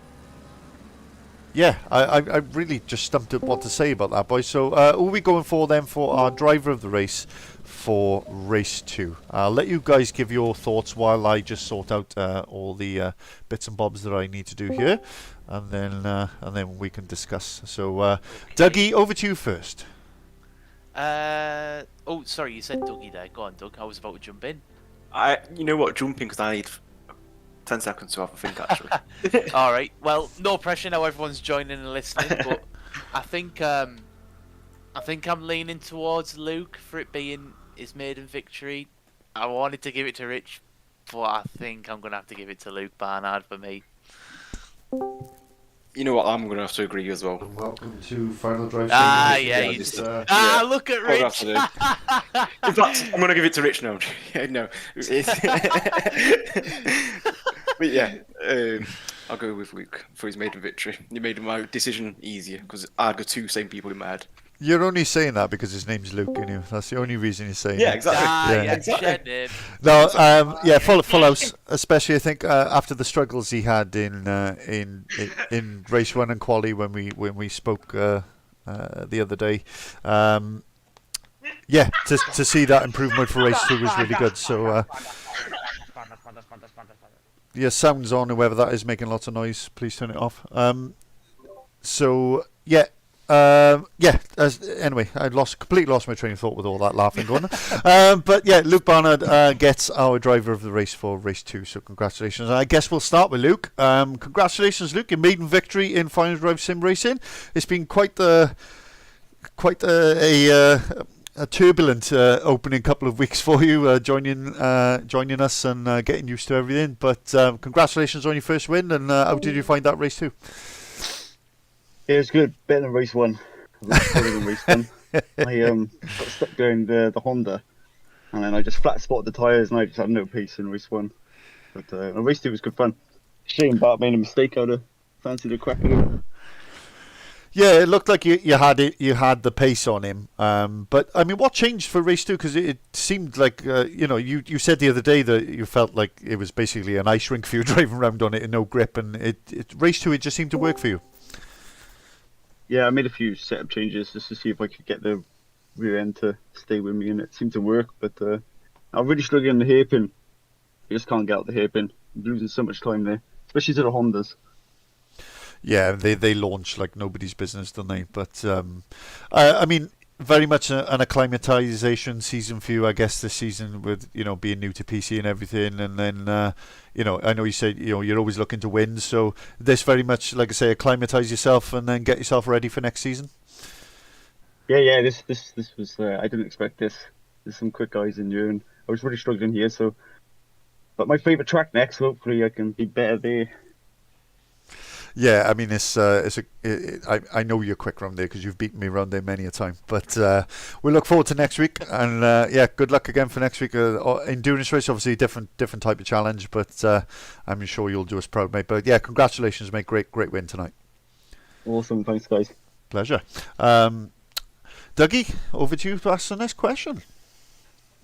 yeah, I really just stumped at what to say about that, boys. So who are we going for then for our driver of the race for race 2? I'll let you guys give your thoughts while I just sort out all the bits and bobs that I need to do here, and then we can discuss. So Dougie, over to you first. Oh, sorry, you said Dougie there. Go on, Doug. I was about to jump in. You know what? Jumping, because I need 10 seconds to have a think, actually. All right. Well, no pressure now. Everyone's joining and listening, but I think I'm leaning towards Luke for it being his maiden victory. I wanted to give it to Rich, but I think I'm gonna have to give it to Luke Barnard for me. You know what? I'm going to have to agree as well. Welcome to Final Drive. Yeah. Look at Rich. In fact, I'm going to give it to Rich now. No. But yeah, I'll go with Luke for his maiden victory. He made my decision easier, because I'd got two same people in my head. You're only saying that because his name's Luke, you know. That's the only reason you're saying Yeah, that. exactly. Exactly. No, yeah, full house. Especially, I think after the struggles he had in race 1 and quali when we spoke the other day. Yeah, to see that improvement for race 2 was really good. So yeah, sounds on, whoever that is making lots of noise. Please turn it off. So yeah. Anyway, I completely lost my train of thought with all that laughing going on. But yeah, Luke Barnard gets our driver of the race for race 2. So congratulations. And I guess we'll start with Luke. Congratulations, Luke, your maiden victory in Final Drive Sim Racing. It's been quite a turbulent opening couple of weeks for you, joining us and getting used to everything. But congratulations on your first win. And how did you find that race 2? It was good, better than race 1. Better than race 1. I got stuck going the Honda, and then I just flat spotted the tyres, and I just had no pace in race 1. But race 2 was good fun. Shame Bart made a mistake. I'd have fancied a crack at him. Yeah, it looked like you had the pace on him. But I mean, what changed for race 2? Because it seemed like you said the other day that you felt like it was basically an ice rink for you driving around on it and no grip, and race 2 it just seemed to work for you. Yeah, I made a few setup changes just to see if I could get the rear end to stay with me, and it seemed to work. But I'm really struggling in the hairpin. I just can't get out the hairpin. I'm losing so much time there, especially to the Hondas. Yeah, they launch like nobody's business, don't they? But I mean, very much an acclimatization season for you, I guess, this season with being new to PC and everything, and then I know you said you're always looking to win, so this very much, like I say, acclimatize yourself and then get yourself ready for next season. Yeah. This was I didn't expect this. There's some quick guys in here, and I was really struggling here. So, but my favorite track next. Hopefully, I can be better there. Yeah, I mean, I know you're quick round there because you've beaten me around there many a time. But we look forward to next week, and yeah, good luck again for next week. Endurance race, obviously different type of challenge, but I'm sure you'll do us proud, mate. But yeah, congratulations, mate. Great win tonight. Awesome, thanks, guys. Pleasure. Dougie, over to you to ask the next question.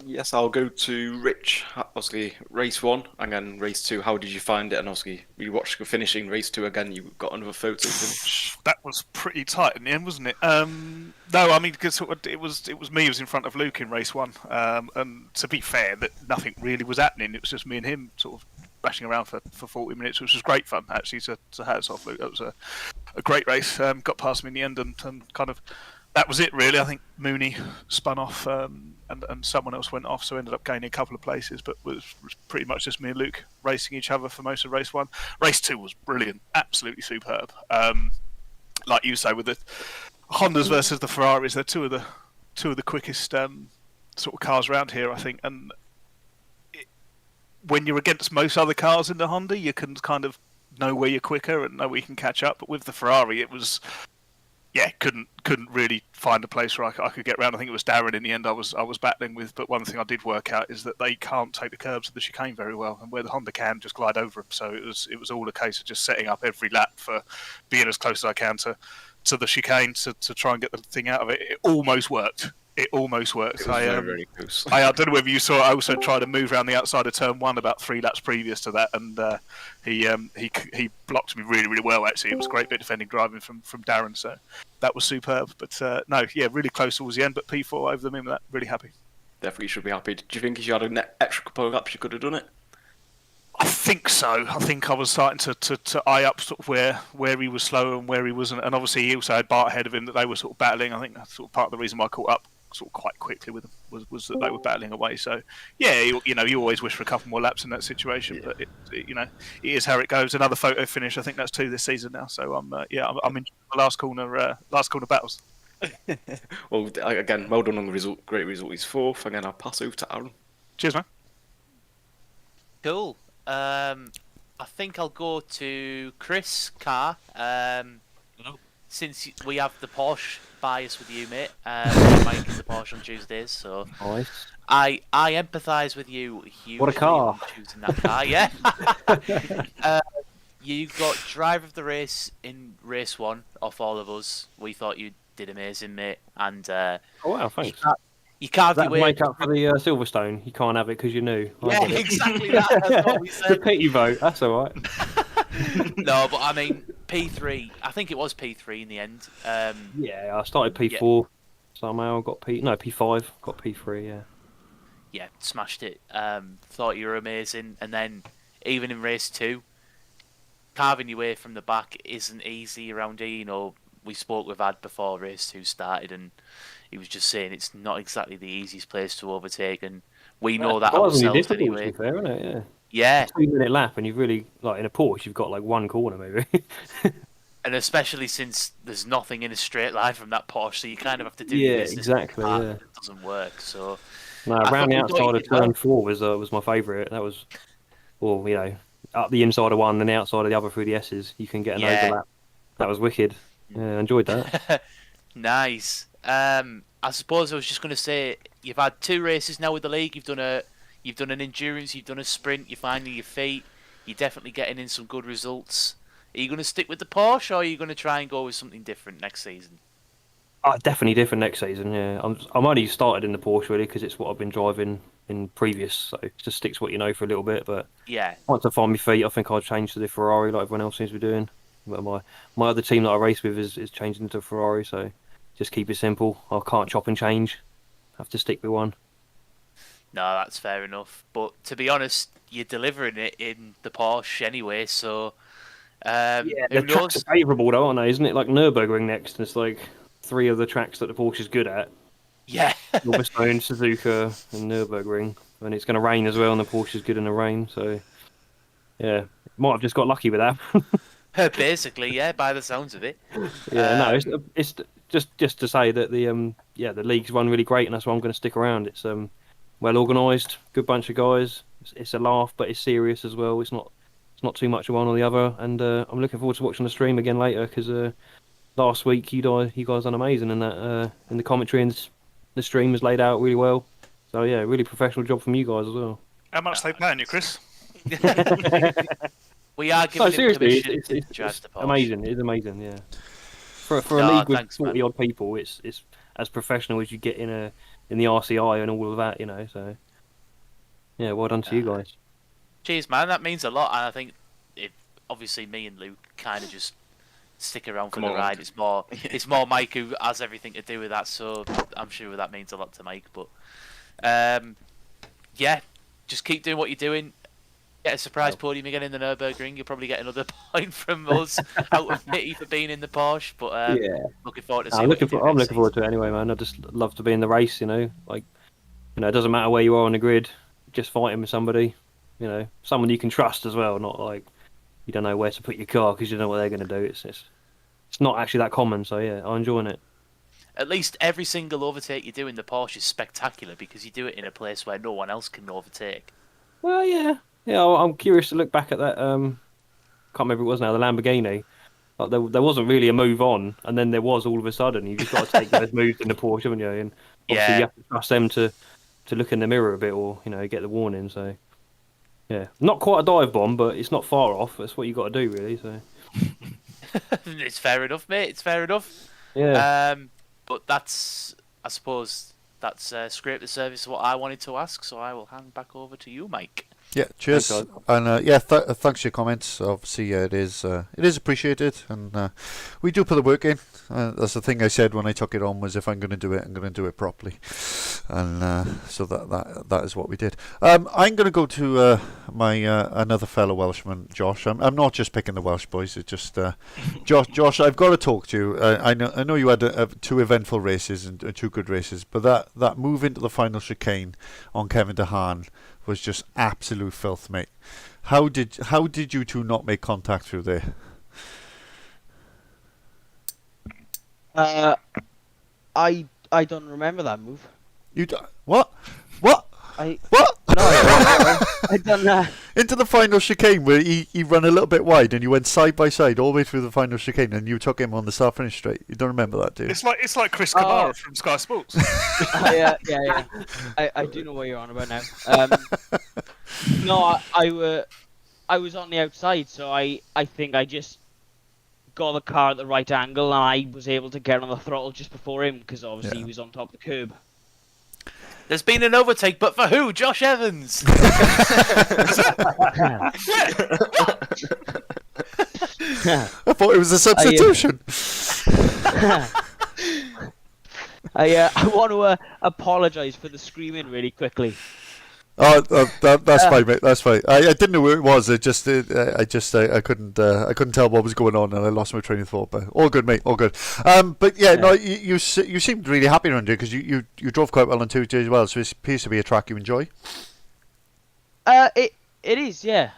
Yes, I'll go to Rich. Obviously, race 1 and then race 2. How did you find it? And obviously, you watched finishing race 2 again. You got another photo finish. That was pretty tight in the end, wasn't it? No, I mean, because it was me who was in front of Luke in race 1. And to be fair, that nothing really was happening. It was just me and him sort of bashing around for 40 minutes, which was great fun actually. To hats off, Luke. That was a great race. Got past him in the end, and kind of. That was it, really. I think Mooney spun off and someone else went off, so ended up gaining a couple of places, but was pretty much just me and Luke racing each other for most of race 1. Race 2 was brilliant, absolutely superb. Like you say, with the Hondas versus the Ferraris, they're two of the quickest sort of cars around here, I think. And when you're against most other cars in the Honda, you can kind of know where you're quicker and know where you can catch up. But with the Ferrari, it was... Yeah, couldn't really find a place where I could get around. I think it was Darren in the end I was battling with, but one thing I did work out is that they can't take the curbs of the chicane very well, and where the Honda can, just glide over them. So it was all a case of just setting up every lap for being as close as I can to the chicane to try and get the thing out of it. It almost worked. It almost worked. It was very close. I don't know whether you saw. I also tried to move around the outside of turn 1 about 3 laps previous to that, and he blocked me really, really well. Actually, it was a great bit of defending driving from Darren. So that was superb. But no, yeah, really close towards the end. But P4 over the moon with that. Really happy. Definitely should be happy. Do you think if you had an extra couple of laps, you could have done it? I think so. I think I was starting to eye up sort of where he was slower and where he wasn't, and obviously he also had Bart ahead of him that they were sort of battling. I think that's sort of part of the reason why I caught up sort of quite quickly with them was that they were battling away. So yeah, you always wish for a couple more laps in that situation, but it is how it goes. Another photo finish. I think that's 2 this season now. So I'm enjoying the last corner battles. Well, again, well done on the result. Great result. He's 4th. Again, I'll pass over to Aaron. Cheers, man. Cool. I think I'll go to Chris Carr. Since we have the Porsche bias with you, mate, Mike is the Porsche on Tuesdays, so nice. I empathise with you hugely. What a car! Choosing that car, yeah. You got driver of the race in race 1 off all of us. We thought you did amazing, mate, and oh wow, thanks. You carved your that way. Make up for the Silverstone. You can't have it because you're new. Yeah, exactly that. That's what we said. The pity vote. That's all right. No, but I mean P3. I think it was P3 in the end. Yeah, I started P4 somehow. Got P5. Got P3. Yeah. Yeah, smashed it. Thought you were amazing, and then even in race 2, carving your way from the back isn't easy around here. You know, we spoke with Ad before race 2 started, and he was just saying it's not exactly the easiest place to overtake, and we know that ourselves anyway. To be fair, isn't it? Yeah. Yeah. 2-minute lap, and you've really in a Porsche, you've got like one corner maybe. And especially since there's nothing in a straight line from that Porsche, so you kind of have to do exactly. Yeah, it doesn't work. So no, around the outside of turn 4 was my favourite. That was, up the inside of one and the outside of the other through the S's. You can get an overlap. That was wicked. Yeah, I enjoyed that. Nice. I suppose I was just going to say you've had 2 races now with the league. You've done an endurance, you've done a sprint. You're finding your feet. You're definitely getting in some good results. Are you going to stick with the Porsche, or are you going to try and go with something different next season? Definitely different next season. Yeah, I'm only started in the Porsche really because it's what I've been driving in previous. So just sticks what you know for a little bit. But yeah, once I find my feet, I think I'll change to the Ferrari like everyone else seems to be doing. But my other team that I race with is changing to Ferrari. So just keep it simple. I can't chop and change. Have to stick with one. No, that's fair enough. But to be honest, you're delivering it in the Porsche anyway, so Yeah, Who the tracks knows? are favourable though, aren't they? Isn't it like Nürburgring next? And it's like 3 of the tracks that the Porsche's good at. Yeah. Silverstone, Suzuka, and Nürburgring. And it's going to rain as well, and the Porsche's good in the rain. So, yeah, might have just got lucky with that. Basically, yeah, by the sounds of it. Yeah, no, it's just to say that the league's run really great, and that's why I'm going to stick around. It's well organised, good bunch of guys. It's a laugh, but it's serious as well. It's not too much of one or the other, and I'm looking forward to watching the stream again later because last week you guys done amazing in that in the commentary, and the stream was laid out really well. So yeah, really professional job from you guys as well. How much they paying you, Chris? We are giving No, him seriously, permission to it's drive the Porsche. amazing. It's amazing, yeah. For a No, league with thanks, man. 40 odd people, it's as professional as you get in the RCI and all of that, you know. So yeah, well done to you guys. Cheers, man. That means a lot, and I think obviously me and Luke kind of just stick around for the ride. It's more Mike who has everything to do with that, so I'm sure that means a lot to Mike. But yeah, just keep doing what you're doing. Get a surprise podium again in the Nürburgring. You'll probably get another point from us out of pity for being in the Porsche. But looking forward to seeing. I'm looking forward to it anyway, man. I just love to be in the race, you know. Like, you know, it doesn't matter where you are on the grid. Just fighting with somebody, you know, someone you can trust as well. Not like you don't know where to put your car because you don't know what they're going to do. It's not actually that common. So yeah, I'm enjoying it. At least every single overtake you do in the Porsche is spectacular because you do it in a place where no one else can overtake. Well, yeah. I'm curious to look back at that. Can't remember who it was now. The Lamborghini. Like there wasn't really a move on, and then there was all of a sudden. You just got to take those moves in the Porsche, haven't you? And obviously you have to trust them to look in the mirror a bit, or you know, get the warning. So yeah, not quite a dive bomb, but it's not far off. That's what you got to do, really. So It's fair enough, mate. It's fair enough. yeah. But I suppose that's scraped the surface of what I wanted to ask. So I will hand back over to you, Mike. Yeah, cheers, and thanks for your comments. Obviously, it is appreciated, and we do put the work in. That's the thing I said when I took it on was if I'm going to do it, I'm going to do it properly, and so that is what we did. I'm going to go to my another fellow Welshman, Josh. I'm not just picking the Welsh boys. It's just Josh. I've got to talk to you. I know you had 2 eventful races and 2 good races, but that move into the final chicane on Kevin De Haan was just absolute filth, mate. How did you two not make contact through there? I don't remember that move. You what? What? What? No, I don't. Into the final chicane where he ran a little bit wide and you went side by side all the way through the final chicane and you took him on the start finish straight. You don't remember that, do you? It's like Chris Kamara from Sky Sports. Yeah. I do know what you're on about now. No, I was on the outside, so I think I just got the car at the right angle and I was able to get on the throttle just before him because obviously he was on top of the curb. There's been an overtake, but for who? Josh Evans. I thought it was a substitution. I want to apologise for the screaming really quickly. That's fine, mate. That's fine. I didn't know where it was. I couldn't tell what was going on, and I lost my train of thought. But all good, mate. All good. But yeah, no, you seemed really happy around here because you drove quite well on Tuesday as well. So it appears to be a track you enjoy. It is, yeah.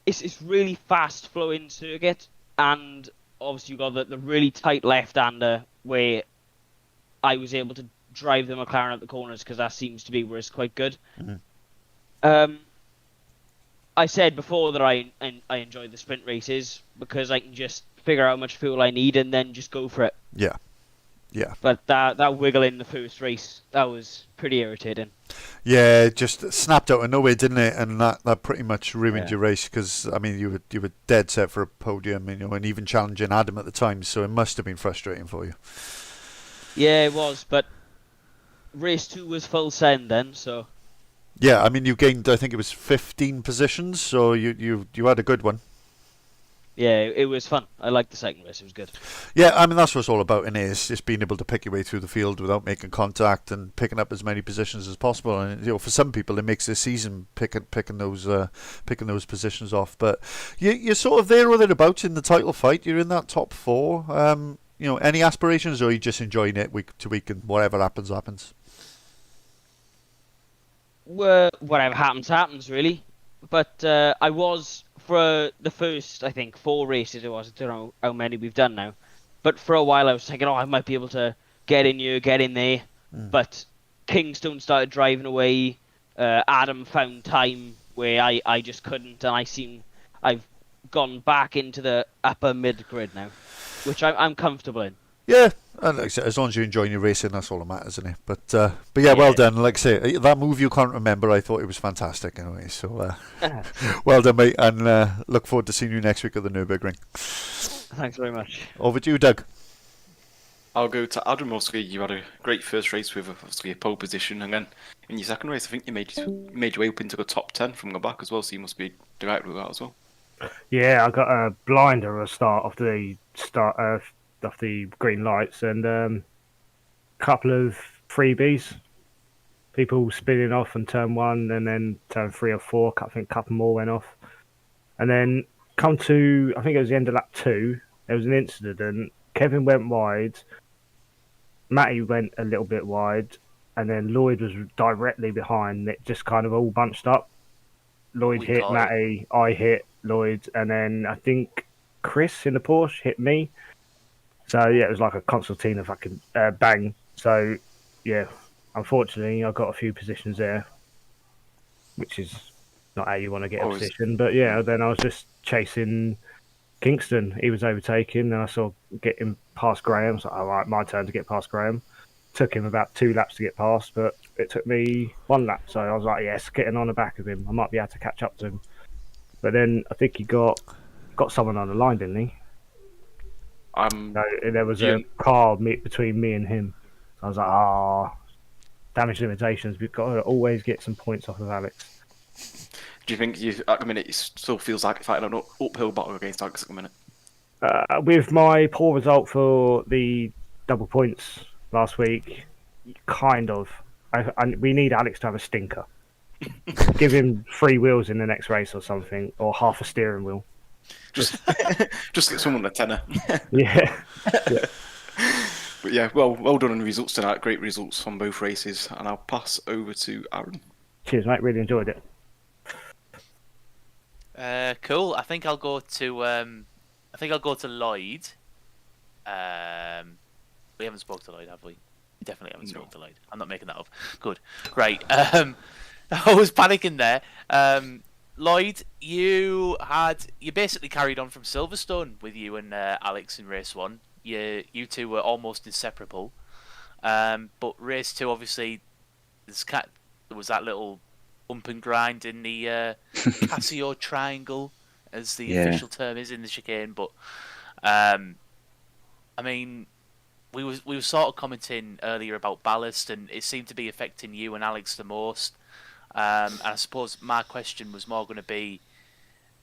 It's really fast flowing circuit, and obviously you got the really tight left-hander where I was able to drive the McLaren at the corners because that seems to be where it's quite good. Mm-hmm. I said before that I enjoy the sprint races because I can just figure out how much fuel I need and then just go for it. Yeah. But that wiggle in the first race, that was pretty irritating. Yeah, it just snapped out of nowhere, didn't it? And that pretty much ruined your race because I mean you were dead set for a podium, you know, and even challenging Adam at the time. So it must have been frustrating for you. Yeah, it was, but race 2 was full send then, so. Yeah, I mean you gained, I think it was 15 positions, so you had a good one. yeah, it was fun. I liked the second race. It was good. Yeah, I mean that's what it's all about, and it's just being able to pick your way through the field without making contact and picking up as many positions as possible. And for some people, it makes their season picking those positions off. But you're sort of there or thereabouts in the title fight. You're in that top 4. Any aspirations, or are you just enjoying it week to week and whatever happens? Well, whatever happens, really. But I was, for the first, I think, 4 races it was. I don't know how many we've done now. But for a while I was thinking, I might be able to get in here, get in there. But Kingstone started driving away. Adam found time where I just couldn't. And I've gone back into the upper mid-grid now, which I'm comfortable in. Yeah, and like I said, as long as you're enjoying your racing, that's all that matters, isn't it? But yeah, well done. Like I say, that move you can't remember, I thought it was fantastic anyway. So well done, mate, and look forward to seeing you next week at the Nürburgring. Thanks very much. Over to you, Doug. I'll go to Adam. Obviously, you had a great first race with obviously a pole position, and then in your second race, I think you made your way up into the top 10 from the back as well. So you must be delighted with that as well. Yeah, I got a blinder at the start of the green lights, and a couple of freebies. People spinning off on turn 1, and then turn 3 or 4. I think a couple more went off, and then come to, I think it was the end of lap 2. There was an incident. Kevin went wide. Matty went a little bit wide, and then Lloyd was directly behind. It just kind of all bunched up. Lloyd hit Matty, I hit Lloyd, and then I think Chris in the Porsche hit me. So yeah, it was like a concertina fucking bang. So yeah, unfortunately, I got a few positions there, which is not how you want to get a position. But yeah, then I was just chasing Kingston. He was overtaking, and I saw getting past Graham. So all right, my turn to get past Graham. Took him about 2 laps to get past, but it took me 1 lap. So I was like, yes, getting on the back of him. I might be able to catch up to him. But then I think he got someone on the line, didn't he? No, there was a car between me and him. So I was like, damage limitations. We've got to always get some points off of Alex. Do you think at the minute it still feels like fighting an uphill battle against Alex at the minute? With my poor result for the double points last week, kind of. We need Alex to have a stinker. Give him 3 wheels in the next race or something, or half a steering wheel. Just get someone a tenner. Yeah. But yeah, well done on the results tonight. Great results from both races, and I'll pass over to Aaron. Cheers, mate. Really enjoyed it. Cool. I think I'll go to Lloyd. We haven't spoke to Lloyd, have we? We definitely haven't spoke to Lloyd. I'm not making that up. Good. Right. I was panicking there. Lloyd, you basically carried on from Silverstone with you and Alex in race 1. You two were almost inseparable. But race 2, obviously, there was that little bump and grind in the Casio triangle, as the official term is in the chicane. But I mean, we were sort of commenting earlier about ballast, and it seemed to be affecting you and Alex the most. And I suppose my question was more going to be,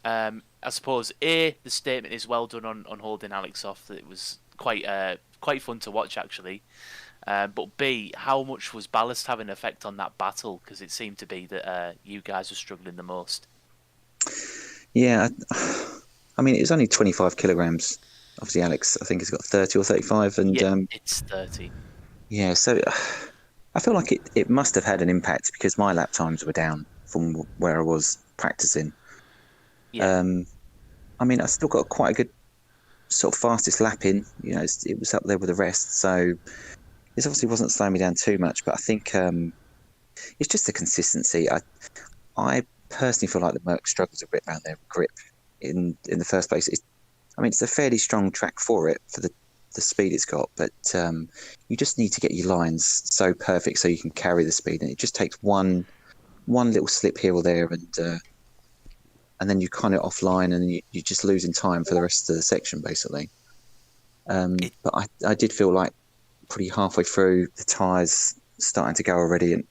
I suppose the statement is well done on holding Alex off. It was quite fun to watch actually. But B, how much was ballast having an effect on that battle? Because it seemed to be that you guys were struggling the most. Yeah, I mean, it was only 25 kilograms. Obviously, Alex, I think, has got 30 or 35. And yeah, it's 30. Yeah, so I feel like it must have had an impact because my lap times were down from where I was practicing. Yeah. I mean, I still got quite a good sort of fastest lap in. You know, it was up there with the rest. So this obviously wasn't slowing me down too much, but I think it's just the consistency. I personally feel like the Merc struggles a bit around their grip in the first place. It's a fairly strong track for it, for the speed it's got, but you just need to get your lines so perfect so you can carry the speed, and it just takes one little slip here or there, and then you kind of offline, and you're just losing time for the rest of the section basically. But I did feel like pretty halfway through, the tyres starting to go already, and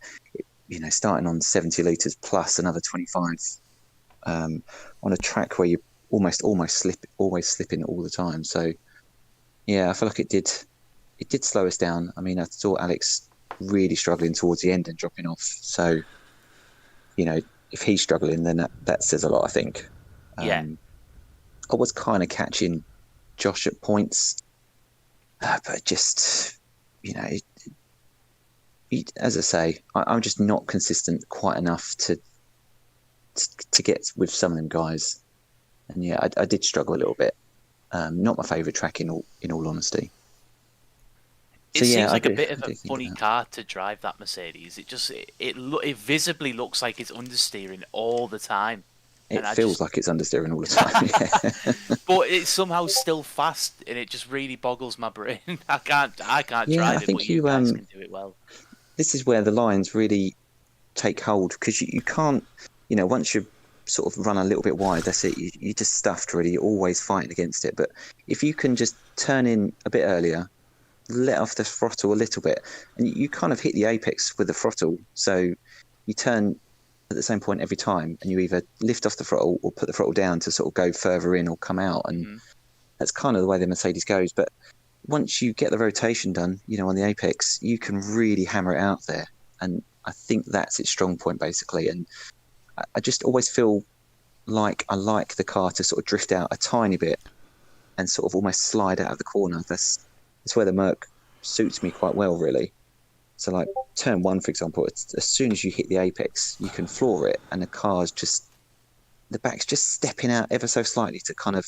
starting on 70 litres plus another 25 on a track where always slipping all the time. So yeah, I feel like it did slow us down. I mean, I saw Alex really struggling towards the end and dropping off. So, if he's struggling, then that says a lot, I think. Yeah. I was kind of catching Josh at points, but just, as I say, I'm just not consistent quite enough to get with some of them guys. And yeah, I did struggle a little bit. Not my favourite track in all honesty. It seems like a bit of a funny car to drive, that Mercedes. It visibly looks like it's understeering all the time. It feels like it's understeering all the time. Yeah. But it's somehow still fast, and it just really boggles my brain. I can't drive it, but you guys can do it well. This is where the lines really take hold, because you can't, once you sort of run a little bit wide, that's it. You're just stuffed, really. You're always fighting against it. But if you can just turn in a bit earlier, let off the throttle a little bit, and you kind of hit the apex with the throttle. So you turn at the same point every time, and you either lift off the throttle or put the throttle down to sort of go further in or come out. And that's kind of the way the Mercedes goes. But once you get the rotation done, on the apex, you can really hammer it out there. And I think that's its strong point, basically. And I just always feel like I like the car to sort of drift out a tiny bit and sort of almost slide out of the corner. That's where the Merc suits me quite well, really. So like turn 1, for example, as soon as you hit the apex, you can floor it, and the back's just stepping out ever so slightly to kind of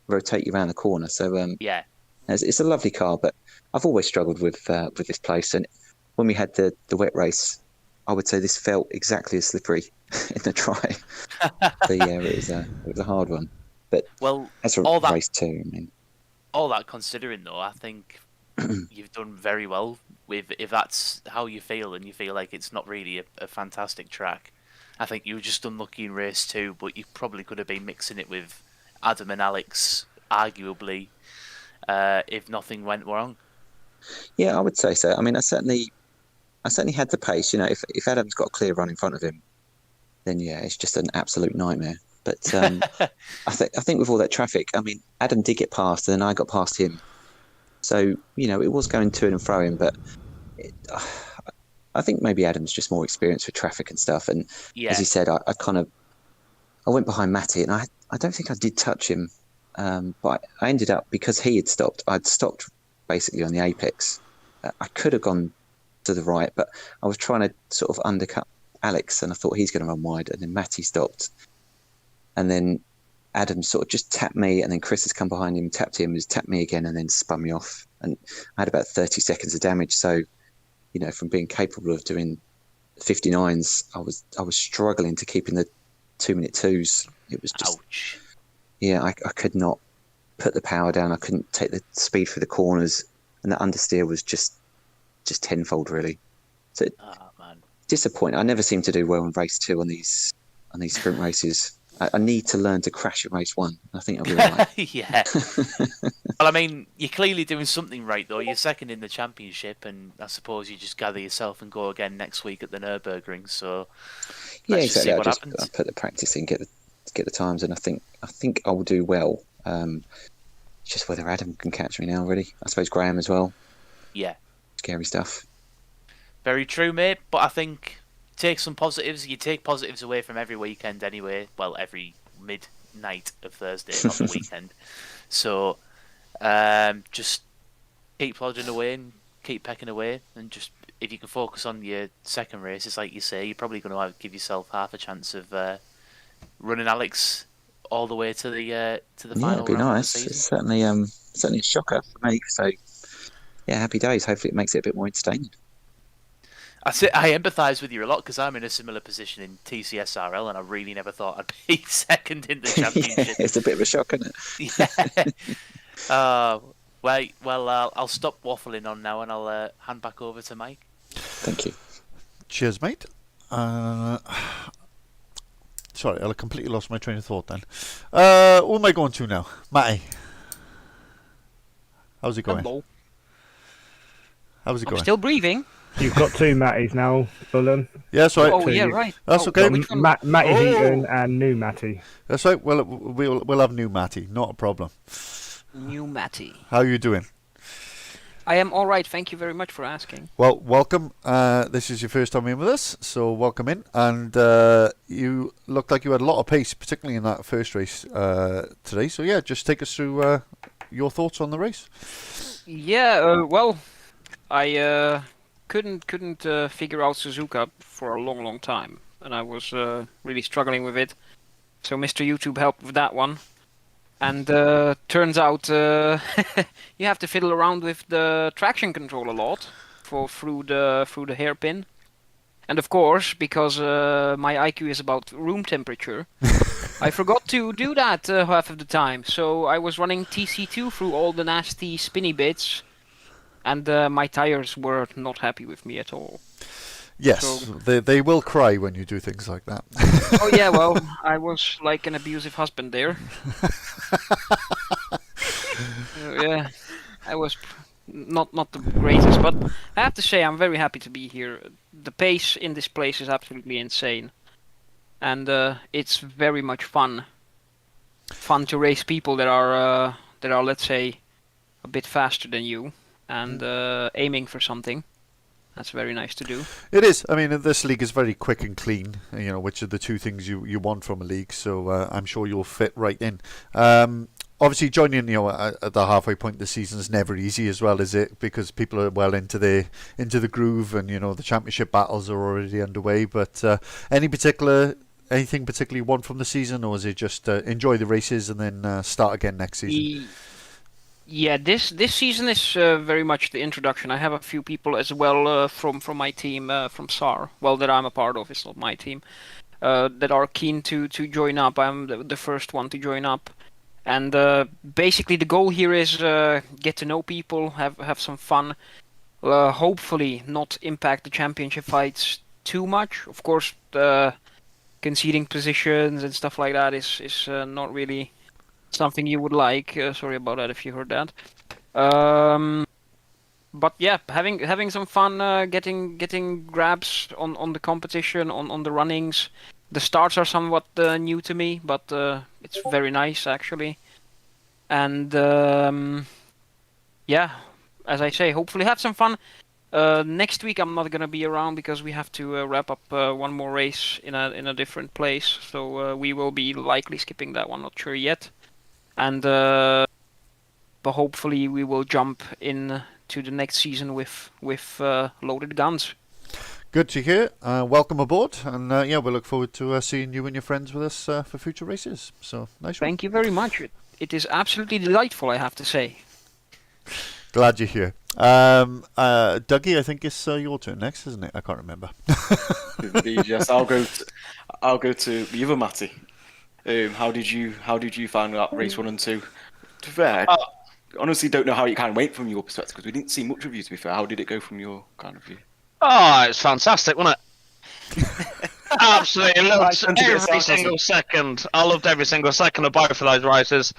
rotate you around the corner. So yeah, it's a lovely car, but I've always struggled with this place. And when we had the wet race, I would say this felt exactly as slippery in the dry. So yeah, it was a hard one. But as for race 2, I mean, all that considering, though, I think you've done very well with, if that's how you feel and you feel like it's not really a fantastic track. I think you were just unlucky in race 2, but you probably could have been mixing it with Adam and Alex, arguably, if nothing went wrong. Yeah, I would say so. I mean, I certainly had the pace. If Adam's got a clear run in front of him, then yeah, it's just an absolute nightmare. But I think with all that traffic, I mean, Adam did get past, and then I got past him. So it was going to and fro him, but I think maybe Adam's just more experienced with traffic and stuff. And as he said, I went behind Matty, and I don't think I did touch him, but I ended up, because he had stopped. I'd stopped basically on the apex. I could have gone to the right, but I was trying to sort of undercut Alex, and I thought he's going to run wide, and then Matty stopped. And then Adam sort of just tapped me, and then Chris has come behind him, tapped him, has tapped me again, and then spun me off. And I had about 30 seconds of damage. So, from being capable of doing 59s, I was struggling to keep in the 2-minute 2s. It was just, ouch. Yeah, I could not put the power down. I couldn't take the speed through the corners, and the understeer was just tenfold, really. So man, disappointing. I never seem to do well in race 2 on these sprint races. I need to learn to crash at race 1. I think I'll be all right. Yeah. Well, I mean, you're clearly doing something right, though. You're second in the championship, and I suppose you just gather yourself and go again next week at the Nürburgring. So yeah, let's exactly. just see what happens. I put the practice in, get the times, and I think I will do well. It's just whether Adam can catch me now, really. I suppose Graham as well. Yeah. Scary stuff. Very true, mate. But I think take some positives. You take positives away from every weekend anyway. Well, every midnight of Thursday, not the weekend. So just keep plodding away and keep pecking away. And just, if you can focus on your second race, it's like you say, you're probably going to give yourself half a chance of running Alex all the way to the final. Yeah, it'd be nice. It's certainly a shocker for me. So yeah, happy days. Hopefully it makes it a bit more entertaining. I empathise with you a lot, because I'm in a similar position in TCSRL, and I really never thought I'd be second in the championship. Yeah, it's a bit of a shock, isn't it? Yeah. Well, I'll stop waffling on now, and I'll hand back over to Mike. Thank you. Cheers, mate. Sorry, I completely lost my train of thought then. Who am I going to now? Matty. How's it going? Hello. How's it going? I'm still breathing. You've got two Matties now, Bullen. Yeah, that's right. Oh, yeah, right. That's Oh, okay. which one? Matty Oh. Heaton and new Matty. That's right. Well, we'll have new Matty. Not a problem. New Matty. How are you doing? I am all right. Thank you very much for asking. Well, welcome. This is your first time in with us, so welcome in. And you looked like you had a lot of pace, particularly in that first race today. So yeah, just take us through your thoughts on the race. Yeah, well, I couldn't figure out Suzuka for a long time, and I was really struggling with it. So Mr. YouTube helped with that one. And turns out you have to fiddle around with the traction control a lot through the hairpin. And of course, because my IQ is about room temperature, I forgot to do that half of the time. So I was running TC2 through all the nasty spinny bits, and my tires were not happy with me at all. Yes, So- they will cry when you do things like that. Oh yeah, well, I was like an abusive husband there. Yeah, I was not the greatest, but I have to say I'm very happy to be here. The pace in this place is absolutely insane, and it's very much fun. Fun to race people that are let's say a bit faster than you and aiming for something. That's very nice to do. It is. I mean, this league is very quick and clean, you know, which are the two things you want from a league. So I'm sure you'll fit right in. Obviously, joining at the halfway point of the season is never easy as well, is it? Because people are well into the groove, and the championship battles are already underway. But anything particularly you want from the season, or is it just enjoy the races and then start again next season? Yeah, this season is very much the introduction. I have a few people as well from my team, from SAR, well, that I'm a part of. It's not my team, that are keen to join up. I'm the first one to join up, and basically the goal here is get to know people, have some fun, hopefully not impact the championship fights too much. Of course, conceding positions and stuff like that is not really something you would like. Sorry about that if you heard that. But yeah, having some fun, getting grabs on the competition, on the runnings. The starts are somewhat new to me, but it's very nice actually. And yeah, as I say, hopefully have some fun. Next week I'm not gonna be around because we have to wrap up one more race in a different place. So we will be likely skipping that one. Not sure yet. And but hopefully we will jump in to the next season with loaded guns. Good to hear. Welcome aboard, and yeah, we look forward to seeing you and your friends with us for future races. So nice one. Thank you very much. It is absolutely delightful, I have to say. Glad you're here. Dougie, I think it's your turn next, isn't it? I can't remember. Indeed, yes. I'll go to the other Matty. How did you find out race 1 and 2? To be fair, I honestly don't know how it kind of went from your perspective because we didn't see much of you. To be fair, how did it go from your kind of view? Oh, it's fantastic, wasn't it? Absolutely loved every single second. I loved every single second of both of those races.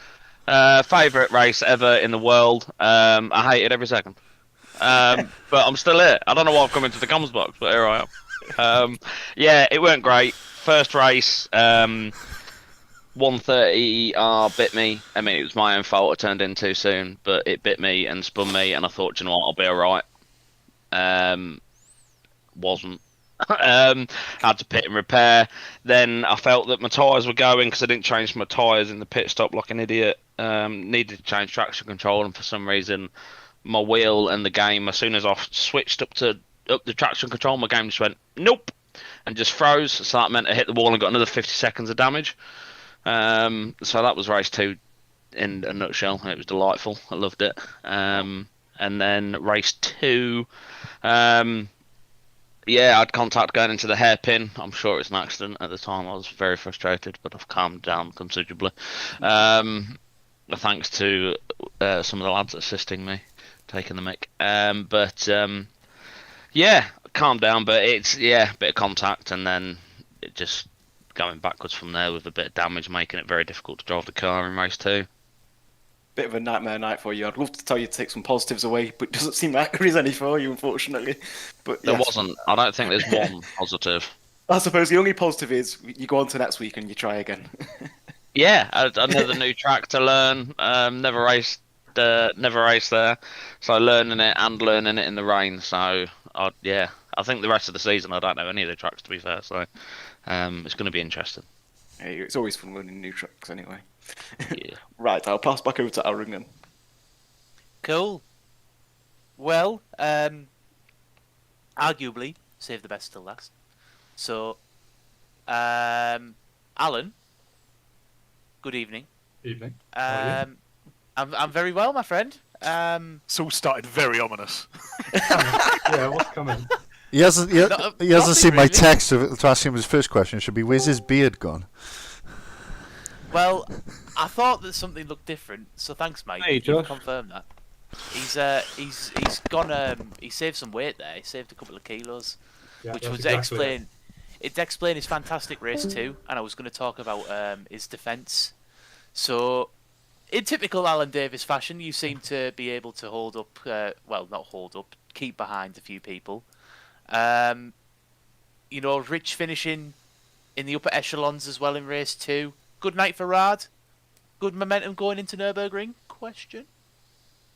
Favourite race ever in the world. I hated every second. But I'm still here. I don't know why I've come into the comms box, but here I am. Yeah, it went great. First race, 130R bit me. I mean, it was my own fault. I turned in too soon, but it bit me and spun me, and I thought, you know what, I'll be alright. Wasn't. Had to pit and repair. Then I felt that my tyres were going because I didn't change my tyres in the pit stop like an idiot. Needed to change traction control, and for some reason, my wheel and the game, as soon as I switched up the traction control, my game just went nope and just froze. So that meant I hit the wall and got another 50 seconds of damage. So that was race 2 in a nutshell. It was delightful. I loved it. And then race 2, yeah, I had contact going into the hairpin. I'm sure it was an accident at the time. I was very frustrated, but I've calmed down considerably. Thanks to some of the lads assisting me, taking the mic. Yeah, calmed down, but it's, yeah, a bit of contact, and then it just going backwards from there with a bit of damage, making it very difficult to drive the car in race 2. bit of a nightmare night for you. I'd love to tell you to take some positives away, but it doesn't seem like there is any for you, unfortunately. But There yes, wasn't. I don't think there's one positive. I suppose the only positive is you go on to next week and you try again. Yeah, another new track to learn. Never raced there, so learning it and learning it in the rain. So, I think the rest of the season I don't know any of the tracks, to be fair. So, it's going to be interesting. Hey, it's always fun learning new tracks anyway. Yeah. Right, I'll pass back over to Aaron then. Cool. Well, arguably, save the best till last. So, Alan, good evening. Evening. How are you? I'm very well, my friend. It's all started very ominous. Yeah, what's coming? He hasn't Nothing seen my really. text to ask him his first question. Should be, where's his beard gone? Well, I thought that something looked different, so thanks, mate. Hey, You've Josh. confirmed that. He's gone. He saved some weight there. He saved a couple of kilos, Yeah, which that's would exactly explain. It'd explain his fantastic race too, and I was going to talk about his defence. So, in typical Alan Davis fashion, you seem to be able to hold up. Well, not hold up, keep behind a few people. Rich finishing in the upper echelons as well in race 2. Good night for Rad. Good momentum going into Nürburgring? Question.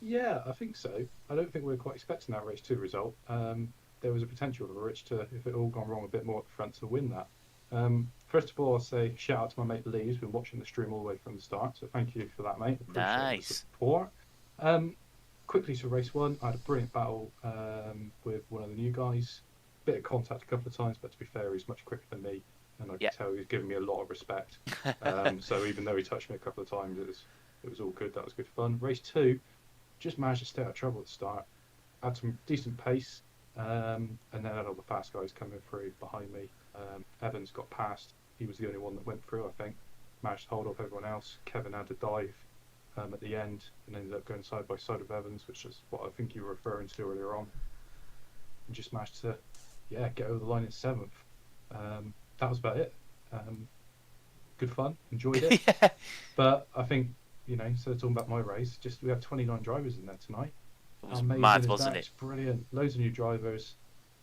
Yeah, I think so. I don't think we were quite expecting that race 2 result. There was a potential for Rich to, if it all gone wrong a bit more at the front, to win that. First of all, I'll say shout out to my mate Lee, who's been watching the stream all the way from the start. So thank you for that, mate. Appreciate Nice. the support. Quickly to race 1, I had a brilliant battle with one of the new guys. Bit of contact a couple of times, but to be fair, he's much quicker than me, and I could tell he was giving me a lot of respect. So even though he touched me a couple of times, it was all good. That was good fun. Race 2, just managed to stay out of trouble at the start. Had some decent pace, and then had all the fast guys coming through behind me. Evans got past. He was the only one that went through, I think. Managed to hold off everyone else. Kevin had to dive at the end and ended up going side by side with Evans, which is what I think you were referring to earlier on. And just managed to, get over the line in 7th. That was about it. Good fun, enjoyed it. Yeah. But I think, so talking about my race, we had 29 drivers in there tonight. It was Amazing mad, is wasn't that? it? It's brilliant. Loads of new drivers,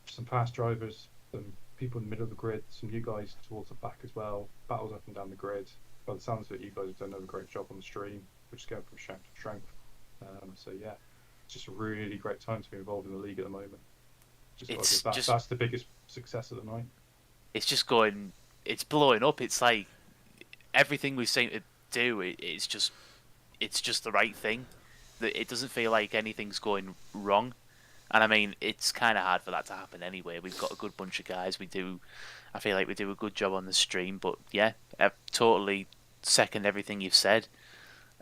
some fast drivers, some people in the middle of the grid, some new guys towards the back as well. Battles up and down the grid. By the sounds of it, you guys have done a great job on the stream, which is going from strength to strength. It's just a really great time to be involved in the league at the moment. That's the biggest success of the night. It's just going. It's blowing up. It's like everything we seem to do. It's just the right thing. It doesn't feel like anything's going wrong. And I mean, it's kind of hard for that to happen anyway. We've got a good bunch of guys. I feel like we do a good job on the stream. But yeah, I totally second everything you've said.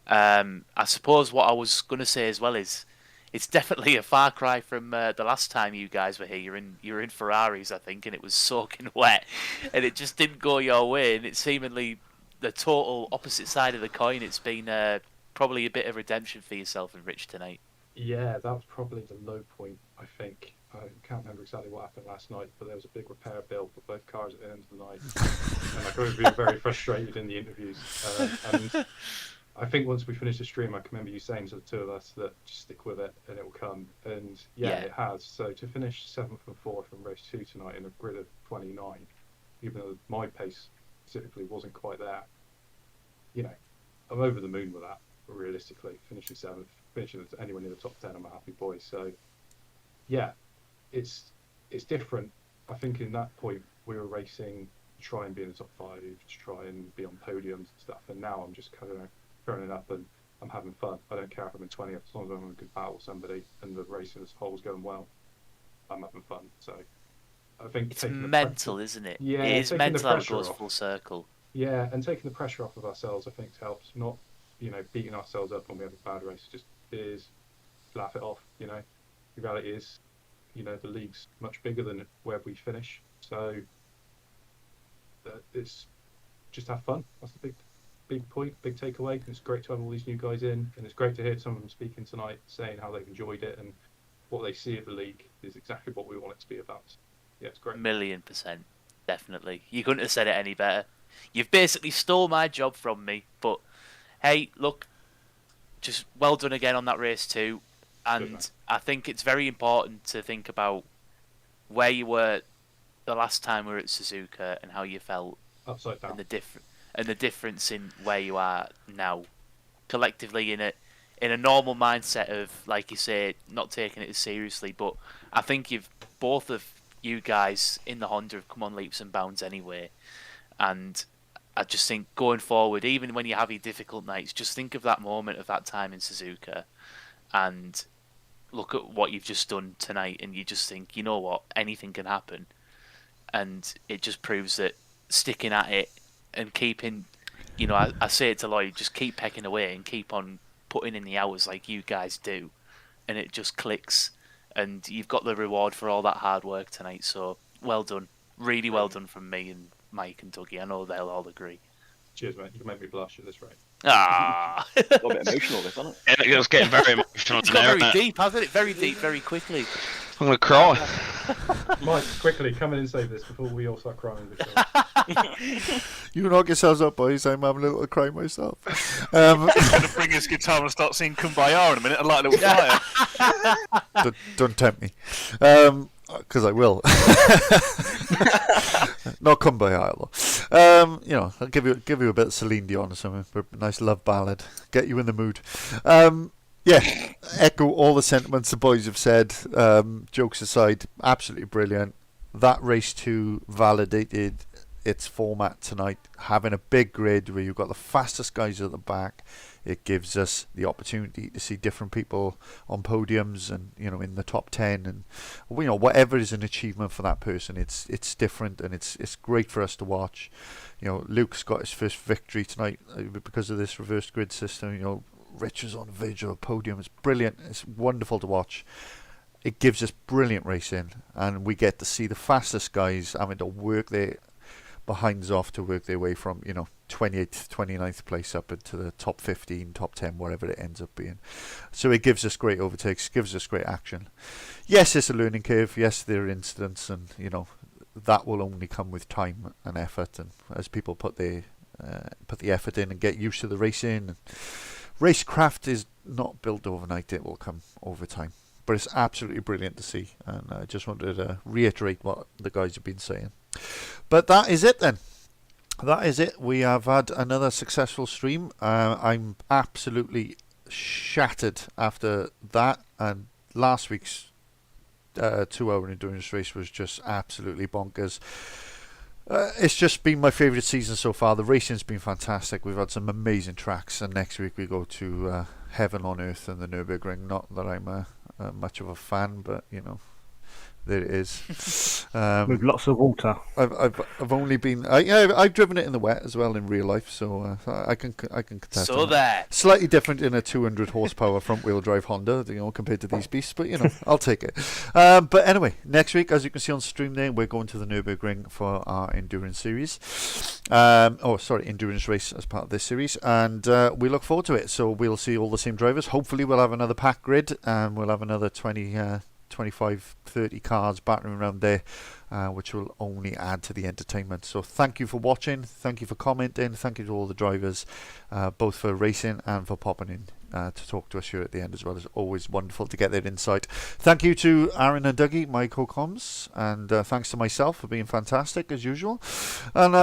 I suppose what I was going to say as well is, it's definitely a far cry from the last time you guys were here. You were in Ferraris, I think, and it was soaking wet, and it just didn't go your way. And it's seemingly the total opposite side of the coin. It's been probably a bit of redemption for yourself and Rich tonight. Yeah, that was probably the low point, I think. I can't remember exactly what happened last night, but there was a big repair bill for both cars at the end of the night. And I got to be very frustrated in the interviews. And I think once we finished the stream, I can remember you saying to the two of us that just stick with it and it will come. And it has. So to finish 7th and 4th in race 2 tonight in a grid of 29, even though my pace specifically wasn't quite there, I'm over the moon with that, realistically. Finishing 7th, finishing anyone in the top 10, I'm a happy boy. So, it's different. I think in that point, we were racing to try and be in the top 5, to try and be on podiums and stuff. And now I'm just kind of turning up and I'm having fun. I don't care if I'm in 20th, as long as I'm in a good battle with somebody and the racing as a whole is going well. I'm having fun. So I think it's mental, isn't it? Yeah, it is mental how it goes full circle. Yeah, and taking the pressure off of ourselves, I think, helps. Not, beating ourselves up when we have a bad race. Just laugh it off. The reality is, the league's much bigger than where we finish. So it's just have fun. That's the big point, big takeaway. It's great to have all these new guys in, and it's great to hear some of them speaking tonight, saying how they've enjoyed it and what they see of the league is exactly what we want it to be about. Yeah, it's great. 1,000,000%, definitely. You couldn't have said it any better. You've basically stole my job from me, but hey, look, just well done again on that race too. And I think it's very important to think about where you were the last time we were at Suzuka and how you felt upside down, and the difference in where you are now, collectively in a normal mindset of, like you say, not taking it as seriously. But I think both of you guys in the Honda have come on leaps and bounds anyway, and I just think going forward, even when you have your difficult nights, just think of that moment of that time in Suzuka, and look at what you've just done tonight, and you just think, you know what, anything can happen. And it just proves that sticking at it and keeping, I say it to Lloyd, just keep pecking away and keep on putting in the hours like you guys do, and it just clicks, and you've got the reward for all that hard work tonight. So well done, really well done from me and Mike and Dougie. I know they'll all agree. Cheers, mate. You can make me blush at this rate. Ah, a little bit emotional, this, isn't it? It was getting very emotional. It's got very deep, hasn't it? Very deep, very quickly. I'm gonna cry. Mike, quickly, come in and save this before we all start crying. You knock yourselves up, boys. I'm having a little cry myself. He's going to bring his guitar and start singing Kumbaya in a minute and light a little fire. Don't tempt me. Because I will. Not Kumbaya, though. I'll give you a bit of Celine Dion or something for a nice love ballad. Get you in the mood. Echo all the sentiments the boys have said. Jokes aside, absolutely brilliant. That race 2 validated its format tonight. Having a big grid where you've got the fastest guys at the back, it gives us the opportunity to see different people on podiums and in the top 10, and whatever is an achievement for that person, it's different, and it's great for us to watch. Luke's got his first victory tonight because of this reverse grid system. Rich was on the verge of a podium. It's brilliant. It's wonderful to watch. It gives us brilliant racing, and we get to see the fastest guys having to work their behinds off to work their way from 28th, 29th place up into the top 15, top 10, whatever it ends up being. So it gives us great overtakes, gives us great action. Yes, it's a learning curve. Yes, there are incidents, and that will only come with time and effort, and as people put the effort in and get used to the racing. Racecraft is not built overnight. It will come over time. But it's absolutely brilliant to see, and I just wanted to reiterate what the guys have been saying. But that is it then. That is it. We have had another successful stream. I'm absolutely shattered after that, and last week's 2-hour endurance race was just absolutely bonkers. It's just been my favourite season so far. The racing's been fantastic. We've had some amazing tracks, and next week we go to Heaven on Earth and the Nürburgring. Not that I'm much of a fan, but there it is. With lots of water. I've only been I've driven it in the wet as well in real life, so I can contest. So there. Slightly different in a 200 horsepower front wheel drive Honda, compared to these beasts, but I'll take it. But anyway, next week, as you can see on stream there, we're going to the Nürburgring for our endurance series. Endurance race as part of this series, and we look forward to it. So we'll see all the same drivers. Hopefully, we'll have another pack grid, and we'll have another 25, 30 cars battering around there, which will only add to the entertainment. So thank you for watching, thank you for commenting, thank you to all the drivers, both for racing and for popping in to talk to us here at the end as well. It's always wonderful to get that insight. Thank you to Aaron and Dougie, my co-coms, and thanks to myself for being fantastic as usual. And